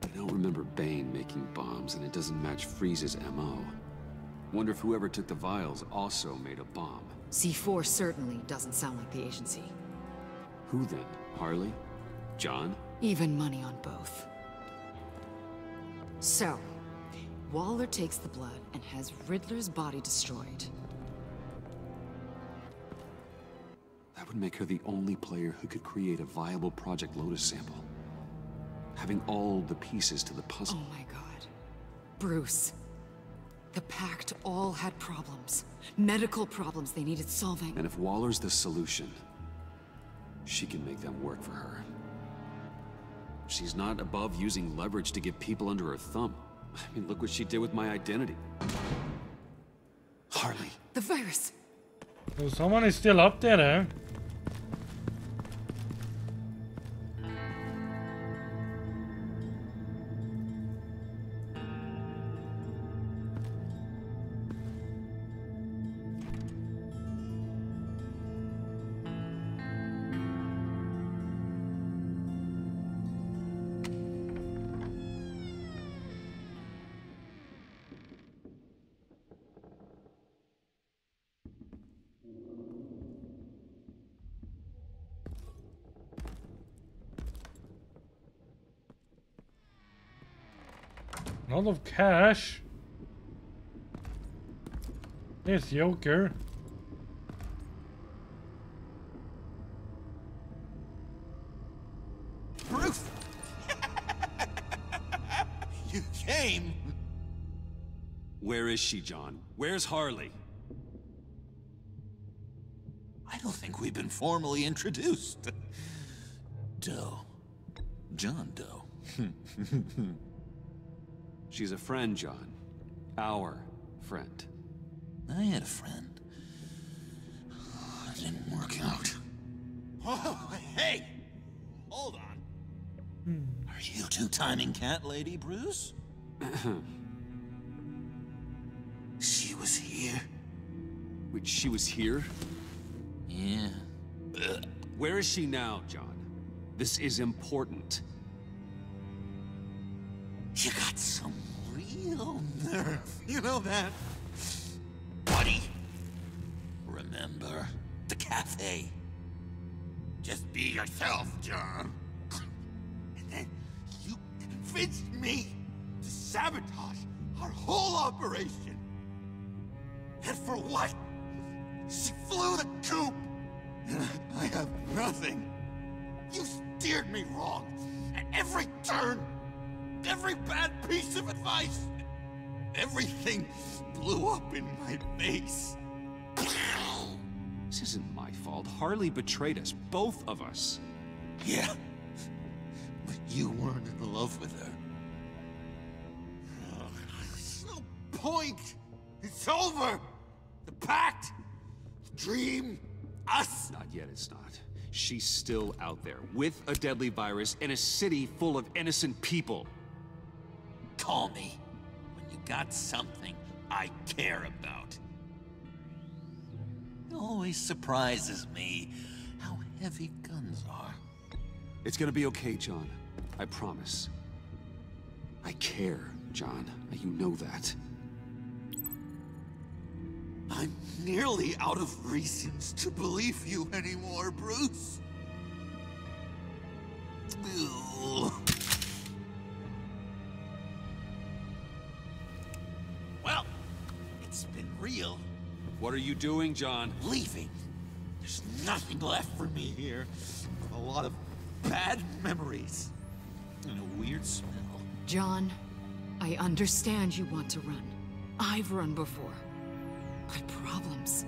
I don't remember Bane making bombs, and it doesn't match Freeze's MO. Wonder if whoever took the vials also made a bomb. C4 certainly doesn't sound like the agency. Who then? Harley? John? Even money on both. So, Waller takes the blood and has Riddler's body destroyed. That would make her the only player who could create a viable Project Lotus sample. Having all the pieces to the puzzle. Oh my god. Bruce. The Pact all had problems. Medical problems they needed solving. And if Waller's the solution, she can make them work for her. She's not above using leverage to get people under her thumb. I mean, look what she did with my identity. Harley. The virus. So someone is still up there, eh? A lot of cash. This Joker. Bruce! You came! Where is she, John? Where's Harley? I don't think we've been formally introduced. Doe. John Doe. She's a friend, John. Our friend. I had a friend. It didn't work out. Oh, hey! Hold on. Are you two-timing cat lady, Bruce? She was here. Wait, she was here? Yeah. Where is she now, John? This is important. You got some real nerve, you know that? Buddy! Remember the cafe? Just be yourself, John. And then you convinced me to sabotage our whole operation. And for what? She flew the coop! And I have nothing. You steered me wrong at every turn. Every bad piece of advice. Everything blew up in my face. This isn't my fault. Harley betrayed us, both of us. Yeah, but you weren't in love with her. There's no point. It's over. The pact, the dream, us. Not yet, it's not. She's still out there, with a deadly virus in a city full of innocent people. Call me when you got something I care about. It always surprises me how heavy guns are. It's gonna be okay, John. I promise. I care, John. You know that. I'm nearly out of reasons to believe you anymore, Bruce. Well, it's been real. What are you doing, John? Leaving. There's nothing left for me here. A lot of bad memories. And a weird smell. John, I understand you want to run. I've run before. But problems,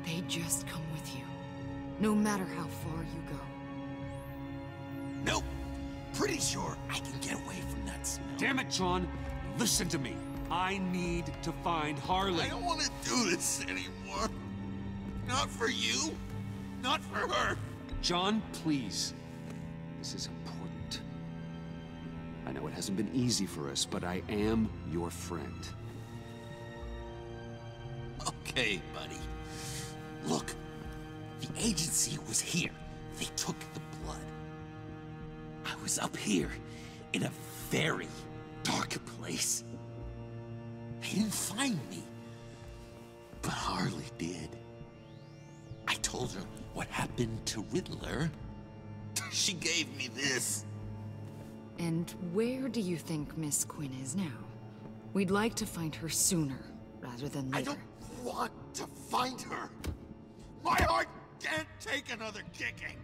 they just come with you. No matter how far you go. Nope. Pretty sure I can get away from that smell. Damn it, John. Listen to me. I need to find Harley. I don't want to do this anymore. Not for you. Not for her. John, please. This is important. I know it hasn't been easy for us, but I am your friend. Okay, buddy. Look, the agency was here. They took the blood. I was up here in a very dark place. They didn't find me, but Harley did. I told her what happened to Riddler. She gave me this. And where do you think Miss Quinn is now? We'd like to find her sooner, rather than later. I don't want to find her. My heart can't take another kicking.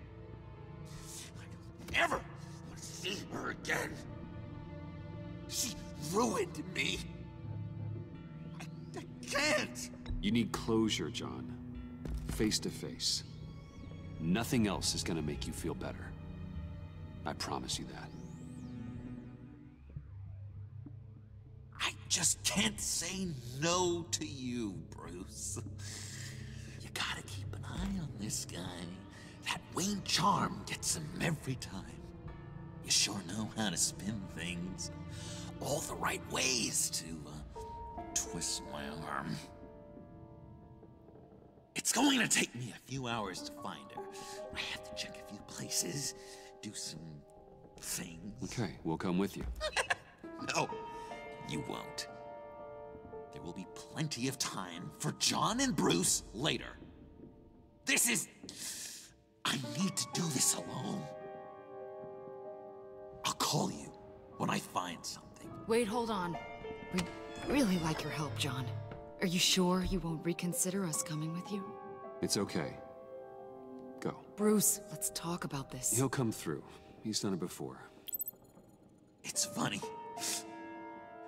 I don't ever want to see her again. She ruined me. I can't. You need closure, John. Face to face. Nothing else is gonna make you feel better. I promise you that. I just can't say no to you, Bruce. You gotta keep an eye on this guy. That Wayne charm gets him every time. You sure know how to spin things. All the right ways to twist my arm. It's going to take me a few hours to find her. I have to check a few places, do some things. Okay, we'll come with you. No, you won't. There will be plenty of time for John and Bruce later. This is... I need to do this alone. I'll call you when I find something. Wait, hold on. We'd really like your help, John. Are you sure you won't reconsider us coming with you? It's okay. Go. Bruce, let's talk about this. He'll come through. He's done it before. It's funny.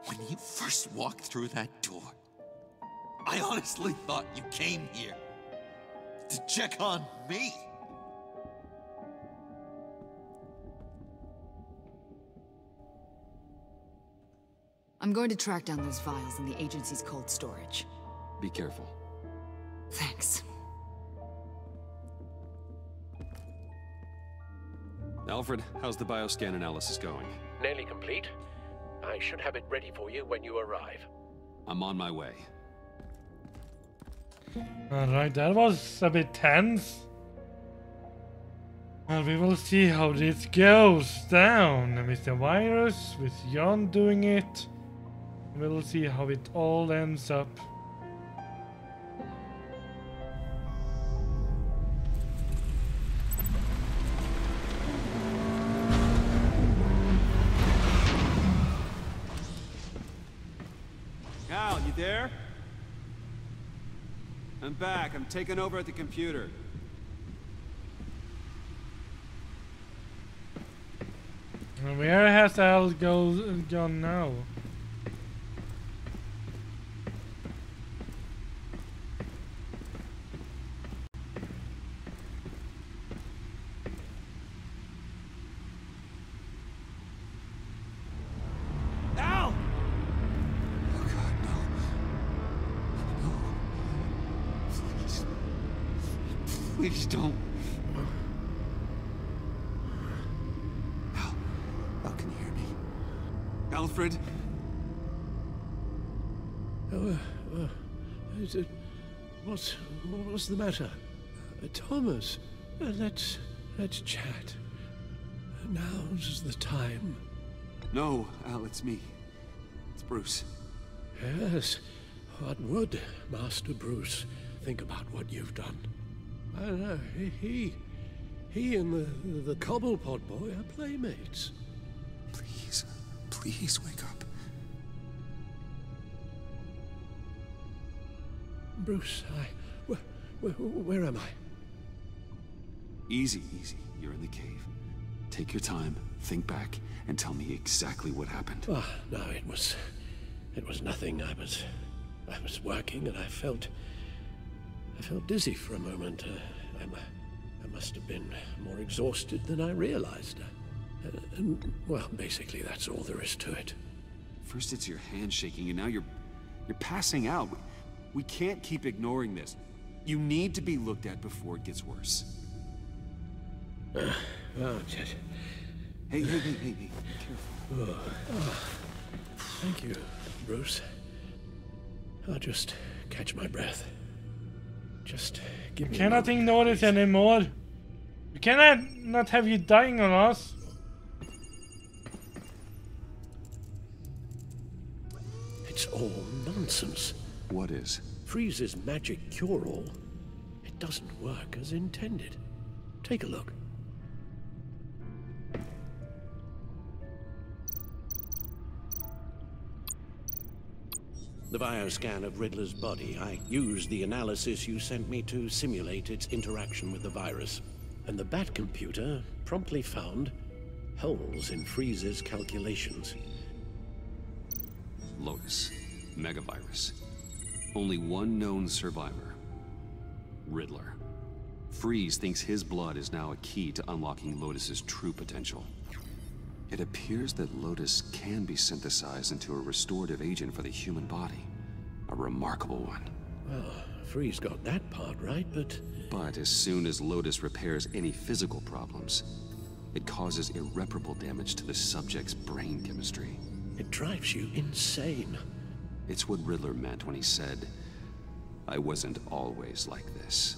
When you first walked through that door, I honestly thought you came here to check on me. I'm going to track down those vials in the agency's cold storage. Be careful. Thanks. Alfred, how's the bioscan analysis going? Nearly complete. I should have it ready for you when you arrive. I'm on my way. Alright, that was a bit tense. Well, we will see how this goes down with the virus, with John doing it. We'll see how it all ends up. Al, you there? I'm back. I'm taking over at the computer. Where has Al gone now? Al! Oh God, no. No. Please. Please don't. Al, can you hear me? Alfred? What's the matter? Thomas, let's chat. Now's the time. No, Al, it's me. It's Bruce. Yes. What would Master Bruce think about what you've done? He He and the Cobblepot boy are playmates. Please, please wake up. Bruce, where am I? Easy, easy. You're in the cave. Take your time, think back, and tell me exactly what happened. Oh, no, it was nothing. I was working and I felt dizzy for a moment. I must have been more exhausted than I realized. And, well, basically that's all there is to it. First it's your hand shaking, and now you're passing out. We can't keep ignoring this. You need to be looked at before it gets worse. Just... Hey, careful. Thank you, Bruce. I'll just catch my breath. Just give me... We cannot ignore this anymore. We cannot not have you dying on us. It's all nonsense. What is? Freeze's magic cure-all. It doesn't work as intended. Take a look. The bioscan of Riddler's body. I used the analysis you sent me to simulate its interaction with the virus. And the Bat computer promptly found holes in Freeze's calculations. Lotus. Megavirus. Only one known survivor. Riddler. Freeze thinks his blood is now a key to unlocking Lotus's true potential. It appears that Lotus can be synthesized into a restorative agent for the human body. A remarkable one. Well, Freeze got that part right, but... But as soon as Lotus repairs any physical problems, it causes irreparable damage to the subject's brain chemistry. It drives you insane. It's what Riddler meant when he said, "I wasn't always like this."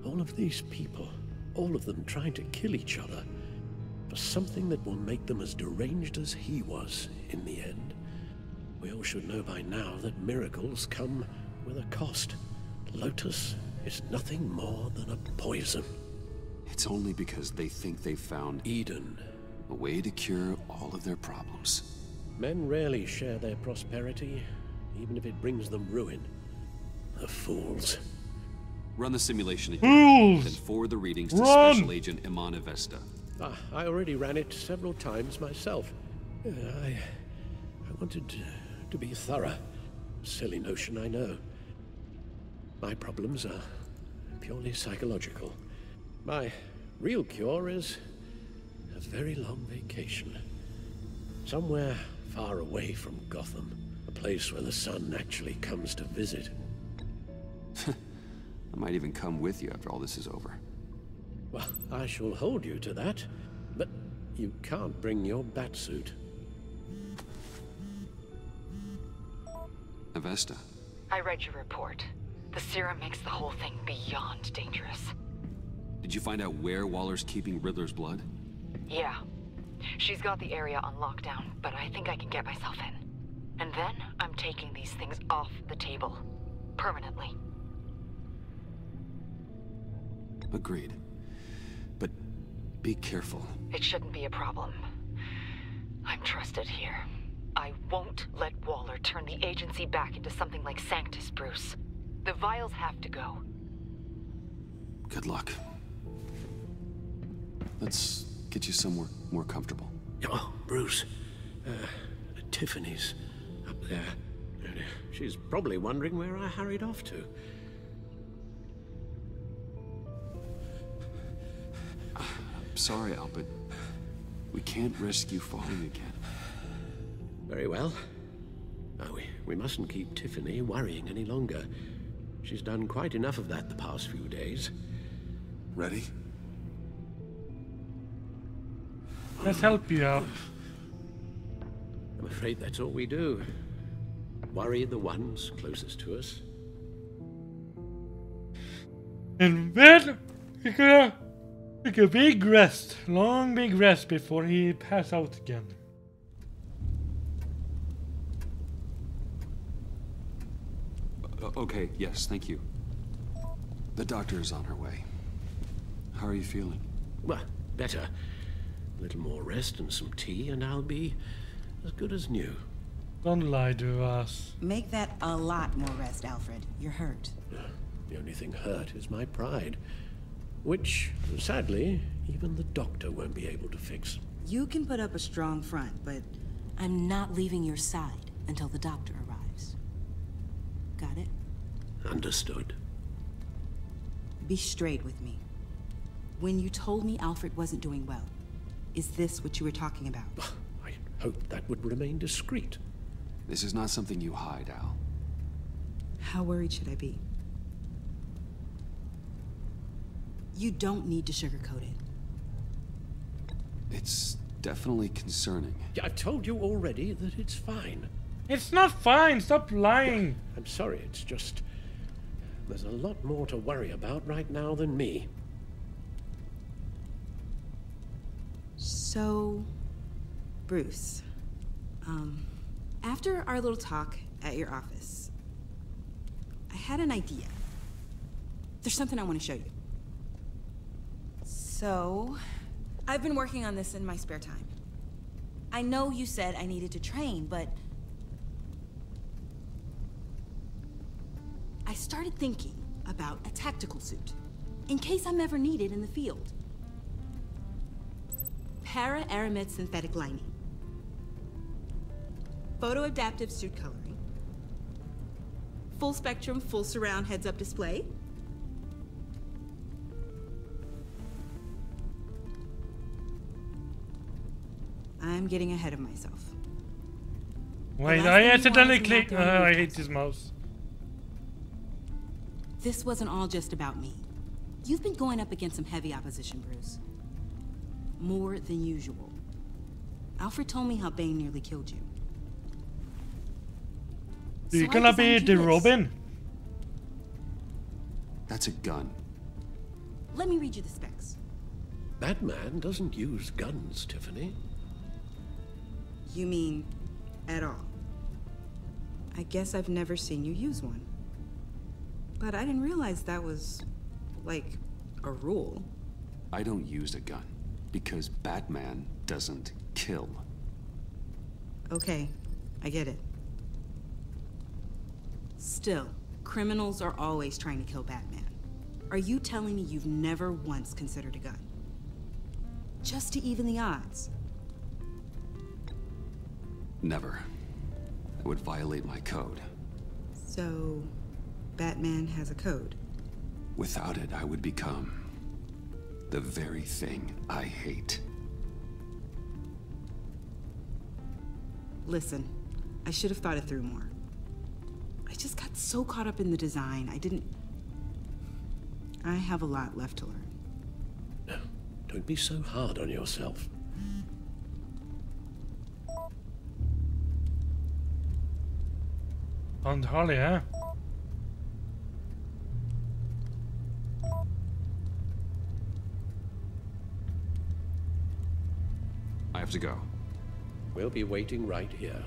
All of these people, all of them trying to kill each other, for something that will make them as deranged as he was in the end. We all should know by now that miracles come with a cost. Lotus is nothing more than a poison. It's only because they think they've found Eden, a way to cure all of their problems. Men rarely share their prosperity, even if it brings them ruin. The fools. Run the simulation again, then forward the readings to Special Agent Imana Vesta. I already ran it several times myself. I wanted to be thorough. Silly notion, I know. My problems are purely psychological. My real cure is a very long vacation. Somewhere far away from Gotham. A place where the sun actually comes to visit. I might even come with you after all this is over. Well, I shall hold you to that. But you can't bring your batsuit. Avesta. I read your report. The serum makes the whole thing beyond dangerous. Did you find out where Waller's keeping Riddler's blood? Yeah. She's got the area on lockdown, but I think I can get myself in. And then I'm taking these things off the table. Permanently. Agreed. But be careful. It shouldn't be a problem. I'm trusted here. I won't let Waller turn the agency back into something like Sanctus, Bruce. The vials have to go. Good luck. Let's get you somewhere more comfortable. Oh, Bruce. Tiffany's up there. She's probably wondering where I hurried off to. I'm sorry, Al, but we can't risk you falling again. Very well. No, we mustn't keep Tiffany worrying any longer. She's done quite enough of that the past few days. Ready? Let's help you out. I'm afraid that's all we do. Worry the ones closest to us. And then we're gonna take a big rest. Long big rest before he passes out again. Okay, yes, thank you. The doctor is on her way. How are you feeling? Well, better. A little more rest and some tea, and I'll be as good as new. Don't lie to us. Make that a lot more rest, Alfred. You're hurt. The only thing hurt is my pride, which, sadly, even the doctor won't be able to fix. You can put up a strong front, but I'm not leaving your side until the doctor arrives. Got it? Understood. be straight with me. When you told me Alfred wasn't doing well, is this what you were talking about? I hoped that would remain discreet. This is not something you hide, Al. How worried should I be? You don't need to sugarcoat it. It's definitely concerning. I've told you already that it's fine. It's not fine. Stop lying. I'm sorry. It's just... there's a lot more to worry about right now than me. So, Bruce, after our little talk at your office, I had an idea. There's something I want to show you. So, I've been working on this in my spare time. I know you said I needed to train, but I started thinking about a tactical suit, in case I'm ever needed in the field. Para-aramid synthetic lining. Photo-adaptive suit coloring. Full spectrum, full surround heads-up display. I'm getting ahead of myself. Wait, I accidentally clicked. I hate this mouse. This wasn't all just about me. You've been going up against some heavy opposition, Bruce. More than usual. Alfred told me how Bane nearly killed you. You're gonna be the Robin? That's a gun. Let me read you the specs. Batman doesn't use guns, Tiffany. You mean at all? I guess I've never seen you use one. But I didn't realize that was, like, a rule. I don't use a gun because Batman doesn't kill. Okay, I get it. Still, criminals are always trying to kill Batman. Are you telling me you've never once considered a gun? Just to even the odds? Never. That would violate my code. So, Batman has a code? Without it, I would become the very thing I hate. Listen, I should have thought it through more. I just got so caught up in the design, I have a lot left to learn. No, don't be so hard on yourself. On Harley, huh? I have to go. We'll be waiting right here.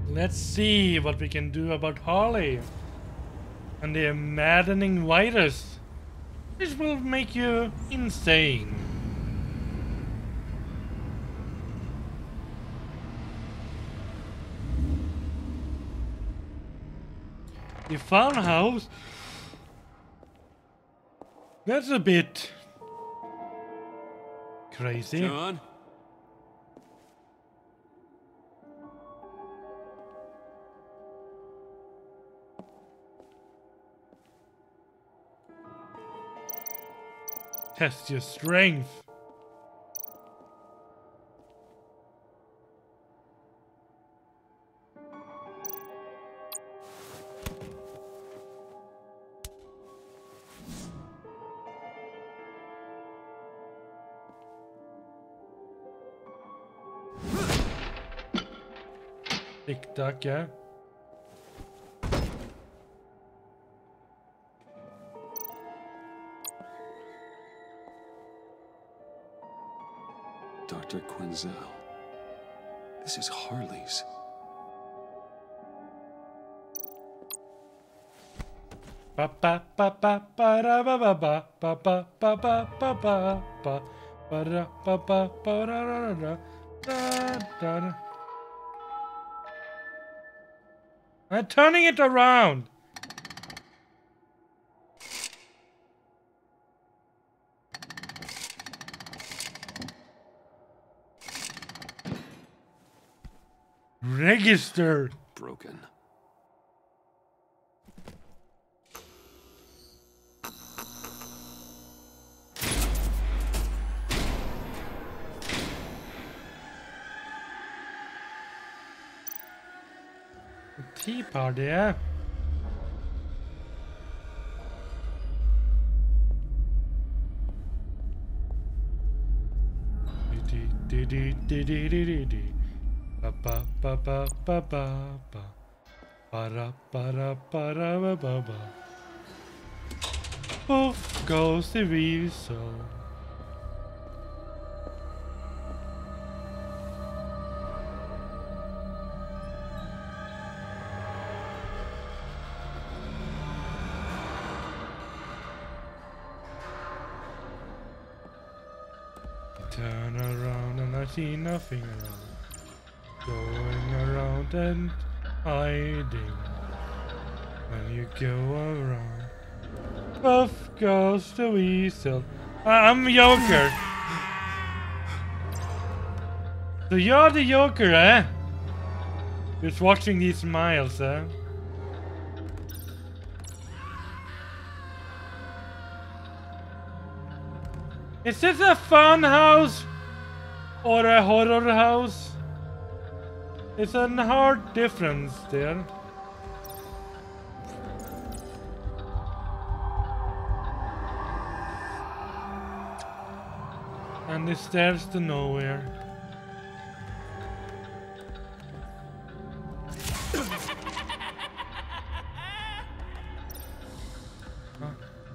Let's see what we can do about Harley and the maddening virus. This will make you insane. The farmhouse? That's a bit crazy. John? Test your strength. Tick tock, yeah. Dr. Quinzel. This is Harley's. Ba ba ba ba ba da ba ba ba ba ba ba ba ba ba ba ba da ba ba ba da da da da da. I'm turning it around. Register. Broken. Tea party, yeah. Ba ba ba ba ba ba ba ba da ba da ba da ba ba ba. Off goes the weasel. Turn around and I see nothing around. Going around and hiding. When you go around, off goes the weasel. I'm Joker. So you're the Joker, eh? Just watching these smiles, eh? Is this a fun house or a horror house? It's a hard difference there. And the stairs to nowhere.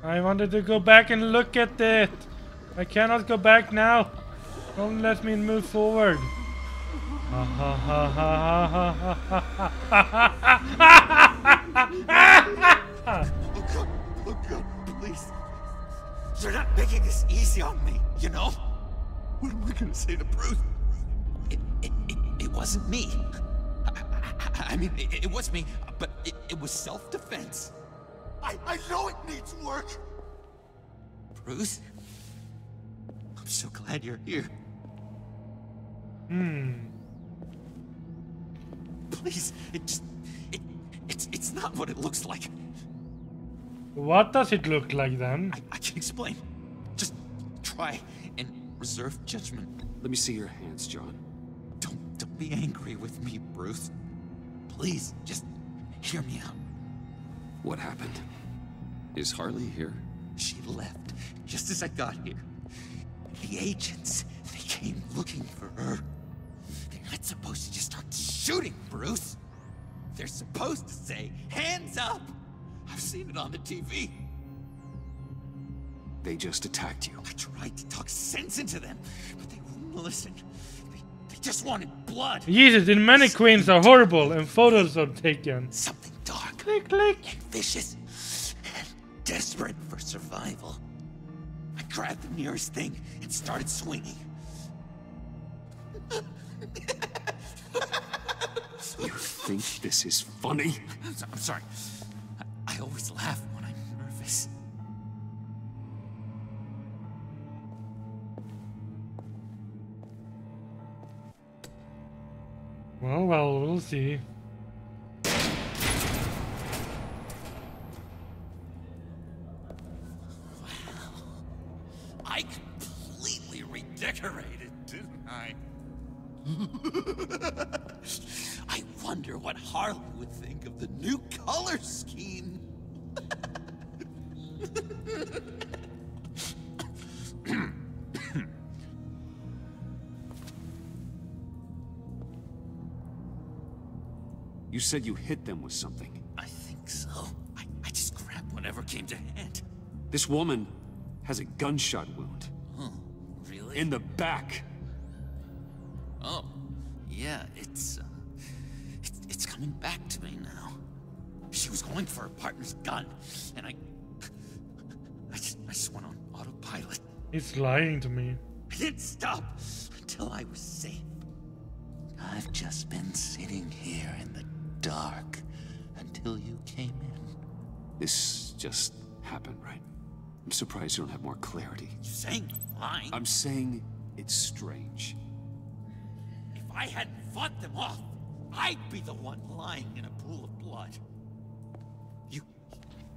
I wanted to go back and look at it. I cannot go back now. Don't let me move forward. Ha ha ha ha ha ha. Oh God, please. You're not making this easy on me, you know? What am I gonna say to Bruce? It wasn't me. I mean, it was me, but it was self-defense. I know it needs work. Bruce? I'm so glad you're here. Please, it's not what it looks like. What does it look like then? I can explain. Just try and reserve judgment. Let me see your hands, John. Don't be angry with me, Bruce. Please, just hear me out. What happened? Is Harley here? She left just as I got here. The agents, they came looking for her. They're not supposed to just start shooting, Bruce. They're supposed to say, hands up! I've seen it on the TV. They just attacked you. I tried to talk sense into them, but they wouldn't listen. They just wanted blood. Jesus, in many queens are horrible and photos are taken. Something dark. Click, click. And vicious. And desperate for survival. I grabbed the nearest thing and started swinging. You think this is funny? I'm sorry. I always laugh when I'm nervous. Well, we'll see. I completely redecorated, didn't I? I wonder what Harley would think of the new color scheme. You said you hit them with something. I think so. I just grabbed whatever came to hand. This woman has a gunshot wound. Oh, really? In the back. Yeah, it's coming back to me now. She was going for her partner's gun, and I just went on autopilot. He's lying to me. I didn't stop until I was safe. I've just been sitting here in the dark until you came in. This just happened, right? I'm surprised you don't have more clarity. You saying I'm lying? I'm saying it's strange. If I hadn't fought them off, I'd be the one lying in a pool of blood.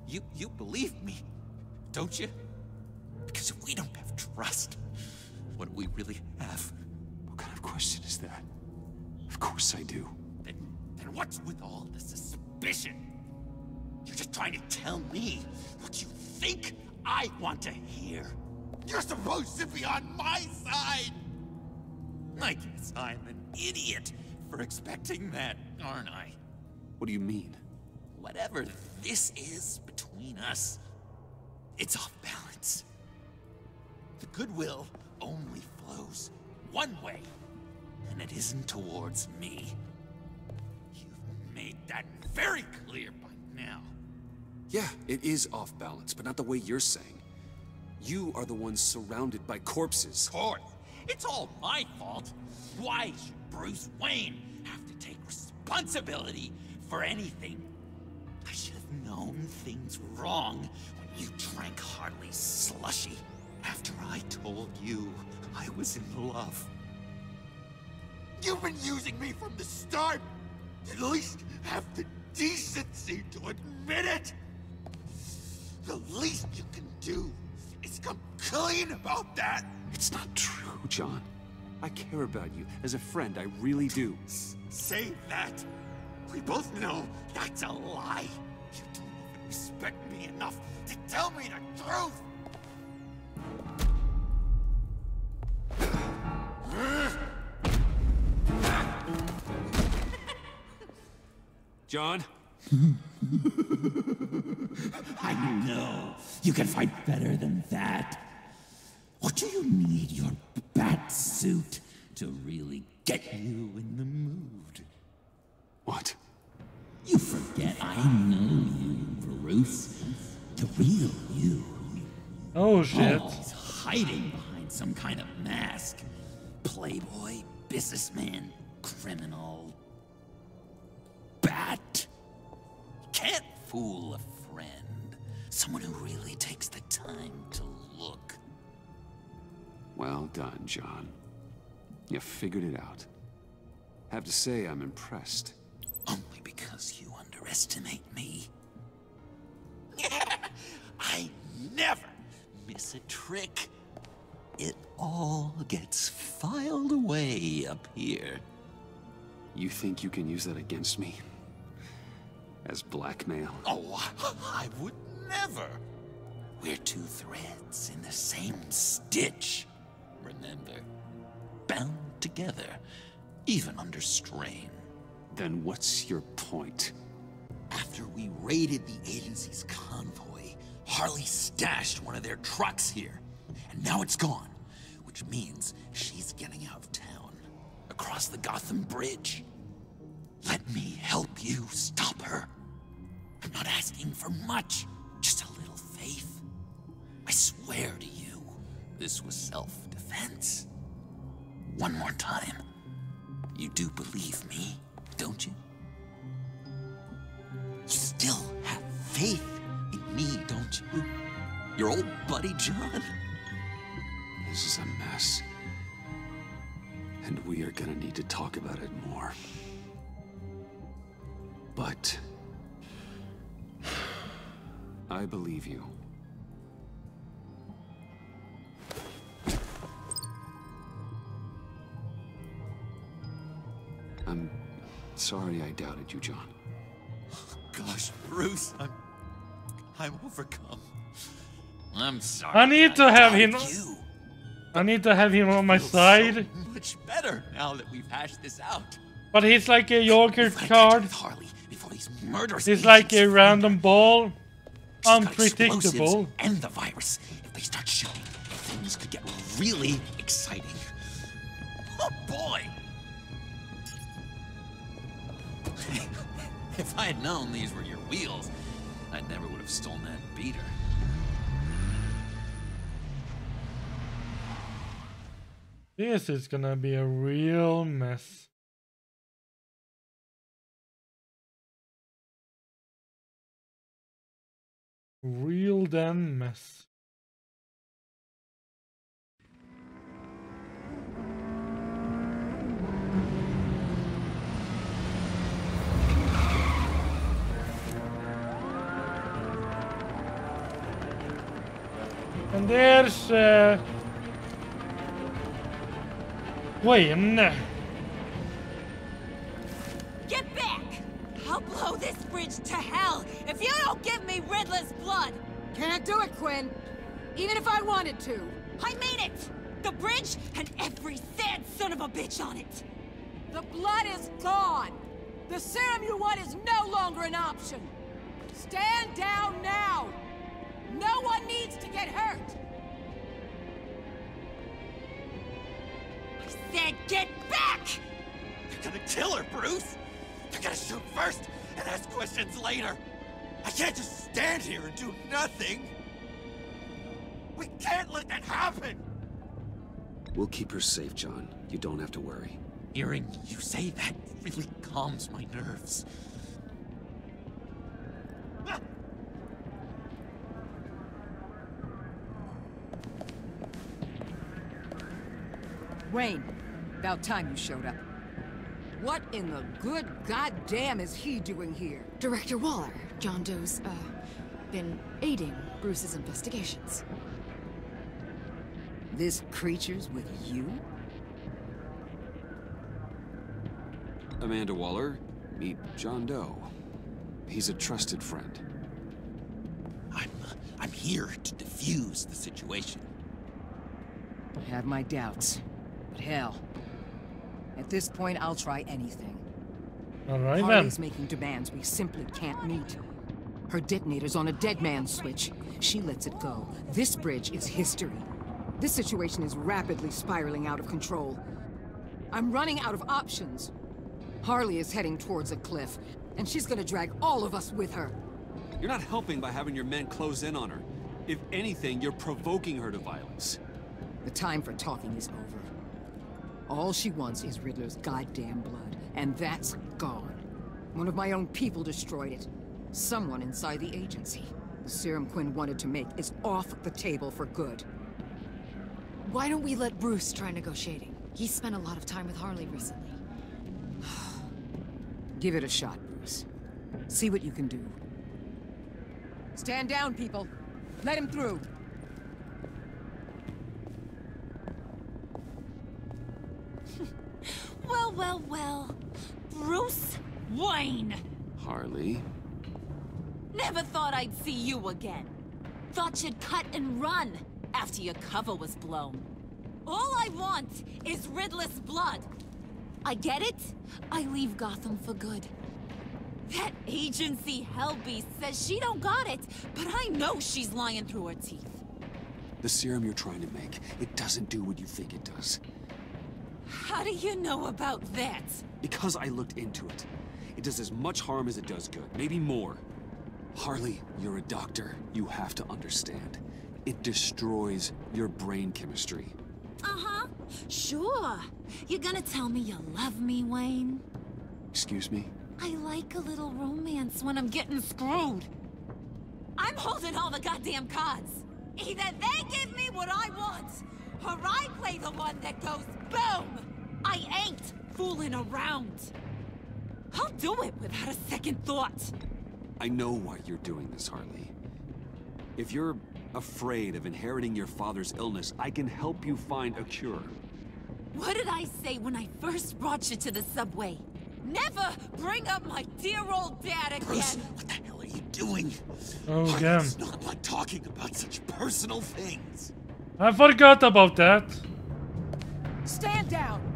You believe me, don't you? Because if we don't have trust, what do we really have? What kind of question is that? Of course I do. Then what's with all the suspicion? You're just trying to tell me what you think I want to hear. You're supposed to be on my side. I guess I'm an idiot for expecting that, aren't I? What do you mean? Whatever this is between us, it's off balance. The goodwill only flows one way, and it isn't towards me. You've made that very clear by now. Yeah, it is off balance, but not the way you're saying. You are the ones surrounded by corpses. Of course. It's all my fault. Why should Bruce Wayne have to take responsibility for anything? I should have known things were wrong when you drank Harley's slushy after I told you I was in love. You've been using me from the start. At least have the decency to admit it. The least you can do is come clean about that. It's not true, John. I care about you. As a friend, I really do. Say that. We both know that's a lie. You don't even respect me enough to tell me the truth. John? I know. You can fight better than that. Or do you need your bat suit to really get you in the mood? What? You forget I know you, Bruce. The real you. Oh, shit. Always hiding behind some kind of mask. Playboy, businessman, criminal. Bat. Can't fool a friend. Someone who really takes the time to look. Well done, John. You figured it out. Have to say, I'm impressed. Only because you underestimate me. I never miss a trick. It all gets filed away up here. You think you can use that against me? As blackmail? Oh, I would never. We're two threads in the same stitch. Remember, bound together, even under strain. Then what's your point? After we raided the agency's convoy, Harley stashed one of their trucks here. And now it's gone, which means she's getting out of town, across the Gotham Bridge. Let me help you stop her. I'm not asking for much, just a little faith. I swear to you, this was self-defense. One more time. You do believe me, don't you? You still have faith in me, don't you? Your old buddy John? This is a mess. And we are gonna need to talk about it more. But I believe you. I'm sorry I doubted you, John. Gosh, Bruce, I'm overcome. I'm sorry. I need to have him. You. I need to have him on my side. So much better now that we've hashed this out. But he's like a Joker card. He's like a random ball. Unpredictable. And the virus. If they start shooting, things could get really exciting. Oh boy! If I had known these were your wheels, I never would have stolen that beater. This is gonna be a real mess. Real damn mess. And there's Wayne. Get back! I'll blow this bridge to hell if you don't give me Riddler's blood! Can't do it, Quinn. Even if I wanted to. I mean it! The bridge and every sad son of a bitch on it! The blood is gone! The serum you want is no longer an option! Stand down now! No one needs to get hurt! I said get back! You're gonna kill her, Bruce! You're gonna shoot first and ask questions later! I can't just stand here and do nothing! We can't let that happen! We'll keep her safe, John. You don't have to worry. Hearing you say that really calms my nerves. Wayne, about time you showed up. What in the good goddamn is he doing here? Director Waller, John Doe's, been aiding Bruce's investigations. This creature's with you? Amanda Waller, meet John Doe. He's a trusted friend. I'm here to defuse the situation. I have my doubts. But hell, at this point, I'll try anything. All right, Harley's then. making demands we simply can't meet. Her detonator's on a dead man's switch. She lets it go. This bridge is history. This situation is rapidly spiraling out of control. I'm running out of options. Harley is heading towards a cliff, and she's gonna drag all of us with her. You're not helping by having your men close in on her. If anything, you're provoking her to violence. The time for talking is over. All she wants is Riddler's goddamn blood, and that's gone. One of my own people destroyed it. Someone inside the agency. The serum Quinn wanted to make is off the table for good. Why don't we let Bruce try negotiating? He's spent a lot of time with Harley recently. Give it a shot, Bruce. See what you can do. Stand down, people. Let him through. Well, well, well. Bruce Wayne. Harley? Never thought I'd see you again. Thought you'd cut and run after your cover was blown. All I want is Riddler's blood. I get it. I leave Gotham for good. That agency hellbeast says she don't got it, but I know she's lying through her teeth. The serum you're trying to make, it doesn't do what you think it does. How do you know about that? Because I looked into it. It does as much harm as it does good, maybe more. Harley, you're a doctor. You have to understand. It destroys your brain chemistry. Uh-huh. Sure. You're gonna tell me you love me, Wayne? Excuse me? I like a little romance when I'm getting screwed. I'm holding all the goddamn cards. Either they give me what I want, or I play the one that goes boom! I ain't fooling around. I'll do it without a second thought. I know why you're doing this, Harley. If you're afraid of inheriting your father's illness, I can help you find a cure. What did I say when I first brought you to the subway? Never bring up my dear old dad again! Bruce, what the hell are you doing? Oh, Harley damn. does not like talking about such personal things. I forgot about that. Stand down!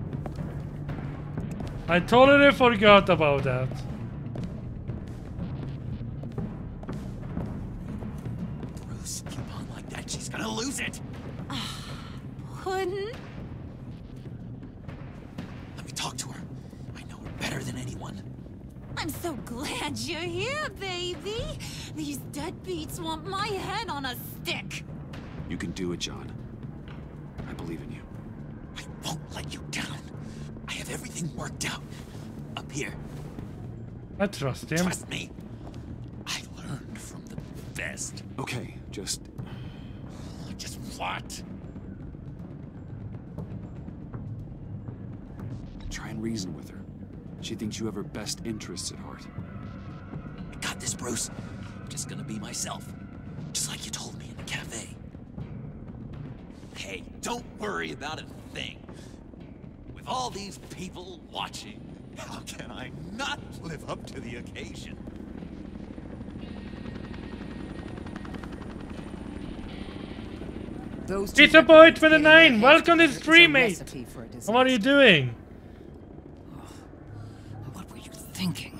I totally forgot about that. Bruce, keep on like that, she's gonna lose it. Puddin'? Let me talk to her. I know her better than anyone. I'm so glad you're here, baby. These deadbeats want my head on a stick. You can do it, John. I believe in you. I won't let you down. I have everything worked out. Up here. I trust him. Trust me. I learned from the best. Okay, just what? Try and reason with her. She thinks you have her best interests at heart. I got this, Bruce. I'm just gonna be myself. Just like you told me in the cafe. Hey, don't worry about a thing. With all these people watching, how can I not live up to the occasion? Pizza Boy 29, welcome to the stream, mate. What are you doing? What were you thinking?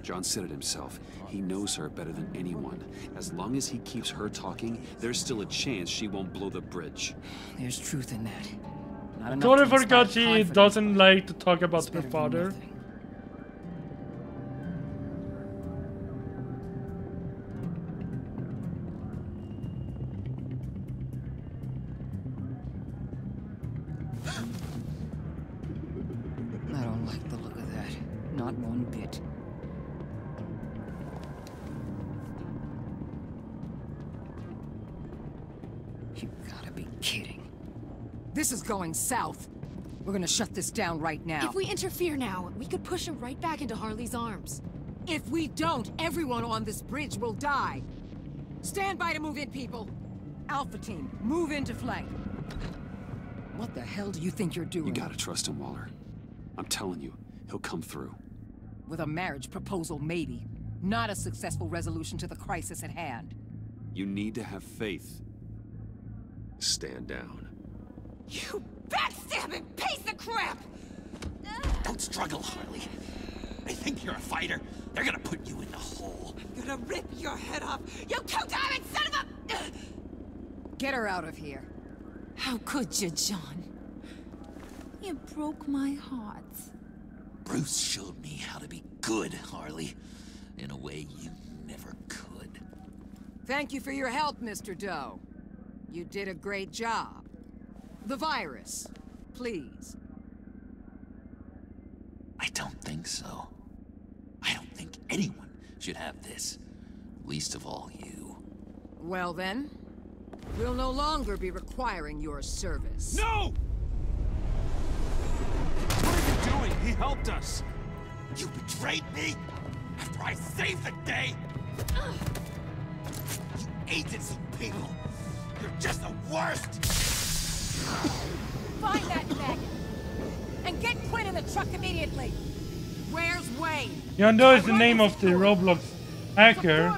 John said it himself. He knows her better than anyone. As long as he keeps her talking, there's still a chance she won't blow the bridge. There's truth in that. Not I enough totally to inspire forgot she confidence. doesn't like to talk about It's her better than father. nothing. I don't like the look of that. Not one bit. You gotta be kidding. This is going south. We're gonna shut this down right now. If we interfere now, we could push him right back into Harley's arms. If we don't, everyone on this bridge will die. Stand by to move in, people. Alpha team, move into flank. What the hell do you think you're doing? You gotta trust him, Waller. I'm telling you, he'll come through. With a marriage proposal, maybe. Not a successful resolution to the crisis at hand. You need to have faith. Stand down. You backstabbing piece of crap! Don't struggle, Harley. They think you're a fighter. They're gonna put you in the hole. I'm gonna rip your head off, you two-timing son of a... Get her out of here. How could you, John? You broke my heart. Bruce showed me how to be good, Harley. In a way you never could. Thank you for your help, Mr. Doe. You did a great job. The virus, please. I don't think so. I don't think anyone should have this. Least of all you. Well then, we'll no longer be requiring your service. No! What are you doing? He helped us. You betrayed me after I saved the day. You agency people. You're just the worst. Find that maggot! And get Quinn in the truck immediately! Where's Wayne? Yondo is the name of the Roblox hacker.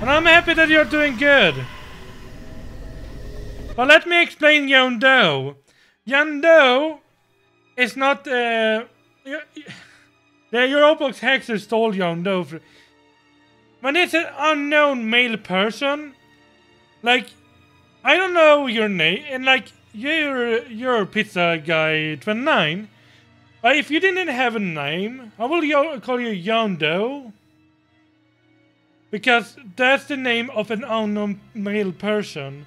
And I'm happy that you're doing good. But let me explain Yondo. Yondo is not the Roblox hacker stole Yondo. When it's an unknown male person, like, I don't know your name, and like, you're Pizza Guy 29, but if you didn't have a name, I will call you Yondo, because that's the name of an unknown male person,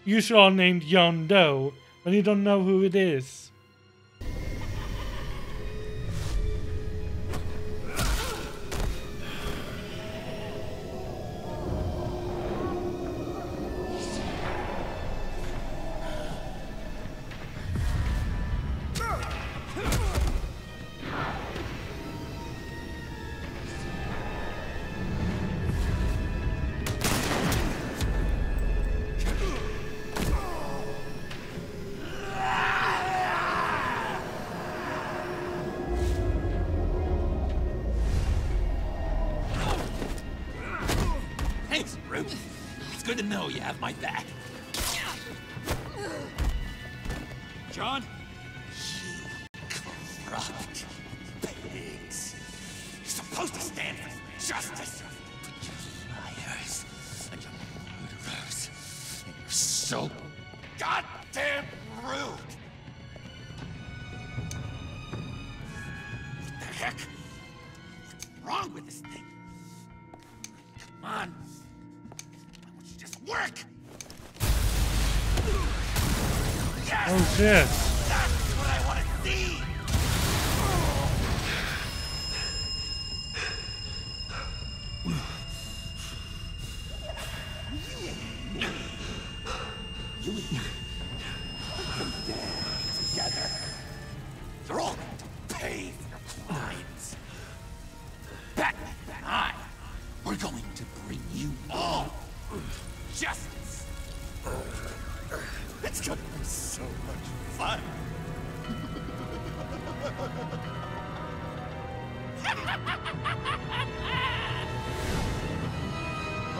usually named Yondo, when you don't know who it is. Thanks, Bruce. It's good to know you have my back. John? Corrupt pigs. You're supposed to stand for justice. But you're liars. And you're murderers. And you're so goddamn rude. What the heck? wrong with this thing? Come on. Why won't you just work? Yes! Oh shit. That's what I want to see! You and me. We're dead together. You're all going to pay for your crimes. Batman and I, we're going to bring you all justice. It's gonna be so much fun.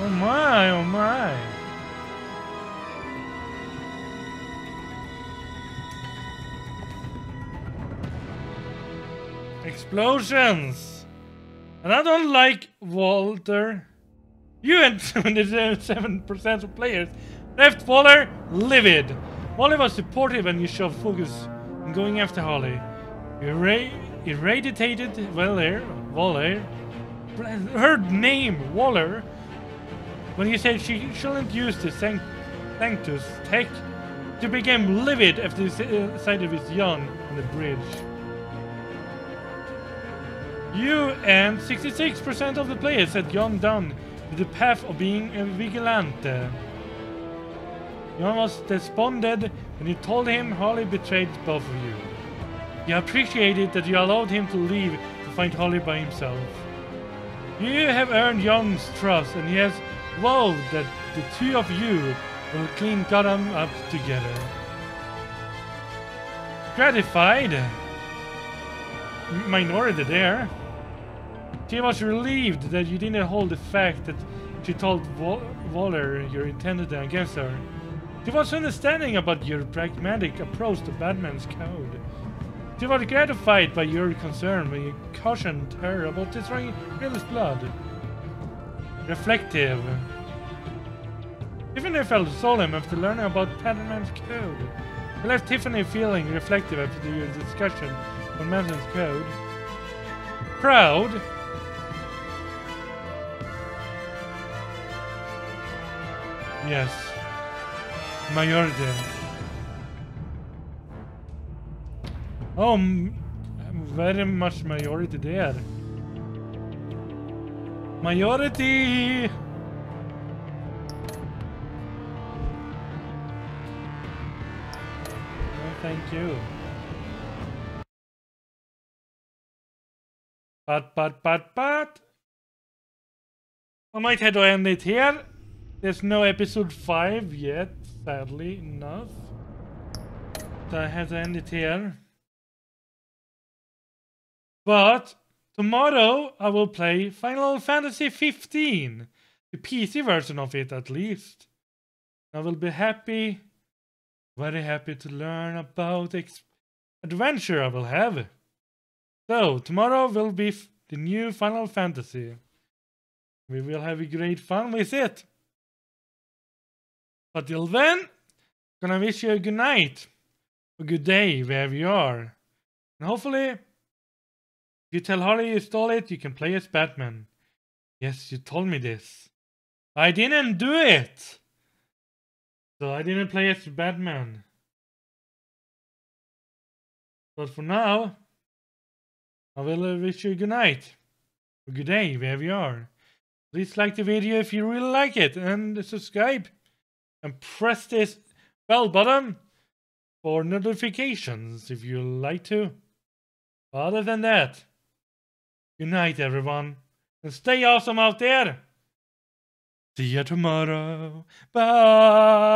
Oh my, oh my. Explosions! And I don't like Walter. You and 77% of players left Waller livid. Waller was supportive and you showed focus on going after Holly. You irradiated Waller, her name, Waller, when you said she shouldn't use the Sanctus tech. She became livid after the sight of his young on the bridge. You and 66% of the players had gone down the path of being a vigilante. Jon was despondent when you told him Holly betrayed both of you. You appreciated that you allowed him to leave to find Holly by himself. You have earned Jon's trust and he has vowed that the two of you will clean Gotham up together. Gratified? Minority there. She was relieved that you didn't hold the fact that she told Waller your intended against her. She was understanding about your pragmatic approach to Batman's code. She was gratified by your concern when you cautioned her about destroying Riddler's blood. Reflective. Tiffany felt solemn after learning about Batman's code. You left Tiffany feeling reflective after your discussion on Batman's code. Proud. Yes. Majority. Oh, very much majority there. Majority! No, thank you. But. I might have to end it here. There's no episode 5 yet, sadly enough. So I have to end it here. But tomorrow I will play Final Fantasy 15. The PC version of it at least. I will be happy, very happy to learn about the adventure I will have. So tomorrow will be the new Final Fantasy. We will have a great fun with it. But till then, gonna wish you a good night, a good day wherever you are. And hopefully, if you tell Harley you stole it, you can play as Batman. Yes, you told me this. I didn't do it! So I didn't play as Batman. But for now, I will wish you a good night, a good day wherever you are. Please like the video if you really like it, and subscribe. And press this bell button for notifications if you like to. Other than that, good night everyone, and stay awesome out there. See you tomorrow. Bye.